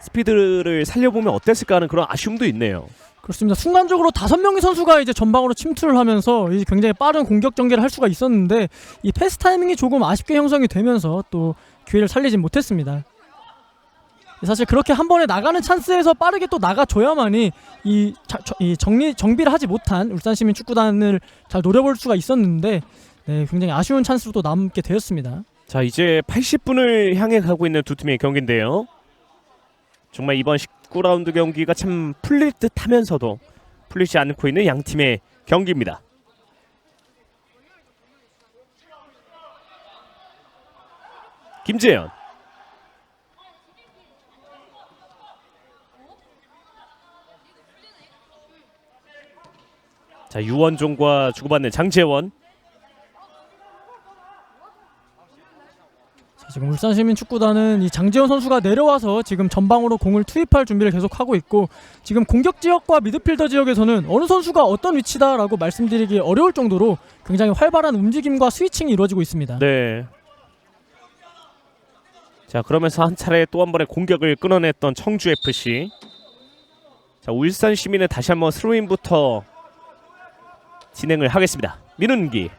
스피드를 살려보면 어땠을까 하는 그런 아쉬움도 있네요. 그렇습니다. 순간적으로 5명의 선수가 이제 전방으로 침투를 하면서 이제 굉장히 빠른 공격 전개를 할 수가 있었는데 이 패스 타이밍이 조금 아쉽게 형성이 되면서 또 기회를 살리진 못했습니다. 사실 그렇게 한 번에 나가는 찬스에서 빠르게 또 나가줘야만이 이 정비를 하지 못한 울산시민 축구단을 잘 노려볼 수가 있었는데 네, 굉장히 아쉬운 찬스로 또 남게 되었습니다. 자, 이제 80분을 향해 가고 있는 두 팀의 경기인데요. 정말 이번 19라운드 경기가 참 풀릴 듯 하면서도 풀리지 않고 있는 양 팀의 경기입니다. 김재현. 자, 유원종과 주고받는 장재원. 지금 울산시민 축구단은 이 장재원 선수가 내려와서 지금 전방으로 공을 투입할 준비를 계속하고 있고 지금 공격 지역과 미드필더 지역에서는 어느 선수가 어떤 위치다라고 말씀드리기 어려울 정도로 굉장히 활발한 움직임과 스위칭이 이루어지고 있습니다. 네. 자, 그러면서 한 차례 또 한 번의 공격을 끊어냈던 청주FC. 자, 울산 시민은 다시 한번 스로인부터 진행을 하겠습니다. 민훈기.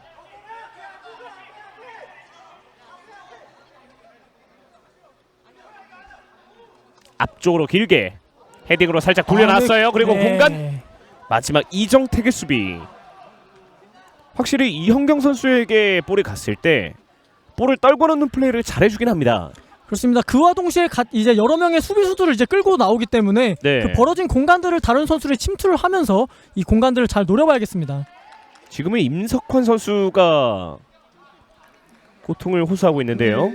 앞쪽으로 길게 헤딩으로 살짝 돌려놨어요. 그리고 공간 마지막 이정택의 수비. 확실히 이형경 선수에게 볼이 갔을 때 볼을 떨궈 놓는 플레이를 잘해주긴 합니다. 그렇습니다. 그와 동시에 이제 여러 명의 수비수들을 이제 끌고 나오기 때문에 네. 그 벌어진 공간들을 다른 선수들이 침투를 하면서 이 공간들을 잘 노려봐야겠습니다. 지금은 임석환 선수가 고통을 호소하고 있는데요.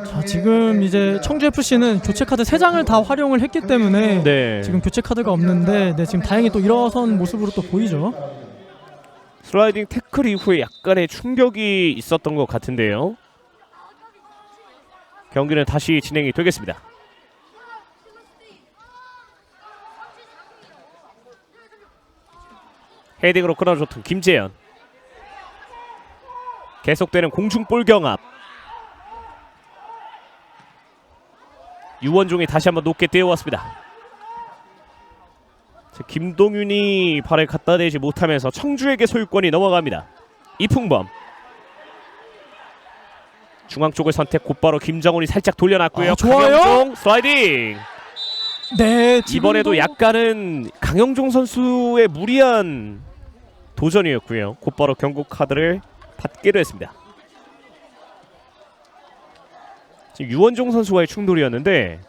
자, 지금 이제 청주FC는 교체카드 3장을 다 활용을 했기 때문에 네. 지금 교체카드가 없는데 지금 다행히 또 일어선 모습으로 또 보이죠. 슬라이딩 태클 이후에 약간의 충격이 있었던 것 같은데요. 경기는 다시 진행이 되겠습니다. 헤딩으로 끊어줬던 김재현. 계속되는 공중볼 경합. 유원종이 다시 한번 높게 띄워왔습니다. 김동윤이 발을 갖다 대지 못하면서 청주에게 소유권이 넘어갑니다. 이풍범. 중앙 쪽을 선택 곧바로 김정훈이 살짝 돌려놨고요. 좋아요. 강영종 슬라이딩. 네, 이번에도 약간은 강영종 선수의 무리한 도전이었고요. 곧바로 경고 카드를 받기로 했습니다. 지금 유원종 선수와의 충돌이었는데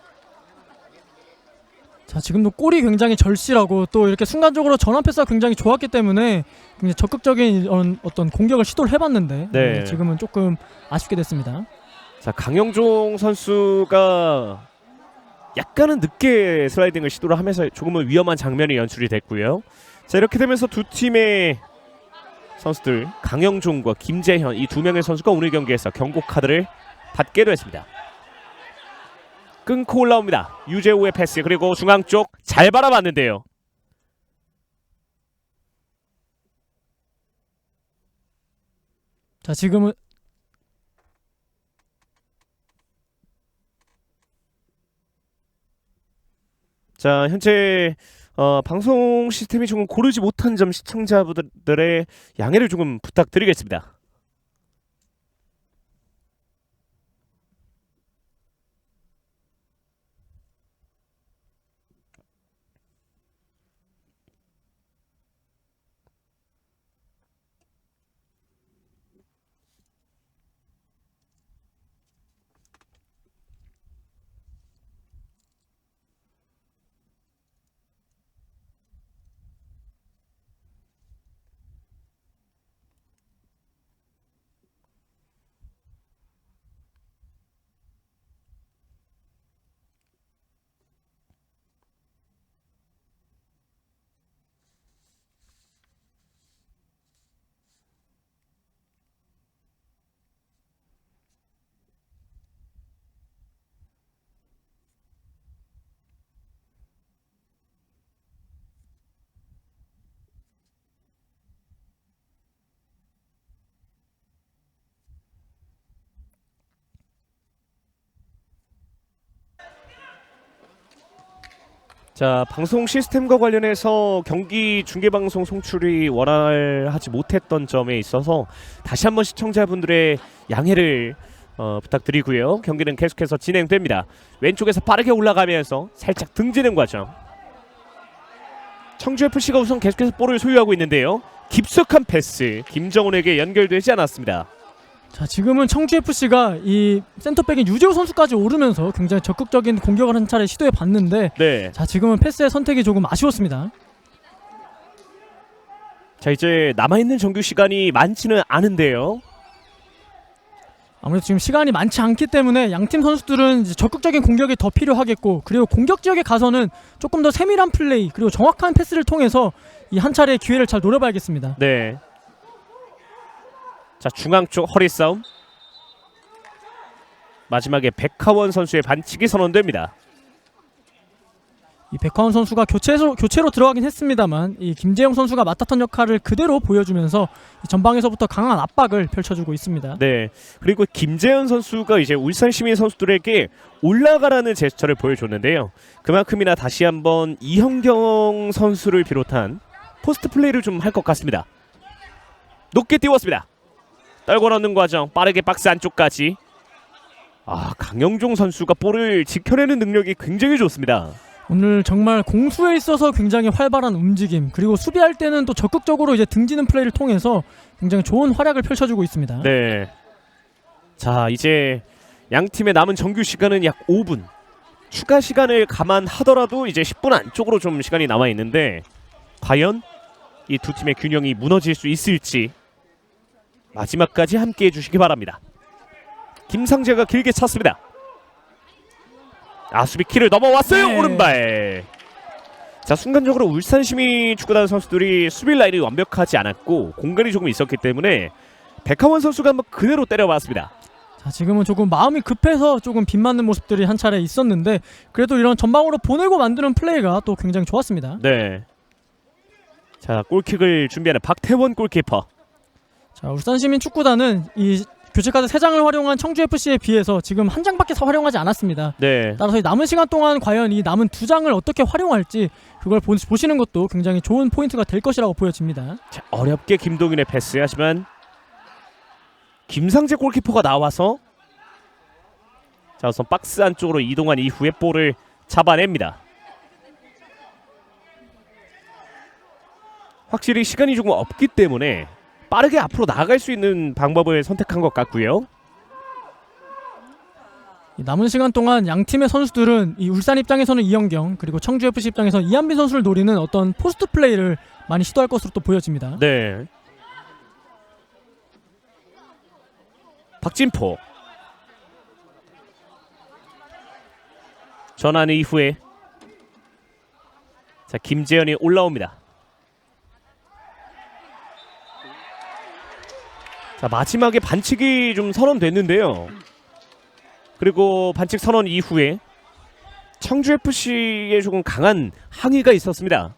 자, 지금도 골이 굉장히 절실하고 또 이렇게 순간적으로 전환 패스가 굉장히 좋았기 때문에 굉장히 적극적인 이런 어떤 공격을 시도를 해봤는데 네. 지금은 조금 아쉽게 됐습니다. 자, 강영종 선수가 약간은 늦게 슬라이딩을 시도를 하면서 조금은 위험한 장면이 연출이 됐고요. 자, 이렇게 되면서 두 팀의 선수들 강영종과 김재현 이 두 명의 선수가 오늘 경기에서 경고 카드를 받기로 했습니다. 끊고 올라옵니다. 유재호의 패스 그리고 중앙 쪽 잘 바라봤는데요. 자, 지금은 자, 현재 방송 시스템이 조금 고르지 못한 점 시청자분들의 양해를 조금 부탁드리겠습니다. 자, 방송 시스템과 관련해서 경기 중계방송 송출이 원활하지 못했던 점에 있어서 다시 한번 시청자분들의 양해를 부탁드리고요. 경기는 계속해서 진행됩니다. 왼쪽에서 빠르게 올라가면서 살짝 등지는 과정. 청주FC가 우선 계속해서 볼을 소유하고 있는데요. 깊숙한 패스 김정훈에게 연결되지 않았습니다. 자, 지금은 청주FC가 이 센터백인 유재호 선수까지 오르면서 굉장히 적극적인 공격을 한 차례 시도해 봤는데 네. 자, 지금은 패스의 선택이 조금 아쉬웠습니다. 자, 이제 남아있는 정규 시간이 많지는 않은데요. 아무래도 지금 시간이 많지 않기 때문에 양팀 선수들은 이제 적극적인 공격이 더 필요하겠고 그리고 공격 지역에 가서는 조금 더 세밀한 플레이 그리고 정확한 패스를 통해서 이 한 차례의 기회를 잘 노려봐야겠습니다. 네. 자, 중앙 쪽 허리 싸움. 마지막에 백하원 선수의 반칙이 선언됩니다. 이 백화원 선수가 교체로 들어가긴 했습니다만 이 김재영 선수가 맡았던 역할을 그대로 보여주면서 이 전방에서부터 강한 압박을 펼쳐주고 있습니다. 네. 그리고 김재현 선수가 이제 울산 시민 선수들에게 올라가라는 제스처를 보여줬는데요. 그만큼이나 다시 한번 이형경 선수를 비롯한 포스트 플레이를 좀 할 것 같습니다. 높게 띄웠습니다. 떨궈 넣는 과정 빠르게 박스 안쪽까지. 아, 강영종 선수가 볼을 지켜내는 능력이 굉장히 좋습니다. 오늘 정말 공수에 있어서 굉장히 활발한 움직임 그리고 수비할 때는 또 적극적으로 이제 등지는 플레이를 통해서 굉장히 좋은 활약을 펼쳐주고 있습니다. 네. 자, 이제 양 팀의 남은 정규 시간은 약 5분. 추가 시간을 감안하더라도 이제 10분 안쪽으로 좀 시간이 남아 있는데 과연 이 두 팀의 균형이 무너질 수 있을지 마지막까지 함께 해주시기 바랍니다. 김상재가 길게 찼습니다. 아, 수비 키를 넘어왔어요. 네. 오른발. 자, 순간적으로 울산시민 축구단 선수들이 수비 라인이 완벽하지 않았고 공간이 조금 있었기 때문에 백하원 선수가 한번 그대로 때려봤습니다. 자, 지금은 조금 마음이 급해서 조금 빗맞는 모습들이 한 차례 있었는데 그래도 이런 전방으로 보내고 만드는 플레이가 또 굉장히 좋았습니다. 네. 자, 골킥을 준비하는 박태원 골키퍼. 자, 울산시민 축구단은 이 교체카드 3장을 활용한 청주FC에 비해서 지금 한 장밖에 활용하지 않았습니다. 네. 따라서 이 남은 시간 동안 과연 이 남은 2장을 어떻게 활용할지 그걸 보시는 것도 굉장히 좋은 포인트가 될 것이라고 보여집니다. 자, 어렵게 김동윤의 패스. 하지만 김상재 골키퍼가 나와서 자, 우선 박스 안쪽으로 이동한 이후에 볼을 잡아냅니다. 확실히 시간이 조금 없기 때문에 빠르게 앞으로 나아갈 수 있는 방법을 선택한 것 같고요. 이 남은 시간 동안 양 팀의 선수들은 이 울산 입장에서는 이영경 그리고 청주 FC 입장에서는 이한빈 선수를 노리는 어떤 포스트 플레이를 많이 시도할 것으로 또 보여집니다. 네. 박진포 전환 이후에 자 김재현이 올라옵니다. 자 마지막에 반칙이 좀 선언됐는데요. 그리고 반칙 선언 이후에 청주FC에 조금 강한 항의가 있었습니다.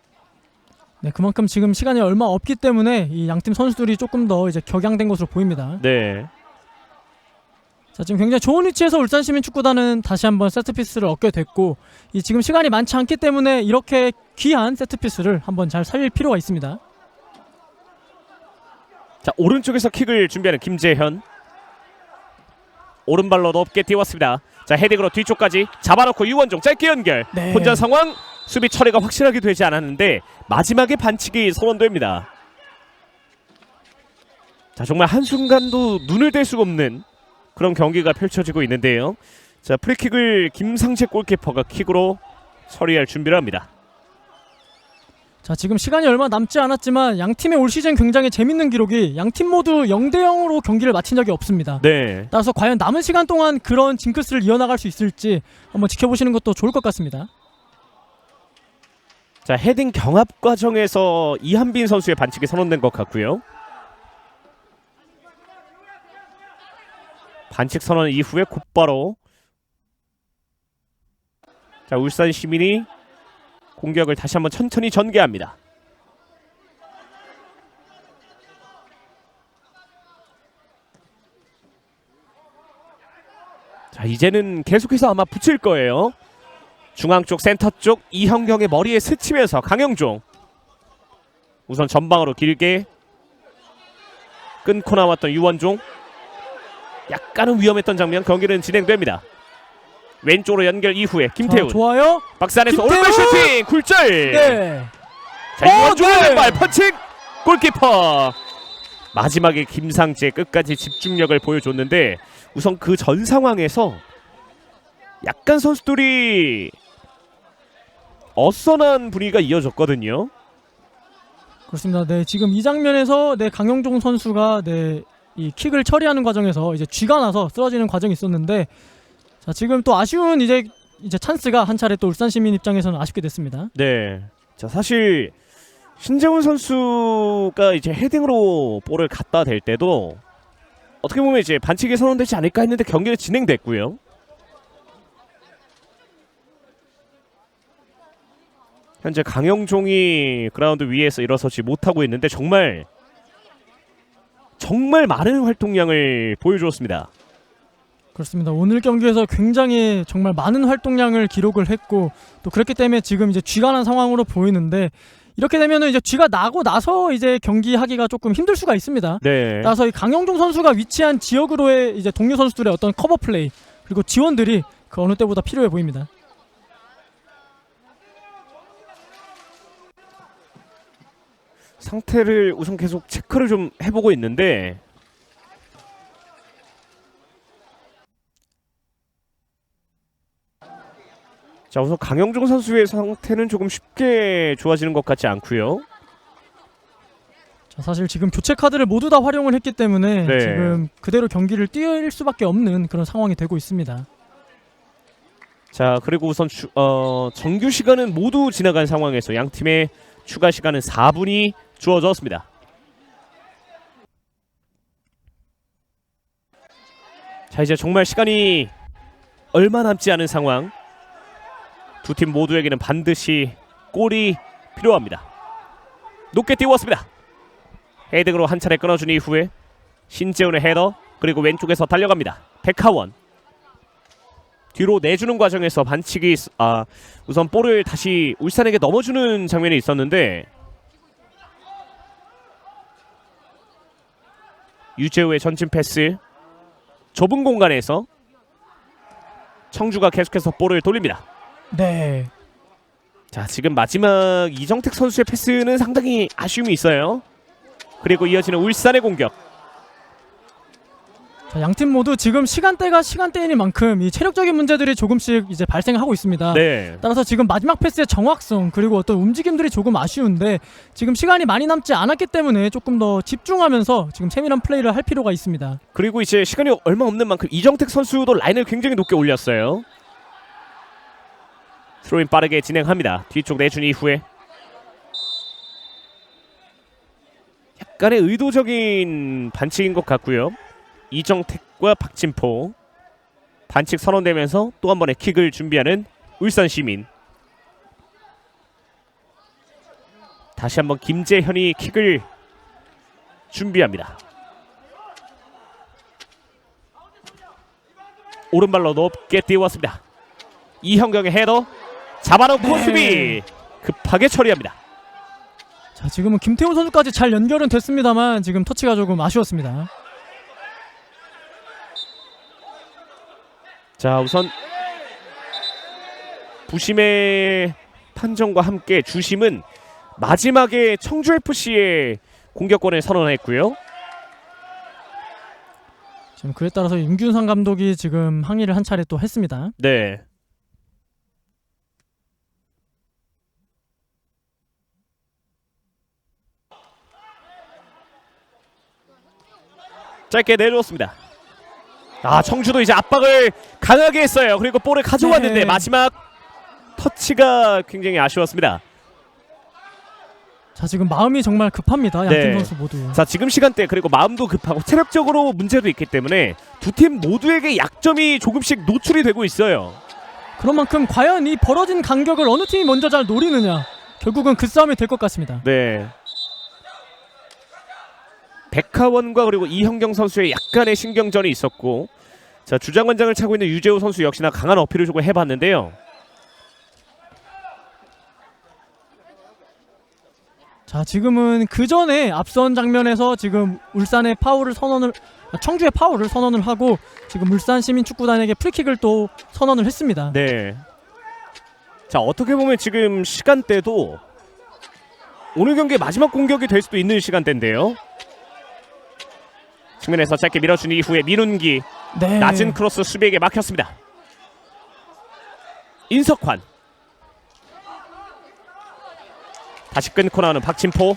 네, 그만큼 지금 시간이 얼마 없기 때문에 이 양팀 선수들이 조금 더 이제 격양된 것으로 보입니다. 네. 자, 지금 굉장히 좋은 위치에서 울산시민축구단은 다시 한번 세트피스를 얻게 됐고 이 지금 시간이 많지 않기 때문에 이렇게 귀한 세트피스를 한번 잘 살릴 필요가 있습니다. 자 오른쪽에서 킥을 준비하는 김재현. 오른발로 높게 띄웠습니다. 자 헤딩으로 뒤쪽까지 잡아놓고 유원종 짧게 연결. 네. 혼자 상황 수비 처리가 확실하게 되지 않았는데 마지막에 반칙이 선언됩니다. 자 정말 한순간도 눈을 뗄 수가 없는 그런 경기가 펼쳐지고 있는데요. 자 프리킥을 김상재 골키퍼가 킥으로 처리할 준비를 합니다. 자, 지금 시간이 얼마 남지 않았지만 양 팀의 올 시즌 굉장히 재밌는 기록이 양 팀 모두 0대0으로 경기를 마친 적이 없습니다. 네. 따라서 과연 남은 시간 동안 그런 징크스를 이어나갈 수 있을지 한번 지켜보시는 것도 좋을 것 같습니다. 자 헤딩 경합 과정에서 이한빈 선수의 반칙이 선언된 것 같고요. 반칙 선언 이후에 곧바로 자 울산 시민이 공격을 다시 한번 천천히 전개합니다. 자 이제는 계속해서 아마 붙일 거예요. 중앙 쪽 센터 쪽 이형경의 머리에 스치면서 강영종 우선 전방으로 길게 끊고 나왔던 유원종 약간은 위험했던 장면. 경기는 진행됩니다. 왼쪽으로 연결 이후에 김태훈 좋아요. 박스 안에서 김태훈! 오른발 슈팅 굴절. 네. 자 유원종의 네. 왼발 펀칭 골키퍼. 마지막에 김상재 끝까지 집중력을 보여줬는데 우선 그 전 상황에서 약간 선수들이 어선한 분위기가 이어졌거든요. 그렇습니다. 네, 지금 이 장면에서 강영종 선수가 이 킥을 처리하는 과정에서 이제 쥐가 나서 쓰러지는 과정이 있었는데 자, 지금 또 아쉬운 이제 찬스가 한 차례 또 울산 시민 입장에서는 아쉽게 됐습니다. 네. 자 사실 신재훈 선수가 이제 헤딩으로 볼을 갖다 댈 때도 어떻게 보면 이제 반칙이 선언되지 않을까 했는데 경기가 진행됐고요. 현재 강영종이 그라운드 위에서 일어서지 못하고 있는데 정말 많은 활동량을 보여주었습니다. 그렇습니다. 오늘 경기에서 굉장히 정말 많은 활동량을 기록을 했고 또 그렇기 때문에 지금 이제 쥐가 난 상황으로 보이는데 이렇게 되면은 이제 쥐가 나고 나서 이제 경기하기가 조금 힘들 수가 있습니다. 네. 따라서 이 강영종 선수가 위치한 지역으로의 이제 동료 선수들의 어떤 커버 플레이 그리고 지원들이 그 어느 때보다 필요해 보입니다. 상태를 우선 계속 체크를 좀 해보고 있는데 자 우선 강영종 선수의 상태는 조금 쉽게 좋아지는 것 같지 않고요. 자, 사실 지금 교체 카드를 모두 다 활용을 했기 때문에 네. 지금 그대로 경기를 뛸 수밖에 없는 그런 상황이 되고 있습니다. 자 그리고 우선 정규 시간은 모두 지나간 상황에서 양 팀의 추가 시간은 4분이 주어졌습니다. 자 이제 정말 시간이 얼마 남지 않은 상황. 두 팀 모두에게는 반드시 골이 필요합니다. 높게 띄웠습니다. 헤딩으로 한 차례 끊어준 이후에 신재훈의 헤더 그리고 왼쪽에서 달려갑니다. 백하원 뒤로 내주는 과정에서 반칙이 우선 볼을 다시 울산에게 넘어주는 장면이 있었는데 유재우의 전진 패스 좁은 공간에서 청주가 계속해서 볼을 돌립니다. 네. 자, 지금 마지막 이정택 선수의 패스는 상당히 아쉬움이 있어요. 그리고 이어지는 울산의 공격. 자, 양팀 모두 지금 시간대가 시간대인 만큼 이 체력적인 문제들이 조금씩 이제 발생하고 있습니다. 네. 따라서 지금 마지막 패스의 정확성 그리고 어떤 움직임들이 조금 아쉬운데 지금 시간이 많이 남지 않았기 때문에 조금 더 집중하면서 지금 세밀한 플레이를 할 필요가 있습니다. 그리고 이제 시간이 얼마 없는 만큼 이정택 선수도 라인을 굉장히 높게 올렸어요. 스로인 빠르게 진행합니다. 뒤쪽 내준 이후에 약간의 의도적인 반칙인 것 같고요. 이정택과 박진포 반칙 선언되면서 또 한 번의 킥을 준비하는 울산 시민. 다시 한번 김재현이 킥을 준비합니다. 오른발로 높게 띄웠습니다. 이형경의 헤더 잡아놓고 수비 급하게 처리합니다. 자, 지금은 김태훈 선수까지 잘 연결은 됐습니다만 지금 터치가 조금 아쉬웠습니다. 자, 우선 부심의 판정과 함께 주심은 마지막에 청주FC의 공격권을 선언했고요. 지금 그에 따라서 임균상 감독이 지금 항의를 한 차례 또 했습니다. 네. 짧게 내줬습니다. 아, 청주도 이제 압박을 강하게 했어요. 그리고 볼을 가져왔는데 네. 마지막 터치가 굉장히 아쉬웠습니다. 자, 지금 마음이 정말 급합니다. 양팀 네. 선수 모두. 자, 지금 시간대 그리고 마음도 급하고 체력적으로 문제도 있기 때문에 두 팀 모두에게 약점이 조금씩 노출이 되고 있어요. 그런 만큼 과연 이 벌어진 간격을 어느 팀이 먼저 잘 노리느냐 결국은 그 싸움이 될 것 같습니다. 네. 백하원과 그리고 이형경 선수의 약간의 신경전이 있었고, 자, 주장원장을 차고 있는 유재호 선수 역시나 강한 어필을 조금 해봤는데요. 자, 지금은 그 전에 앞선 장면에서 지금 울산의 파울을 청주의 파울을 선언을 하고 지금 울산 시민축구단에게 프리킥을 또 선언을 했습니다. 네. 자, 어떻게 보면 지금 시간대도 오늘 경기의 마지막 공격이 될 수도 있는 시간대인데요. 측면에서 짧게 밀어준 이후에 민운기 네. 낮은 크로스 수비에게 막혔습니다. 인석환 다시 끊고 나오는 박진포.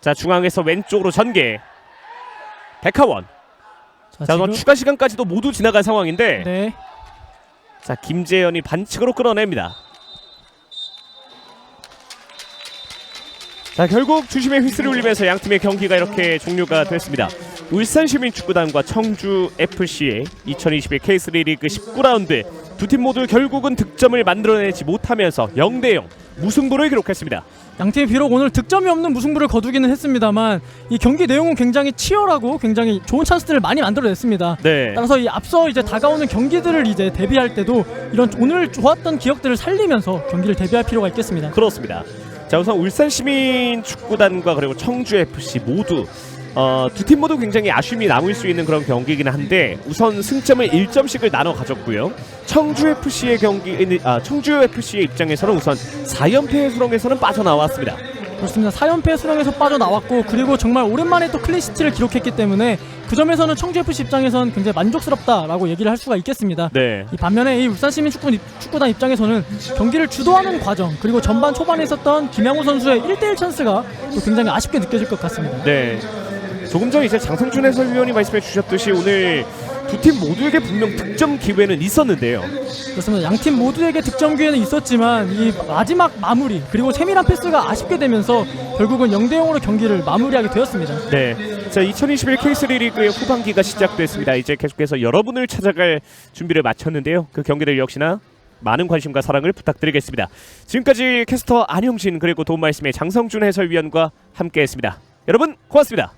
자, 중앙에서 왼쪽으로 전개 백하원. 자, 지금 추가 시간까지도 모두 지나간 상황인데 네. 자, 김재현이 반칙으로 끌어냅니다. 자, 결국 주심의 휘슬을 울리면서 양팀의 경기가 이렇게 종료가 됐습니다. 울산시민축구단과 청주FC의 2021 K3 리그 19라운드 두 팀 모두 결국은 득점을 만들어내지 못하면서 0대0 무승부를 기록했습니다. 양팀이 비록 오늘 득점이 없는 무승부를 거두기는 했습니다만 이 경기 내용은 굉장히 치열하고 굉장히 좋은 찬스들을 많이 만들어냈습니다. 네. 따라서 이 앞서 이제 다가오는 경기들을 이제 대비할 때도 이런 오늘 좋았던 기억들을 살리면서 경기를 대비할 필요가 있겠습니다. 그렇습니다. 자, 우선 울산시민축구단과 그리고 청주FC 모두 두 팀 모두 굉장히 아쉬움이 남을 수 있는 그런 경기이긴 한데 우선 승점을 1점씩을 나눠 가졌고요. 청주FC의 입장에서는 우선 4연패의 수렁에서는 빠져나왔습니다. 그렇습니다. 4연패 수렁에서 빠져나왔고 그리고 정말 오랜만에 또 클린시트를 기록했기 때문에 그 점에서는 청주FC 입장에서는 굉장히 만족스럽다라고 얘기를 할 수가 있겠습니다. 네. 이 반면에 이 울산시민축구단 입장에서는 경기를 주도하는 과정 그리고 전반 초반에 있었던 김양호 선수의 1대1 찬스가 또 굉장히 아쉽게 느껴질 것 같습니다. 네. 조금 전 이제 장성준 해설위원이 말씀해 주셨듯이 오늘 두 팀 모두에게 분명 득점 기회는 있었는데요. 그렇습니다. 양팀 모두에게 득점 기회는 있었지만 이 마지막 마무리 그리고 세밀한 패스가 아쉽게 되면서 결국은 0대0으로 경기를 마무리하게 되었습니다. 네. 자, 2021 K3 리그의 후반기가 시작됐습니다. 이제 계속해서 여러분을 찾아갈 준비를 마쳤는데요. 그 경기들 역시나 많은 관심과 사랑을 부탁드리겠습니다. 지금까지 캐스터 안영신 그리고 도움 말씀의 장성준 해설위원과 함께했습니다. 여러분 고맙습니다.